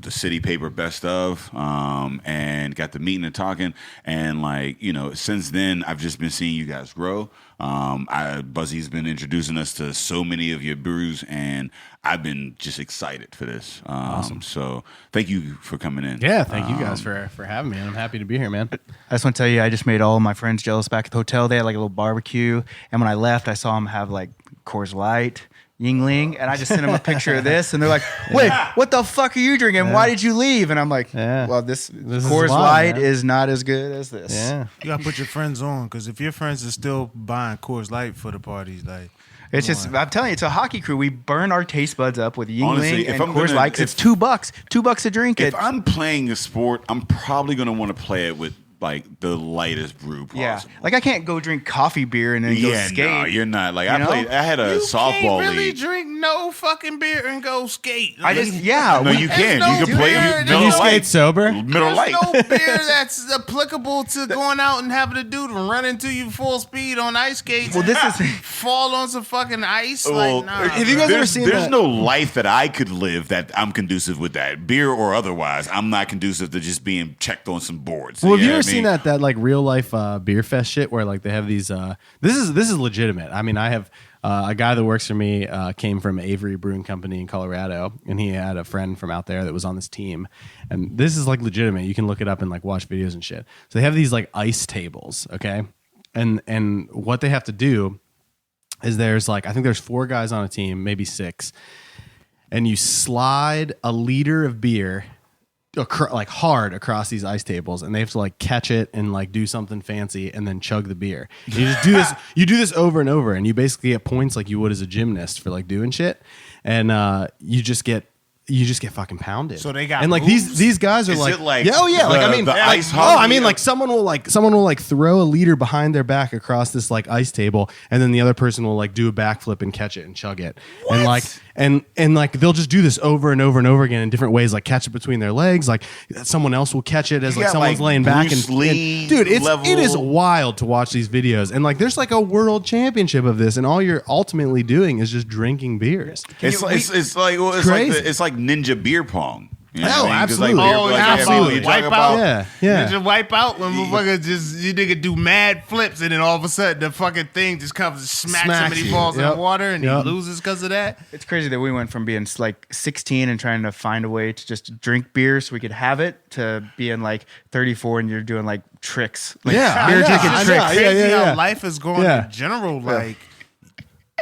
City Paper Best of, and got to meeting and talking, and since then I've just been seeing you guys grow. Buzzy's been introducing us to so many of your brews, and I've been just excited for this. Awesome. So thank you for coming in. Yeah, thank you guys for having me. I'm happy to be here, man. I just want to tell you, I just made all of my friends jealous back at the hotel. They had like a little barbecue, and when I left, I saw them have like Coors Light, Yingling, and I just sent them a picture of this, and they're like, "Wait, what the fuck are you drinking? Why did you leave?" And I'm like, "Well, this Coors Light is not as good as this." Yeah, you gotta put your friends on, because if your friends are still buying Coors Light for the parties, like. It's just, I'm telling you, it's a hockey crew. We burn our taste buds up with Yingling Honestly, and Coors Light, 'cause it's $2. $2 a drink. If I'm playing a sport, I'm probably going to want to play it with like the lightest brew possible. Yeah, like I can't go drink coffee beer and then go skate. No, you're not. Like You know? I had a softball can't really league. drink no fucking beer and go skate. No, you can. no You can play. beer, Miller you Lite. skate sober? Miller Lite. no beer that's applicable to going out and having a dude run into you full speed on ice skates. Well, this is fall on some fucking ice. Well, like, nah, if you guys ever seen there's that- no life that I could live that I'm conducive with that, beer or otherwise. I'm not conducive to just being checked on some boards. Well, have you know ever what I seen mean? that like real life beer fest shit where like they have these? This is legitimate. I mean, I have a guy that works for me came from Avery Brewing Company in Colorado, and he had a friend from out there that was on this team. And this is like legitimate. You can look it up and like watch videos and shit. So they have these like ice tables, okay, and what they have to do is there's like I think there's 4 guys on a team, maybe 6, and you slide a liter of beer like hard across these ice tables, and they have to like catch it and like do something fancy and then chug the beer. And you just do this. You do this over and over, and you basically get points like you would as a gymnast for like doing shit. And you just get fucking pounded. So they got and like moves? these guys are Is like, it like yeah, oh yeah, like I the- mean, the like, ice oh, hockey I mean, of- like someone will like throw a liter behind their back across this like ice table, and then the other person will like do a backflip and catch it and chug it, and like and like they'll just do this over and over and over again in different ways, like catch it between their legs, like someone else will catch it as You like got, someone's like, laying back Bruce Lee dude, it is level. wild to watch these videos, and like there's like a world championship of this, and all you're ultimately doing is just drinking beers. It's like crazy. it's like ninja beer pong. You Oh, what I mean? 'Cause, absolutely. beer- Oh, like, absolutely. you talk Wipe out. Yeah, yeah. Ninja wipe out when motherfuckers you nigga do mad flips, and then all of a sudden the fucking thing just comes and smacks him, and he you. falls in Yep. the water and Yep. he loses because of that. It's crazy that we went from being like 16 and trying to find a way to just drink beer so we could have it to being like 34 and you're doing like tricks. Like Yeah, beer I know, drinking I know. tricks. Crazy yeah. how life is going Yeah. in general. Like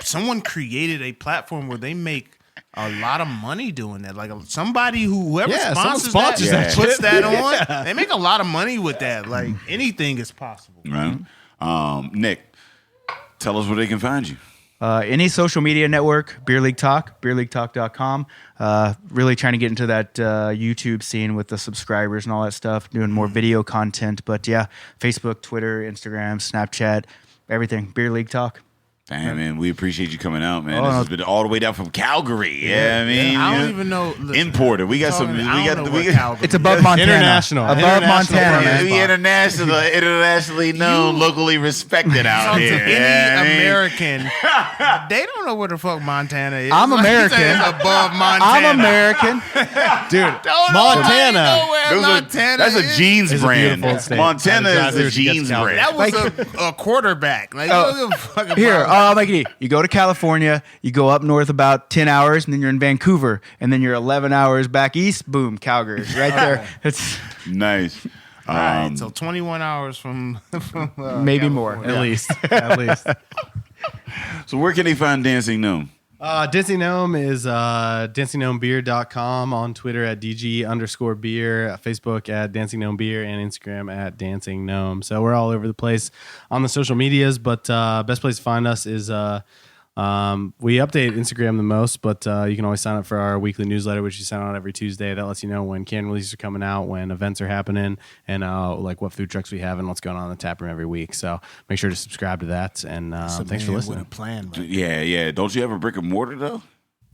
someone created a platform where they make a lot of money doing that. Like somebody whoever Yeah, someone sponsors sponsors that, that puts shit. that on, they make a lot of money with that. Like anything is possible. Right. Nick, tell us where they can find you. Any social media network, Beer League Talk, beerleaguetalk.com. Really trying to get into that YouTube scene with the subscribers and all that stuff, doing more video content. But yeah, Facebook, Twitter, Instagram, Snapchat, everything. Beer League Talk. Damn, man, we appreciate you coming out, man. Oh, This has been all the way down from Calgary. Yeah, I mean, I don't yeah. even know. Listen, Imported. We got some. I We don't got. know We what got. Calgary It's above Montana. International. Above International Montana, brand. man. We internationally known, locally respected out to here. any Yeah, I mean, American, they don't know where the fuck Montana is. I'm Like, he American. said it's above Montana. I'm American. Dude, Don't nobody know where those are- Montana that's a is. jeans It's a brand. beautiful state. Montana I'd is rather a it gets jeans Calgary. brand. That was a quarterback. Like, you don't give a fuck about Here, I'll make it easy. You go to California, you go up north about 10 hours, and then you're in Vancouver, and then you're 11 hours back east. Boom, Calgary, right there. It's Nice. All right, so 21 hours from maybe more. California. at least, at least. So where can they find Dancing Gnome? Dancing Gnome is dancinggnomebeer.com, on Twitter at DG_beer, Facebook at Dancing Gnome Beer, and Instagram at Dancing Gnome. So we're all over the place on the social medias, but best place to find us is we update Instagram the most, but you can always sign up for our weekly newsletter, which you send out every Tuesday. That lets you know when can releases are coming out, when events are happening, and like what food trucks we have and what's going on in the tap room every week. So make sure to subscribe to that, and thanks for listening. With a plan, right? Yeah. Don't you have a brick and mortar though?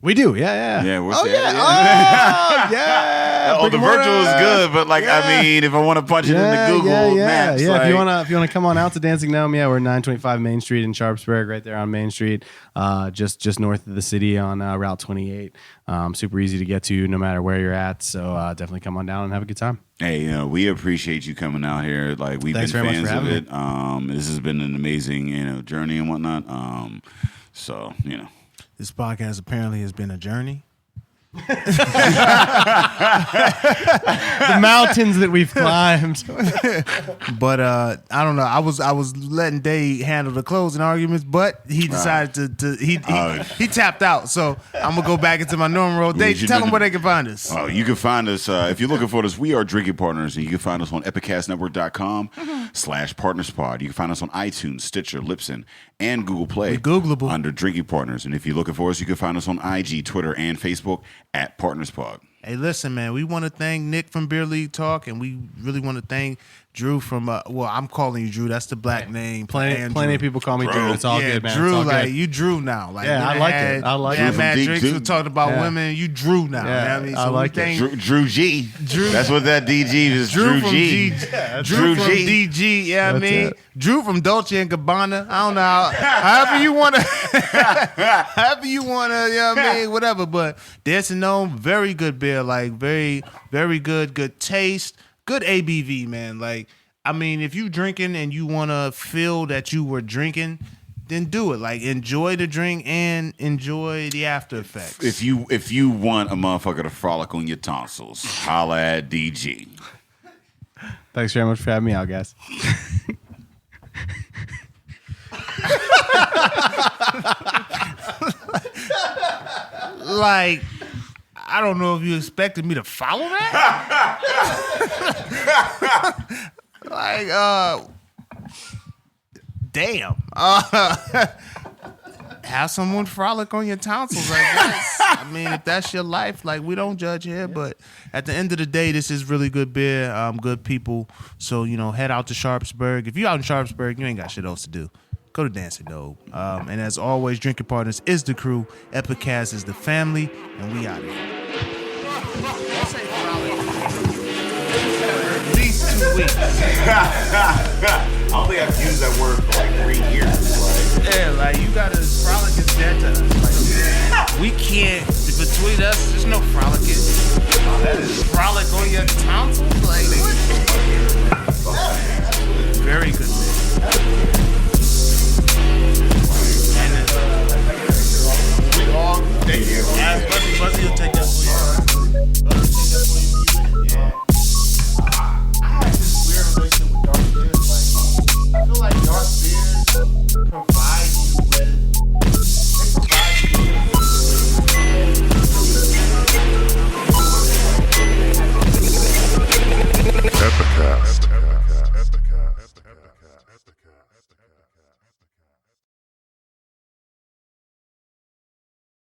We do, yeah. Yeah. What's Oh, that? yeah. Oh, yeah. Oh, the Brick and virtual is mortar. good, but like I mean, if I want to punch it into Google Maps, Yeah. like, If you wanna come on out to Dancing Gnome, we're 925 Main Street in Sharpsburg, right there on Main Street, just north of the city on Route 28. Super easy to get to, no matter where you're at. So definitely come on down and have a good time. Hey, we appreciate you coming out here. Like we've Thanks been very much fans for of having it. This has been an amazing, journey and whatnot. So This podcast apparently has been a journey. The mountains that we've climbed. But I don't know. I was letting Dave handle the closing arguments, but he decided he tapped out. So I'm gonna go back into my normal role. Dave, tell them where they can find us. Oh, you can find us if you're looking for us. We are Drinking Partners, and you can find us on epicastnetwork.com/partnerspod. You can find us on iTunes, Stitcher, Libsyn, and Google Play. Googleable under Drinking Partners. And if you're looking for us, you can find us on IG, Twitter, and Facebook at PartnersPod. Hey, listen, man. We want to thank Nick from Beer League Talk, and we really want to thank Drew from. Well, I'm calling you Drew. That's the black name. Plenty of people call me Drew. It's all good, man. Drew, it's all like good. you Drew now. Like, yeah, I like it. I like it. Matt Drinks was talking about women. You Drew now. Yeah, you know what I mean? So I like it. Drew G. That's what that DG is. Drew G. Drew from DG. Yeah, I mean, it. Drew from Dolce and Gabbana. I don't know. However you want to. However you want to. You know what I mean? Whatever. But there's a Gnome, very good beer. Like very, very good. Good taste. Good ABV, man. Like. I mean, if you drinking and you want to feel that you were drinking, then do it. Like, enjoy the drink and enjoy the after effects. If you want a motherfucker to frolic on your tonsils, holla at DG. Thanks very much for having me out, guys. Like, I don't know if you expected me to follow that. Like, damn. Have someone frolic on your tonsils, I guess. I mean, if that's your life, like, we don't judge here. But at the end of the day, this is really good beer, good people. So, head out to Sharpsburg. If you're out in Sharpsburg, you ain't got shit else to do. Go to Dancing Dove. And as always, Drinking Partners is the crew. Epicast is the family. And we out of here. At least 2 weeks. I don't think I've used that word for like 3 years. Yeah, like you gotta frolic is dead to us. Like, we can't between us. There's no frolicking. That is frolic on your tonsils. Like what? Very good. And we all ask Buzzy will take that for you. I feel like dark beers provide you with. Epicast.